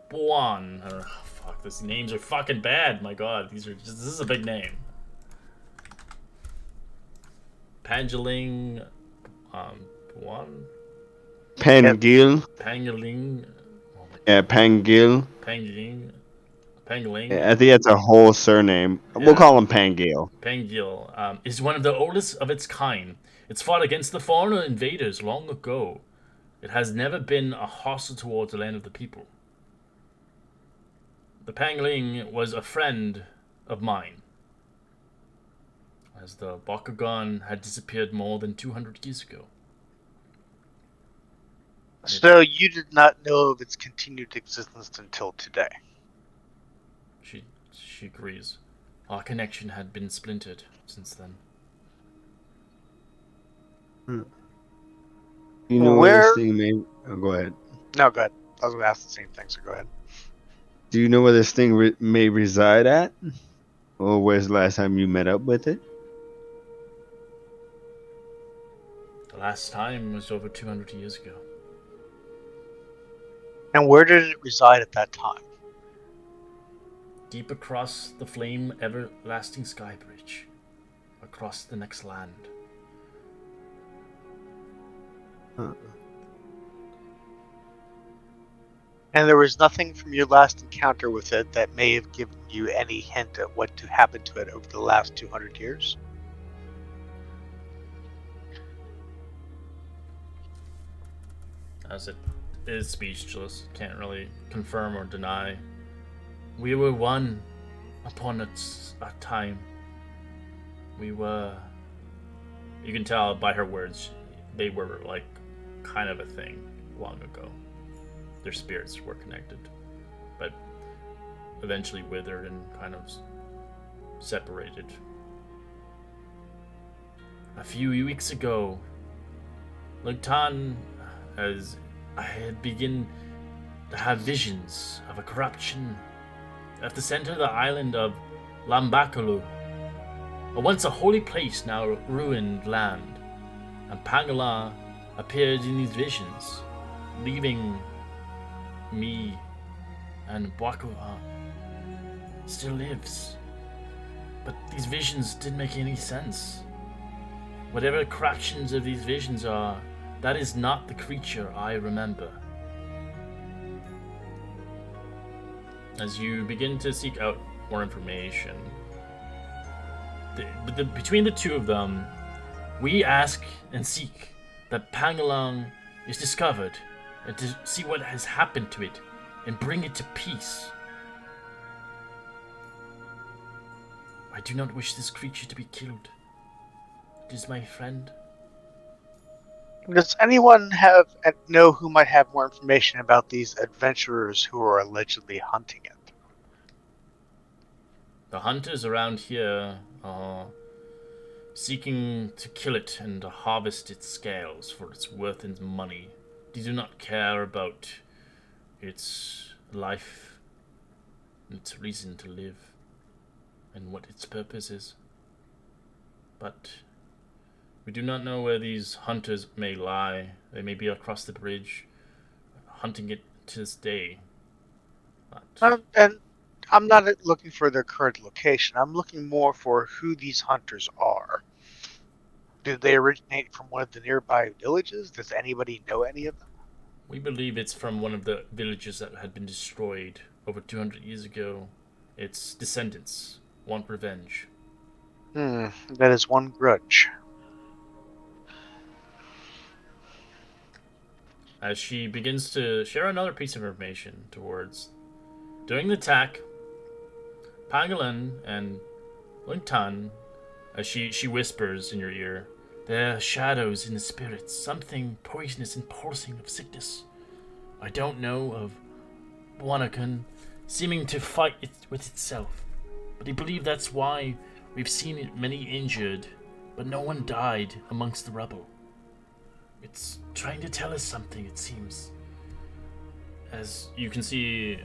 Buan. Fuck, these names are fucking bad. My god, this is a big name. Pangeling Buan? Pangil. Pangeling. Yeah, Pangil. Pangling. Yeah, I think that's a whole surname. Yeah. We'll call him Pangil. Pangil is one of the oldest of its kind. It's fought against the foreigner invaders long ago. It has never been a hostile towards the land of the people. The Pangling was a friend of mine, as the Bakugan had disappeared more than 200 years ago. So you did not know of its continued existence until today? She agrees. Our connection had been splintered since then. You know where this thing may... Oh, go ahead. No, go ahead. I was going to ask the same thing, so go ahead. Do you know where this thing may reside at? Or where's the last time you met up with it? The last time was over 200 years ago. And where did it reside at that time? Deep across the flame everlasting sky bridge. Across the next land. Huh. And there was nothing from your last encounter with it that may have given you any hint at what happened to it over the last 200 years? As it is speechless, can't really confirm or deny. We were one upon a time. We were... You can tell by her words, they were like kind of a thing long ago. Their spirits were connected, but eventually withered and kind of separated. A few weeks ago, Lugtan, as I had begun have visions of a corruption at the center of the island of Lambakalu, a once a holy place, now a ruined land. And Pangala appeared in these visions, leaving me, and Bwakua still lives. But these visions didn't make any sense. Whatever corruptions of these visions are, that is not the creature I remember. As you begin to seek out more information, between the two of them, we ask and seek that Pangalang is discovered, and to see what has happened to it, and bring it to peace. I do not wish this creature to be killed. It is my friend. Does anyone know who might have more information about these adventurers who are allegedly hunting it? The hunters around here are seeking to kill it and to harvest its scales for its worth and money. They do not care about its life, its reason to live, and what its purpose is. But we do not know where these hunters may lie. They may be across the bridge, hunting it to this day. And I'm not looking for their current location. I'm looking more for who these hunters are. Did they originate from one of the nearby villages? Does anybody know any of them? We believe it's from one of the villages that had been destroyed over 200 years ago. Its descendants want revenge. That is one grudge. As she begins to share another piece of information towards, during the attack, Pangolin and Lungtan, as she whispers in your ear, there are shadows in the spirits, something poisonous and pulsing of sickness. I don't know of Wanakan seeming to fight it with itself, but I believe that's why we've seen it many injured, but no one died amongst the rubble. It's trying to tell us something, it seems. As you can see,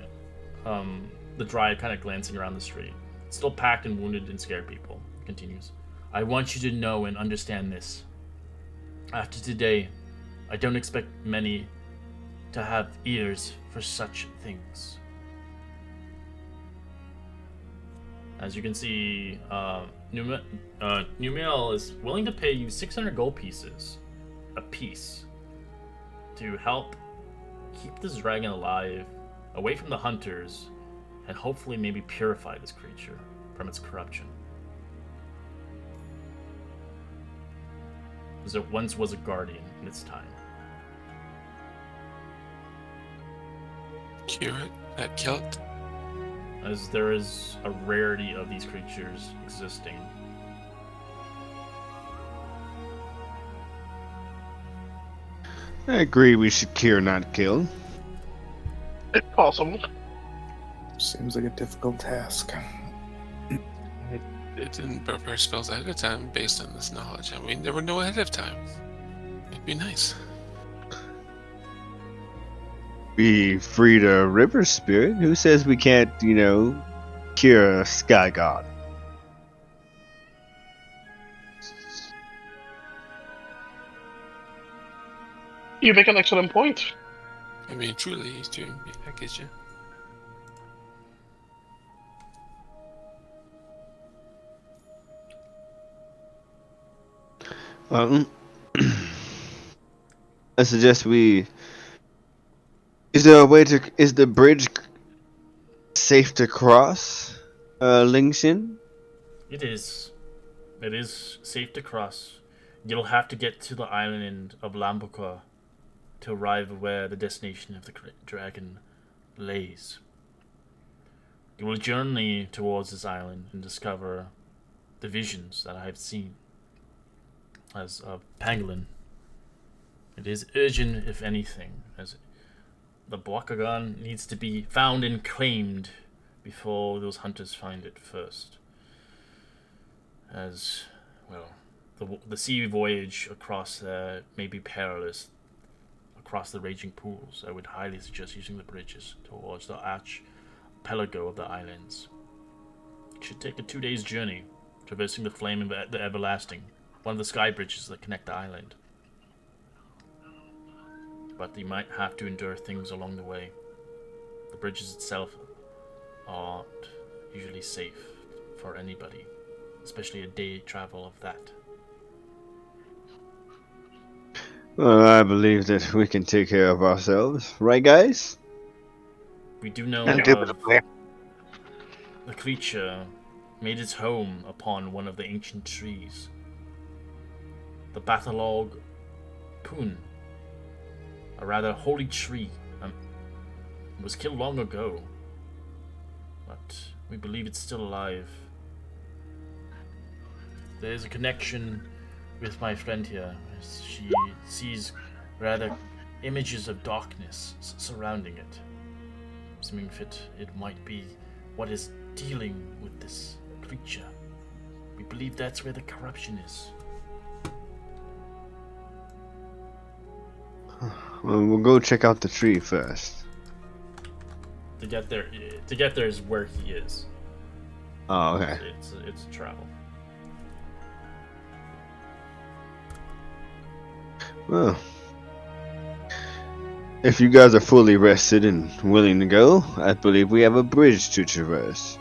the dryad kind of glancing around the street. Still packed and wounded and scared people. Continues. I want you to know and understand this. After today, I don't expect many to have ears for such things. As you can see, Numiel is willing to pay you 600 gold pieces a piece to help keep this dragon alive, away from the hunters, and hopefully maybe purify this creature from its corruption. As it once was a guardian in its time. Cure it, that kill it. As there is a rarity of these creatures existing. I agree we should cure, not kill. If possible. Seems like a difficult task. It didn't prepare spells ahead of time based on this knowledge. I mean, there were no ahead of time. It'd be nice. We freed a river spirit. Who says we can't, cure a sky god? You make an excellent point. I mean, truly, I get you. I suggest we. Is there a way to? Is the bridge safe to cross, Lingshin? It is. It is safe to cross. You'll have to get to the island of Lambuka to arrive where the destination of the dragon lays. You will journey towards this island and discover the visions that I have seen as of Pangolin. It is urgent, if anything, as the Bwakagan needs to be found and claimed before those hunters find it first. As, well, the sea voyage across there may be perilous across the raging pools, I would highly suggest using the bridges towards the archipelago of the islands. It should take a 2 days journey, traversing the Flame and the Everlasting, one of the sky bridges that connect the island. But you might have to endure things along the way. The bridges itself aren't usually safe for anybody, especially a day travel of that. Well, I believe that we can take care of ourselves, right, guys? We do know Indubitably. the creature made its home upon one of the ancient trees. The Bathalog Poon, a rather holy tree, was killed long ago, but we believe it's still alive. There is a connection with my friend here, as she sees rather images of darkness surrounding it, seeming fit it might be what is dealing with this creature. We believe that's where the corruption is. Well, we'll go check out the tree first. To get there is where he is. Oh, okay. It's travel. Well, if you guys are fully rested and willing to go, I believe we have a bridge to traverse.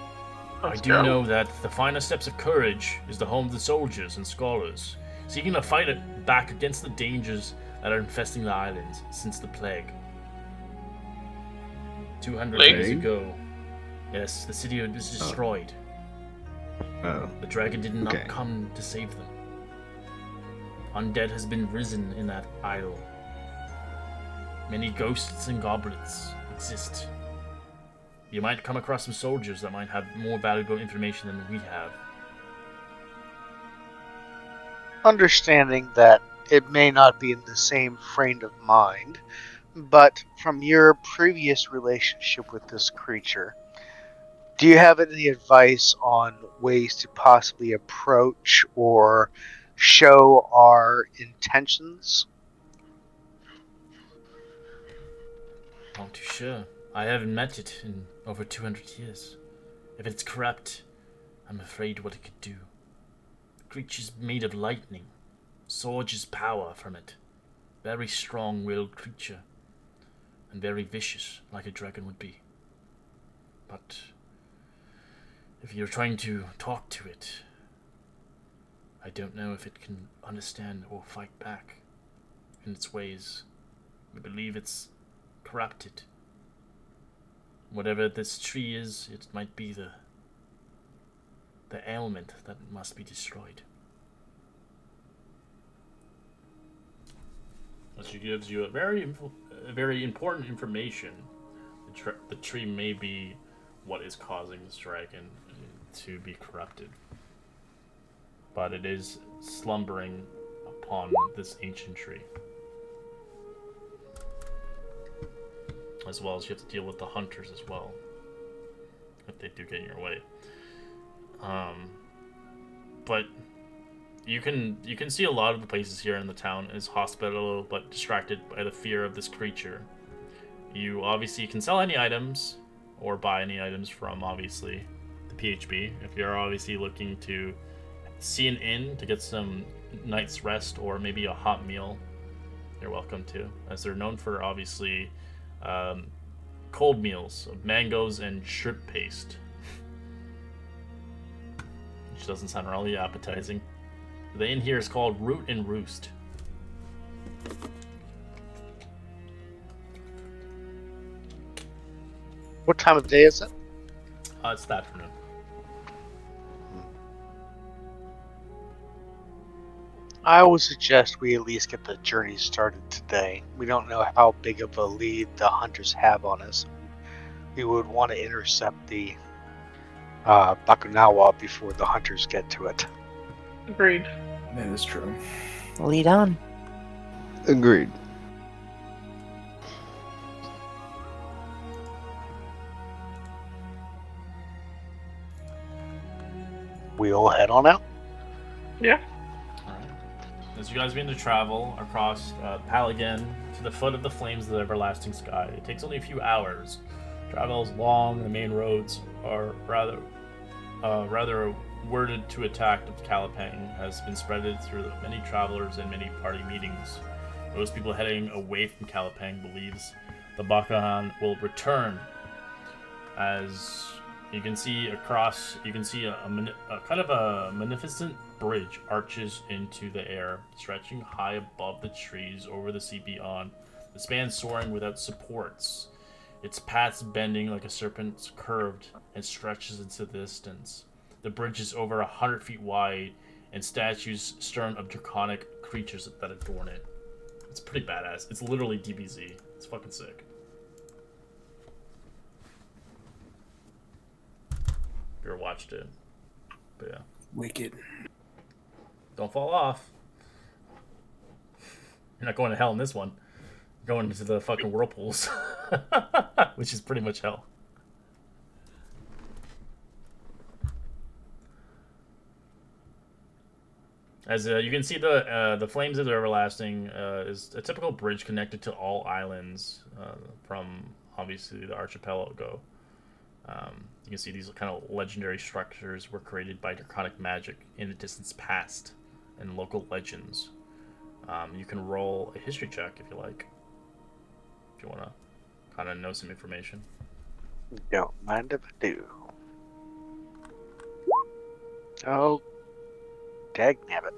I do know that the finest steps of courage is the home of the soldiers and scholars, seeking to fight it back against the dangers that are infesting the islands since the plague. 200 years ago, yes, the city was destroyed. Oh. The dragon did not come to save them. Undead has been risen in that isle. Many ghosts and goblins exist. You might come across some soldiers that might have more valuable information than we have. Understanding that it may not be in the same frame of mind, but from your previous relationship with this creature, do you have any advice on ways to possibly approach or show our intentions? Not too sure. I haven't met it in over 200 years. If it's corrupt, I'm afraid what it could do. The creature's made of lightning. Surges power from it. Very strong-willed creature. And very vicious, like a dragon would be. But if you're trying to talk to it, I don't know if it can understand or fight back in its ways. We believe it's corrupted. Whatever this tree is, it might be the ailment that must be destroyed. She gives you a very important information. The tree may be what is causing this dragon to be corrupted, but it is slumbering upon this ancient tree. As well as you have to deal with the hunters as well, if they do get in your way. But you can see a lot of the places here in the town is hospitable but distracted by the fear of this creature. You obviously can sell any items or buy any items from obviously the PHB. If you're obviously looking to see an inn to get some night's rest or maybe a hot meal, you're welcome to, as they're known for obviously cold meals of mangoes and shrimp paste, which doesn't sound really appetizing. The inn here is called Root and Roost. What time of day is it? It's the afternoon. I would suggest we at least get the journey started today. We don't know how big of a lead the hunters have on us. We would want to intercept the Bakunawa before the hunters get to it. Agreed. That is true. Lead on. Agreed. We'll head on out. Yeah. as you guys begin to travel across Palagan to the foot of the flames of the everlasting sky, it takes only a few hours. Travels long, the main roads are rather worded to attack of Calipang has been spreaded through many travelers and many party meetings. Most people heading away from Calipang believes the Bakahan will return. As you can see across, you can see a kind of a magnificent bridge arches into the air, stretching high above the trees over the sea beyond. The span soaring without supports, its paths bending like a serpent's curved and stretches into the distance. The bridge is over 100 feet wide, and statues stern of draconic creatures that adorn it. It's pretty badass. It's literally DBZ. It's fucking sick. If you ever watched it. But yeah. Wicked. Don't fall off. You're not going to hell in this one. You're going into the fucking whirlpools. Which is pretty much hell. As you can see, the Flames of the Everlasting is a typical bridge connected to all islands from, obviously, the archipelago. You can see these kind of legendary structures were created by draconic magic in the distance past and local legends. You can roll a history check if you like, if you want to kind of know some information. Don't mind if I do. Oh, dagnabbit.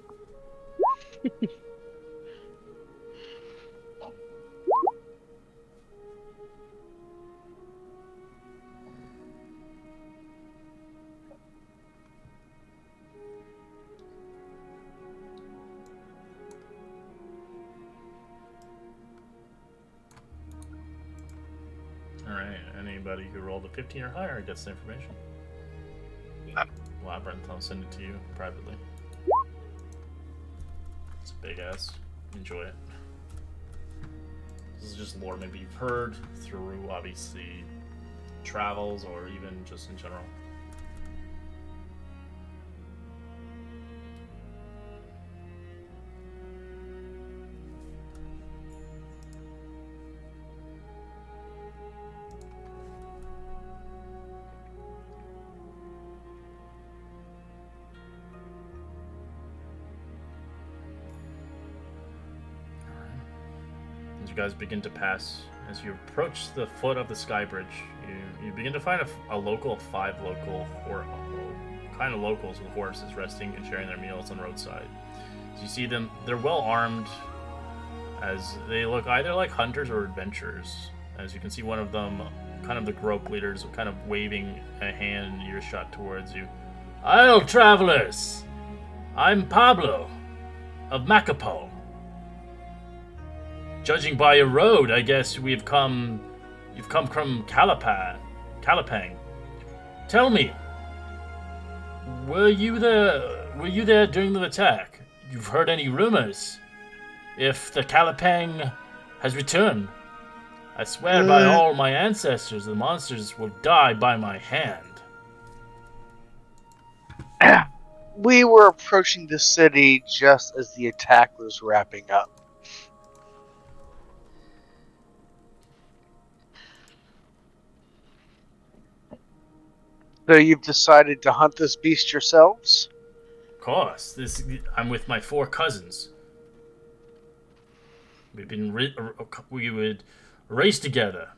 Alright, anybody who rolled a 15 or higher gets the information. Labyrinth, I'll send it to you privately. It's a big ass. Enjoy it. This is just lore maybe you've heard through, obviously, travels or even just in general. As you guys begin to pass, as you approach the foot of the sky bridge, you begin to find five local kind of locals with horses resting and sharing their meals on the roadside. As you see them, they're well armed, as they look either like hunters or adventurers. As you can see one of them, kind of the Grope leaders, kind of waving a hand earshot towards you. "Idle travelers! I'm Pablo of Macapo. Judging by your road, I guess you've come from Calipang. Tell me, were you there during the attack? You've heard any rumors? If the Calipang has returned, I swear by all my ancestors, the monsters will die by my hand." We were approaching the city just as the attack was wrapping up. So you've decided to hunt this beast yourselves? Of course, I'm with my 4 cousins. We would race together,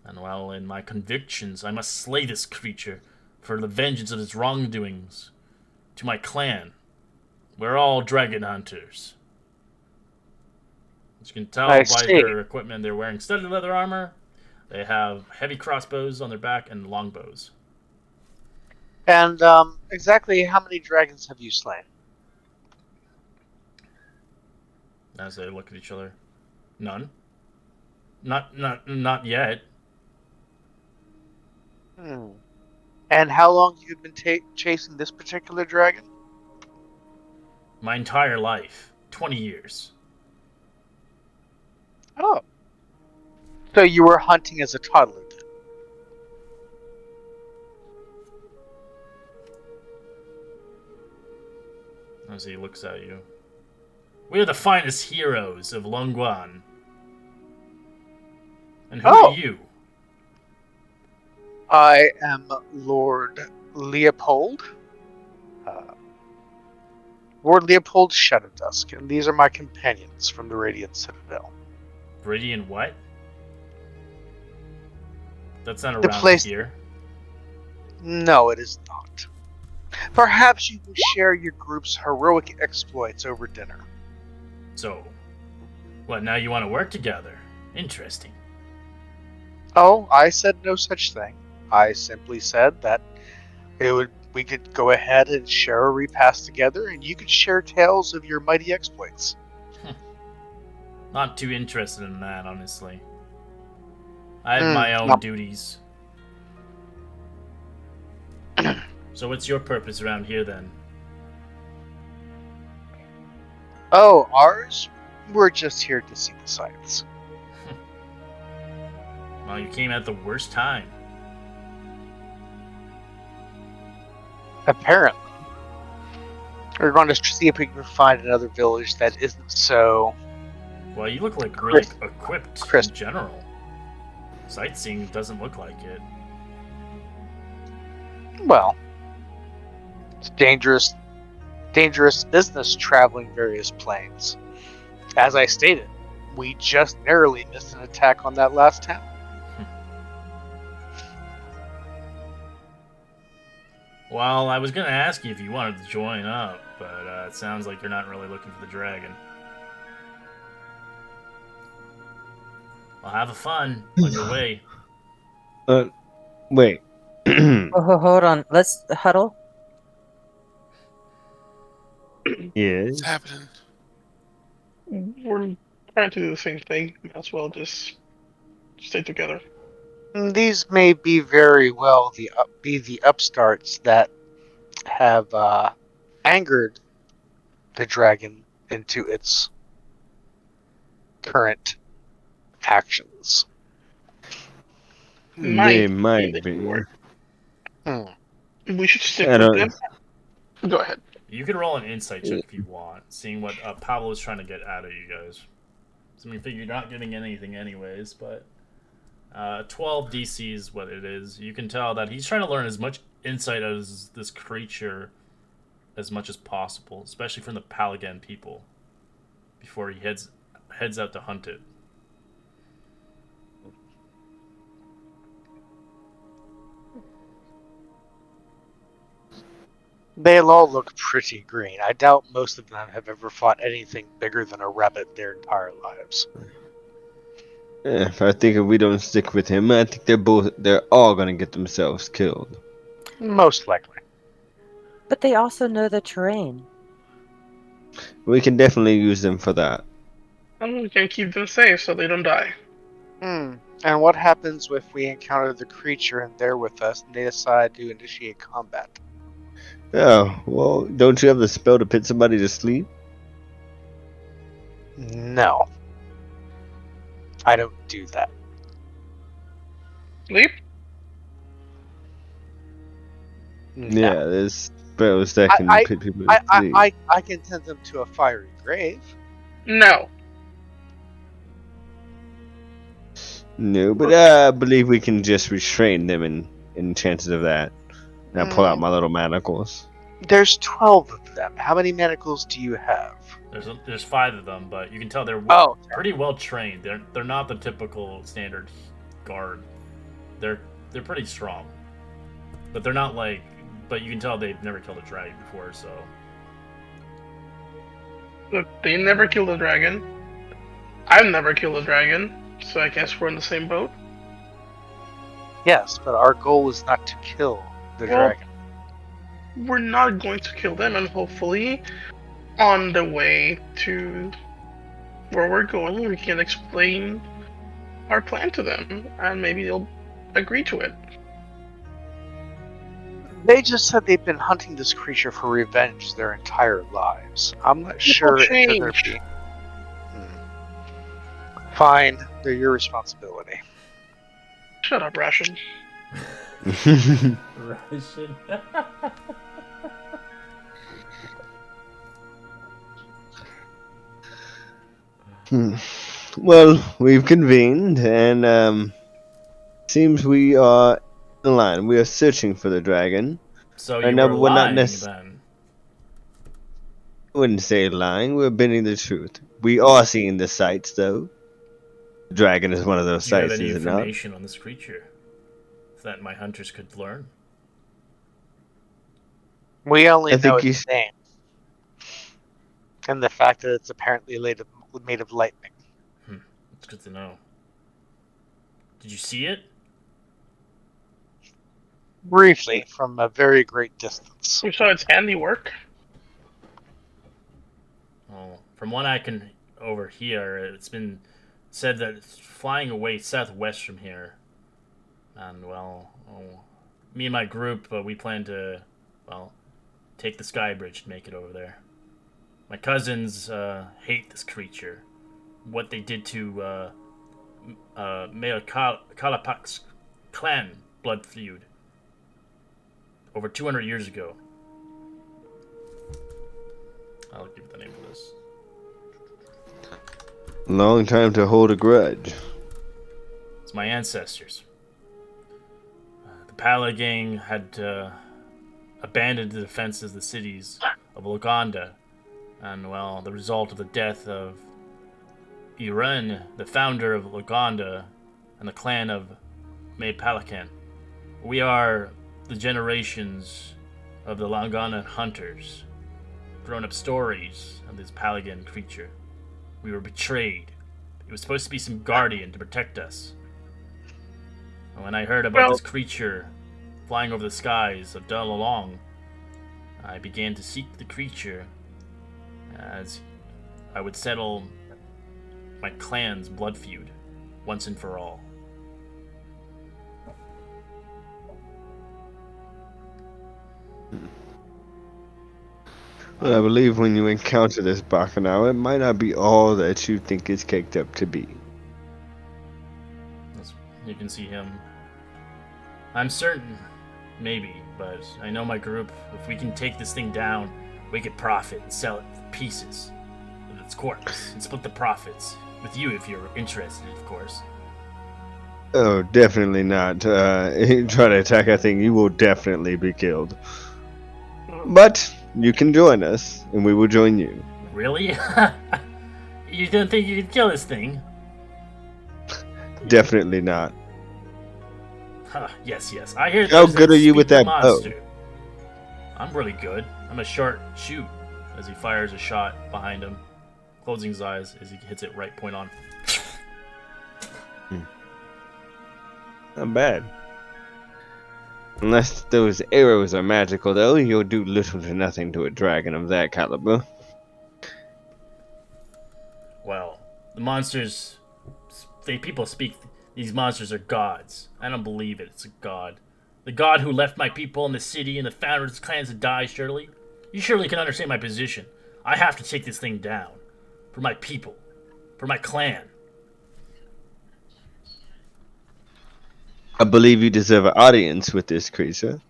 and while in my convictions, I must slay this creature for the vengeance of its wrongdoings to my clan. We're all dragon hunters. As you can tell by their equipment, they're wearing studded leather armor. They have heavy crossbows on their back and longbows. And exactly how many dragons have you slain? As they look at each other, none. Not yet. And how long have you been chasing this particular dragon? My entire life, 20 years. Oh, so you were hunting as a toddler then? As he looks at you. We're the finest heroes of Longguan. And who Oh. are you? I am Lord Leopold. Lord Leopold Shadowdusk, and these are my companions from the Radiant Citadel. Viridian what? That's not The around place- here. No, it is not. Perhaps you can share your group's heroic exploits over dinner. So, what, now you want to work together? Interesting. Oh, I said no such thing. I simply said that we could go ahead and share a repast together, and you could share tales of your mighty exploits. Not too interested in that, honestly. I have Hmm, my own no. duties. So what's your purpose around here, then? Oh, ours? We're just here to see the sights. Well, you came at the worst time. Apparently. We're going to see if we can find another village that isn't so... Well, you look like really equipped Crisp. in general. Sightseeing doesn't look like it. Well, it's dangerous business traveling various planes. As I stated, we just narrowly missed an attack on that last town. Well, I was going to ask you if you wanted to join up, but it sounds like you're not really looking for the dragon. Well, have fun on your way. Wait. Oh, hold on. Let's huddle. Yes. What's happening? We're trying to do the same thing. Might as well just stay together. These may be very well the upstarts that have angered the dragon into its current actions. They Might might be. be. We should stick I with don't- them. Go ahead. You can roll an insight check if you want, seeing what Pablo is trying to get out of you guys. So I figure you're not getting anything anyways, but 12 DC is what it is. You can tell that he's trying to learn as much insight as this creature as much as possible, especially from the Palagan people, before he heads out to hunt it. They'll all look pretty green. I doubt most of them have ever fought anything bigger than a rabbit their entire lives. Yeah, I think if we don't stick with him, I think they're all gonna get themselves killed. Most likely. But they also know the terrain. We can definitely use them for that. And we can keep them safe so they don't die. And what happens if we encounter the creature and they're with us and they decide to initiate combat? Oh, well, don't you have the spell to put somebody to sleep? No. I don't do that. Leap? No. Yeah, there's spells that can put people to sleep. I can send them to a fiery grave. No. No, but I believe we can just restrain them in chances of that. And I pull out my little manacles. There's 12 of them. How many manacles do you have? There's 5 of them, but you can tell they're pretty well trained. They're not the typical standard guard. They're pretty strong, but they're not like. But you can tell they've never killed a dragon before, so. Look, they never killed a dragon. I've never killed a dragon, so I guess we're in the same boat. Yes, but our goal is not to kill the dragon. We're not going to kill them, and hopefully, on the way to where we're going, we can explain our plan to them, and maybe they'll agree to it. They just said they've been hunting this creature for revenge their entire lives. I'm not sure if they're gonna be... Fine, they're your responsibility. Shut up, Ration. Ration. Well, we've convened, and seems we are in line. We are searching for the dragon. So Right you now, were but we're not lying then. I wouldn't say lying. We're bending the truth. We are seeing the sights, though. The dragon is one of those Do you have sights, any is it not? information on this creature that my hunters could learn? We only I know think its name. And the fact that it's apparently made of lightning. It's good to know. Did you see it? Briefly, from a very great distance. You saw its handiwork. Oh, from what I can overhear, it's been said that it's flying away southwest from here. And, well, me and my group, we plan to, well, take the sky bridge and make it over there. My cousins hate this creature. What they did to Mayor Kalapak's clan blood feud over 200 years ago. I'll give the name of this. Long time to hold a grudge. It's my ancestors. The Pala gang had abandoned the defenses of the cities of Luganda, and, well, the result of the death of Iren, the founder of Luganda, and the clan of Maypalakan. We are the generations of the Luganda hunters, grown up stories of this Palagan creature. We were betrayed. It was supposed to be some guardian to protect us. And when I heard about this creature flying over the skies of Dalalong, I began to seek the creature as I would settle my clan's blood feud once and for all. Well, I believe when you encounter this Bacchanal, it might not be all that you think it's caked up to be. You can see him. I'm certain, maybe, but I know my group, if we can take this thing down, we could profit and sell it for pieces of its corpse and split the profits with you if you're interested, of course. Oh, definitely not. You try to attack a thing, you will definitely be killed. But you can join us, and we will join you. Really? You don't think you could kill this thing? Definitely not. Huh, yes. I hear How there's good a are you with speaking that bow? monster. I'm really good. I'm a short shoot as he fires a shot behind him, closing his eyes as he hits it right point on. Not bad. Unless those arrows are magical, though, you'll do little to nothing to a dragon of that caliber. Well, the monsters, people speak, these monsters are gods. I don't believe it. It's a god. The god who left my people in the city and the founder of his clans to die, surely? You surely can understand my position. I have to take this thing down. For my people. For my clan. I believe you deserve an audience with this creature.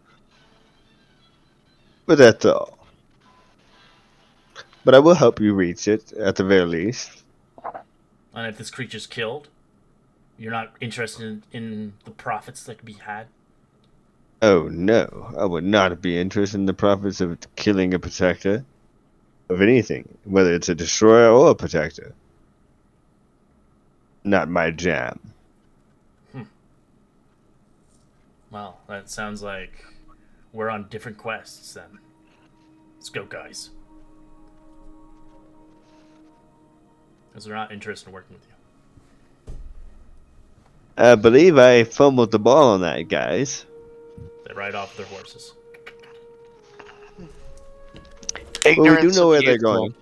But that's all. But I will help you reach it, at the very least. And if this creature's killed, you're not interested in the profits that could be had? Oh no, I would not be interested in the profits of killing a protector. Of anything, whether it's a destroyer or a protector. Not my jam. Well, that sounds like we're on different quests then. Let's go, guys. Because they're not interested in working with you. I believe I fumbled the ball on that, guys. They ride off their horses. Well, we do know where they're going.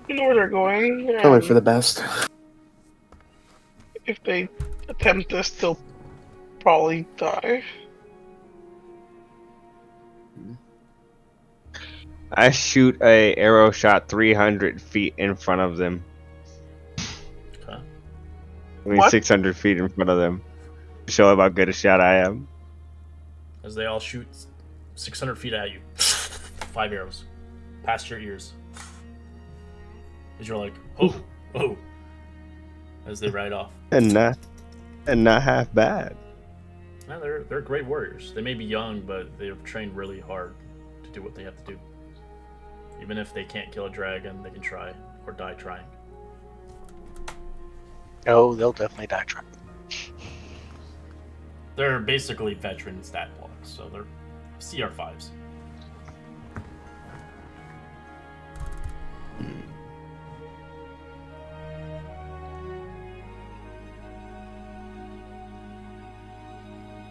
You know where they're going. Probably for the best. If they attempt this, they'll probably die. I shoot a arrow shot 300 feet in front of them. Okay. I mean, What? 600 feet in front of them. Show them how good a shot I am. As they all shoot 600 feet at you. 5 arrows past your ears. As you're like, oh, as they ride off. And not half bad. Yeah, they're great warriors. They may be young, but they've trained really hard to do what they have to do. Even if they can't kill a dragon, they can try or die trying. Oh, they'll definitely die trying. They're basically veteran stat blocks, so they're CR5s.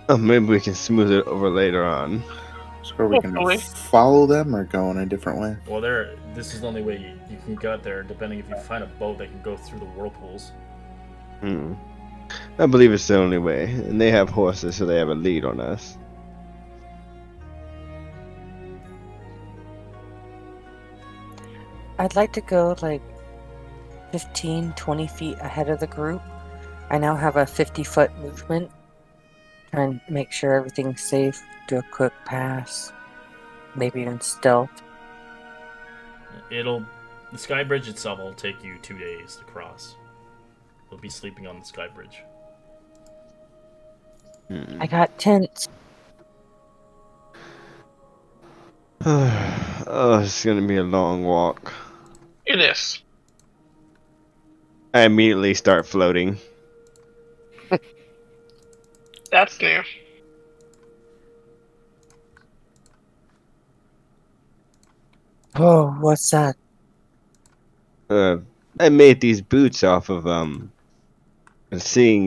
Oh, maybe we can smooth it over later on. So are we going Hopefully. to follow them or go in a different way? Well, this is the only way you can get there. Depending if you find a boat that can go through the whirlpools. I believe it's the only way. And they have horses, so they have a lead on us. I'd like to go like 15, 20 feet ahead of the group. I now have a 50-foot movement. Try and make sure everything's safe. Do a quick pass. Maybe even stealth. The sky bridge itself will take you 2 days to cross. You'll be sleeping on the sky bridge. I got tents. Oh, it's gonna be a long walk. It is. I immediately start floating. That's new. Oh, what's that? I made these boots off of seeing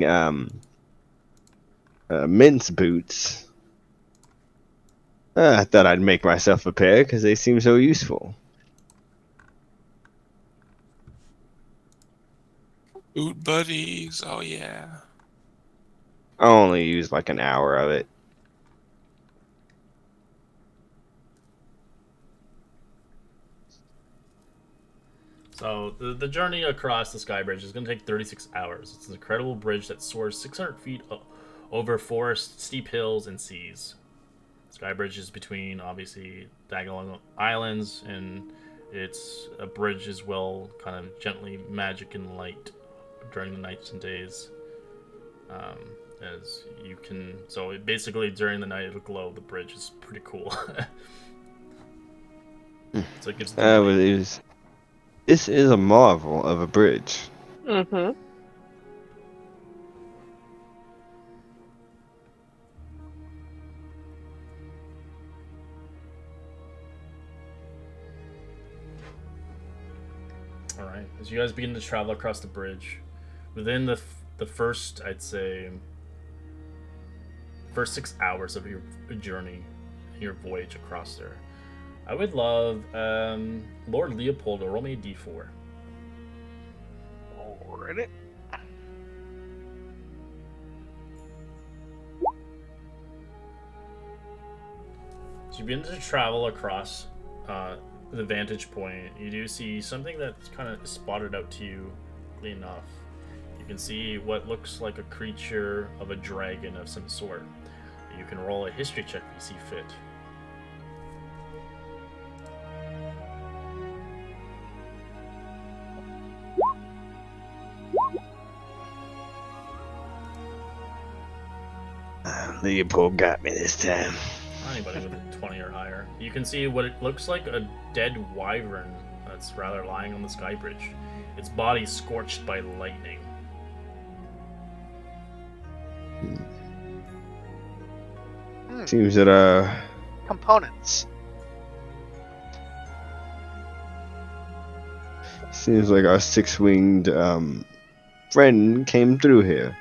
Mint's boots. I thought I'd make myself a pair because they seem so useful. Boot buddies. Oh yeah. I only used like an hour of it. So the journey across the sky bridge is going to take 36 hours. It's an incredible bridge that soars 600 feet over forests, steep hills, and seas. Sky bridge is between, obviously, Dagalong Islands, and it's a bridge as well, kind of gently magic and light during the nights and days. As you can, so basically during the night it'll glow. The bridge is pretty cool. So it gives. This is a marvel of a bridge. Mm-hmm. All right. As you guys begin to travel across the bridge, within the first, I'd say, first 6 hours of your journey, your voyage across there, I would love Lord Leopold to roll me a d4. Alright. So you begin to travel across the vantage point. You do see something that's kind of spotted out to you clean enough. You can see what looks like a creature of a dragon of some sort. You can roll a history check if you see fit. Leopold got me this time. Anybody with a 20 or higher. You can see what it looks like a dead wyvern that's rather lying on the sky bridge. Its body scorched by lightning. Seems that Components. seems like our six-winged friend came through here.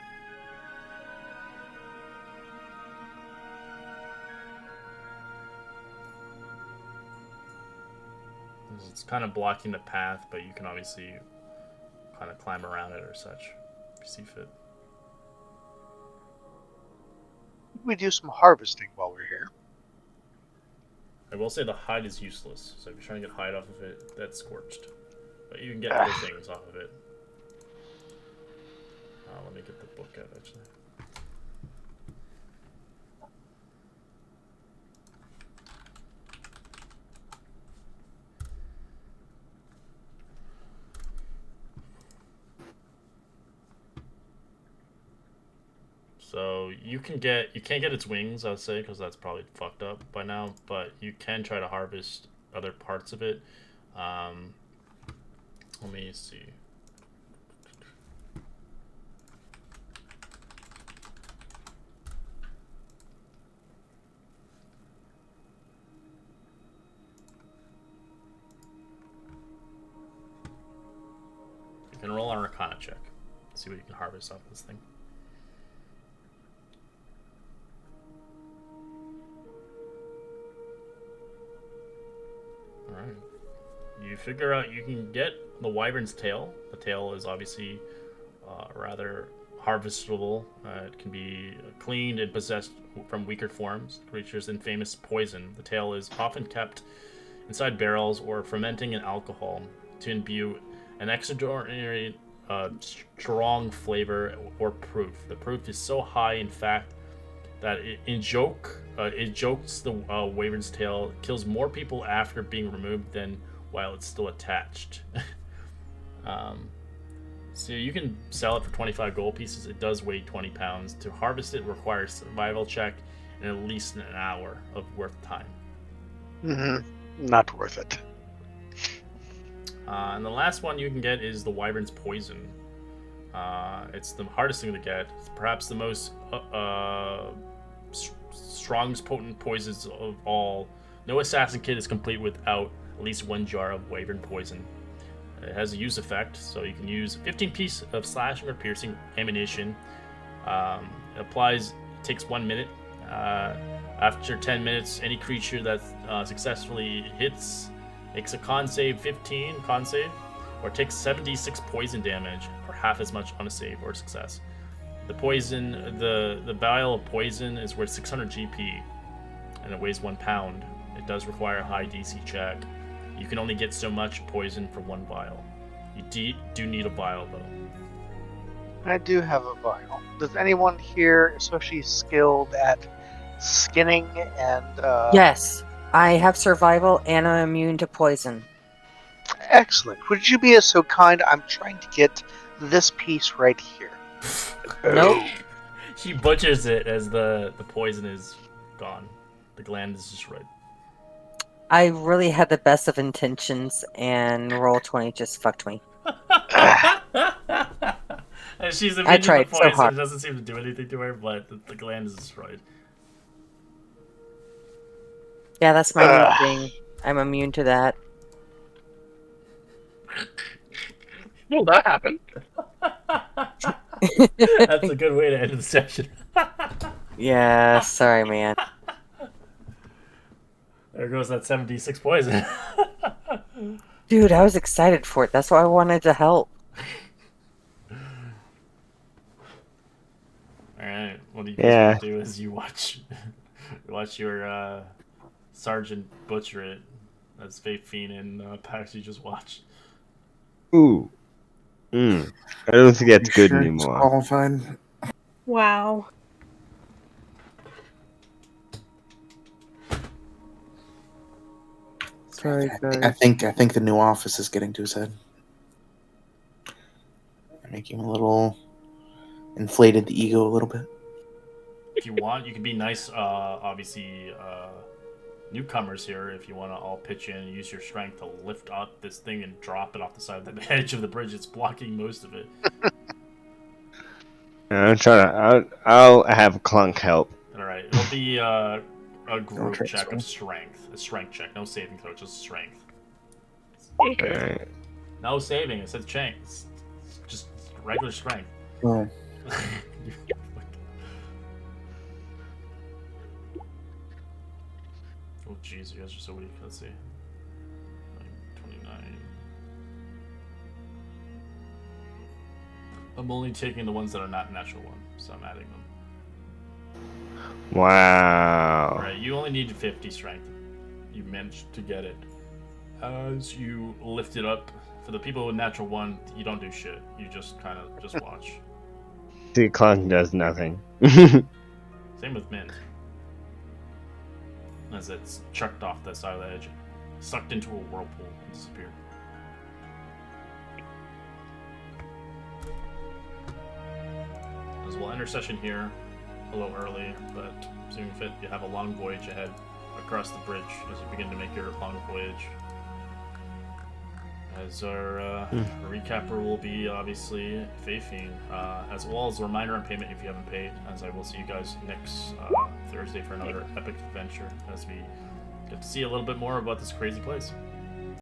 It's kind of blocking the path, but you can obviously kind of climb around it or such if you see fit. We do some harvesting while we're here. I will say the hide is useless, so if you're trying to get hide off of it, that's scorched. But you can get other things off of it. Let me get the book out, actually. So you can't get its wings, I'd say, because that's probably fucked up by now. But you can try to harvest other parts of it. Let me see. You can roll an Arcana check. See what you can harvest off this thing. Alright. You figure out you can get the wyvern's tail. The tail is obviously rather harvestable. It can be cleaned and possessed from weaker forms, creatures, and famous poison. The tail is often kept inside barrels or fermenting in alcohol to imbue an extraordinary strong flavor or proof. The proof is so high, in fact, that it jokes the wyvern's tail kills more people after being removed than while it's still attached. So you can sell it for 25 gold pieces. It does weigh 20 pounds. To harvest it requires a survival check and at least an hour of worth time. Not worth it. And the last one you can get is the wyvern's poison. It's the hardest thing to get. It's perhaps the most strongest, potent poisons of all. No assassin kit is complete without at least one jar of wyvern poison. It has a use effect, so you can use 15 pieces of slashing or piercing ammunition. It takes 1 minute. After 10 minutes, any creature that successfully hits makes a con save 15, or takes 76 poison damage, or half as much on a save or success. The poison, the vial of poison is worth 600 GP, and it weighs 1 pound. It does require a high DC check. You can only get so much poison for 1 vial. You do need a vial, though. I do have a vial. Does anyone here, especially skilled at skinning and... Yes, I have survival and I'm immune to poison. Excellent. Would you be so kind? I'm trying to get this piece right here. Nope. She butchers it as the poison is gone. The gland is destroyed. I really had the best of intentions, and roll 20 just fucked me. And she's immune I to tried the poison. so hard. It doesn't seem to do anything to her, but the gland is destroyed. Yeah, that's my new thing. I'm immune to that. Well, that happened. That's a good way to end the session. Yeah, sorry, man. There goes that 76 poison. Dude, I was excited for it. That's why I wanted to help. Alright, what do you guys do as you watch your Sergeant butcher it, as Faith Fiend and Paxi just watched. Ooh. I don't think that's good Sure it's anymore. qualified. Wow. Sorry, I think the new office is getting to his head. Making him a little inflated the ego a little bit. If you want, you can be nice, obviously, newcomers here, if you want to all pitch in and use your strength to lift up this thing and drop it off the side of the edge of the bridge. It's blocking most of it. I'm trying to. I'll have Clunk help. Alright, it'll be a group try check to of strength. A strength check, no saving throw, just strength. Okay. Alright. No saving, it says strength. It's just regular strength. Oh, Oh jeez, you guys are so weak. Let's see. 29. I'm only taking the ones that are not natural one, so I'm adding them. Wow. Alright, you only need 50 strength. You managed to get it. As you lift it up, for the people with natural one, you don't do shit. You just kind of just watch. See, Clunk does nothing. Same with Mint. As it's chucked off the side of the edge, sucked into a whirlpool and disappeared. As we'll end our session here. a little early, but seeing fit, you have a long voyage ahead across the bridge as you begin to make your long voyage. As our recapper will be obviously Fei-Fing, as well as a reminder on payment if you haven't paid, as I will see you guys next Thursday for another epic adventure as we get to see a little bit more about this crazy place.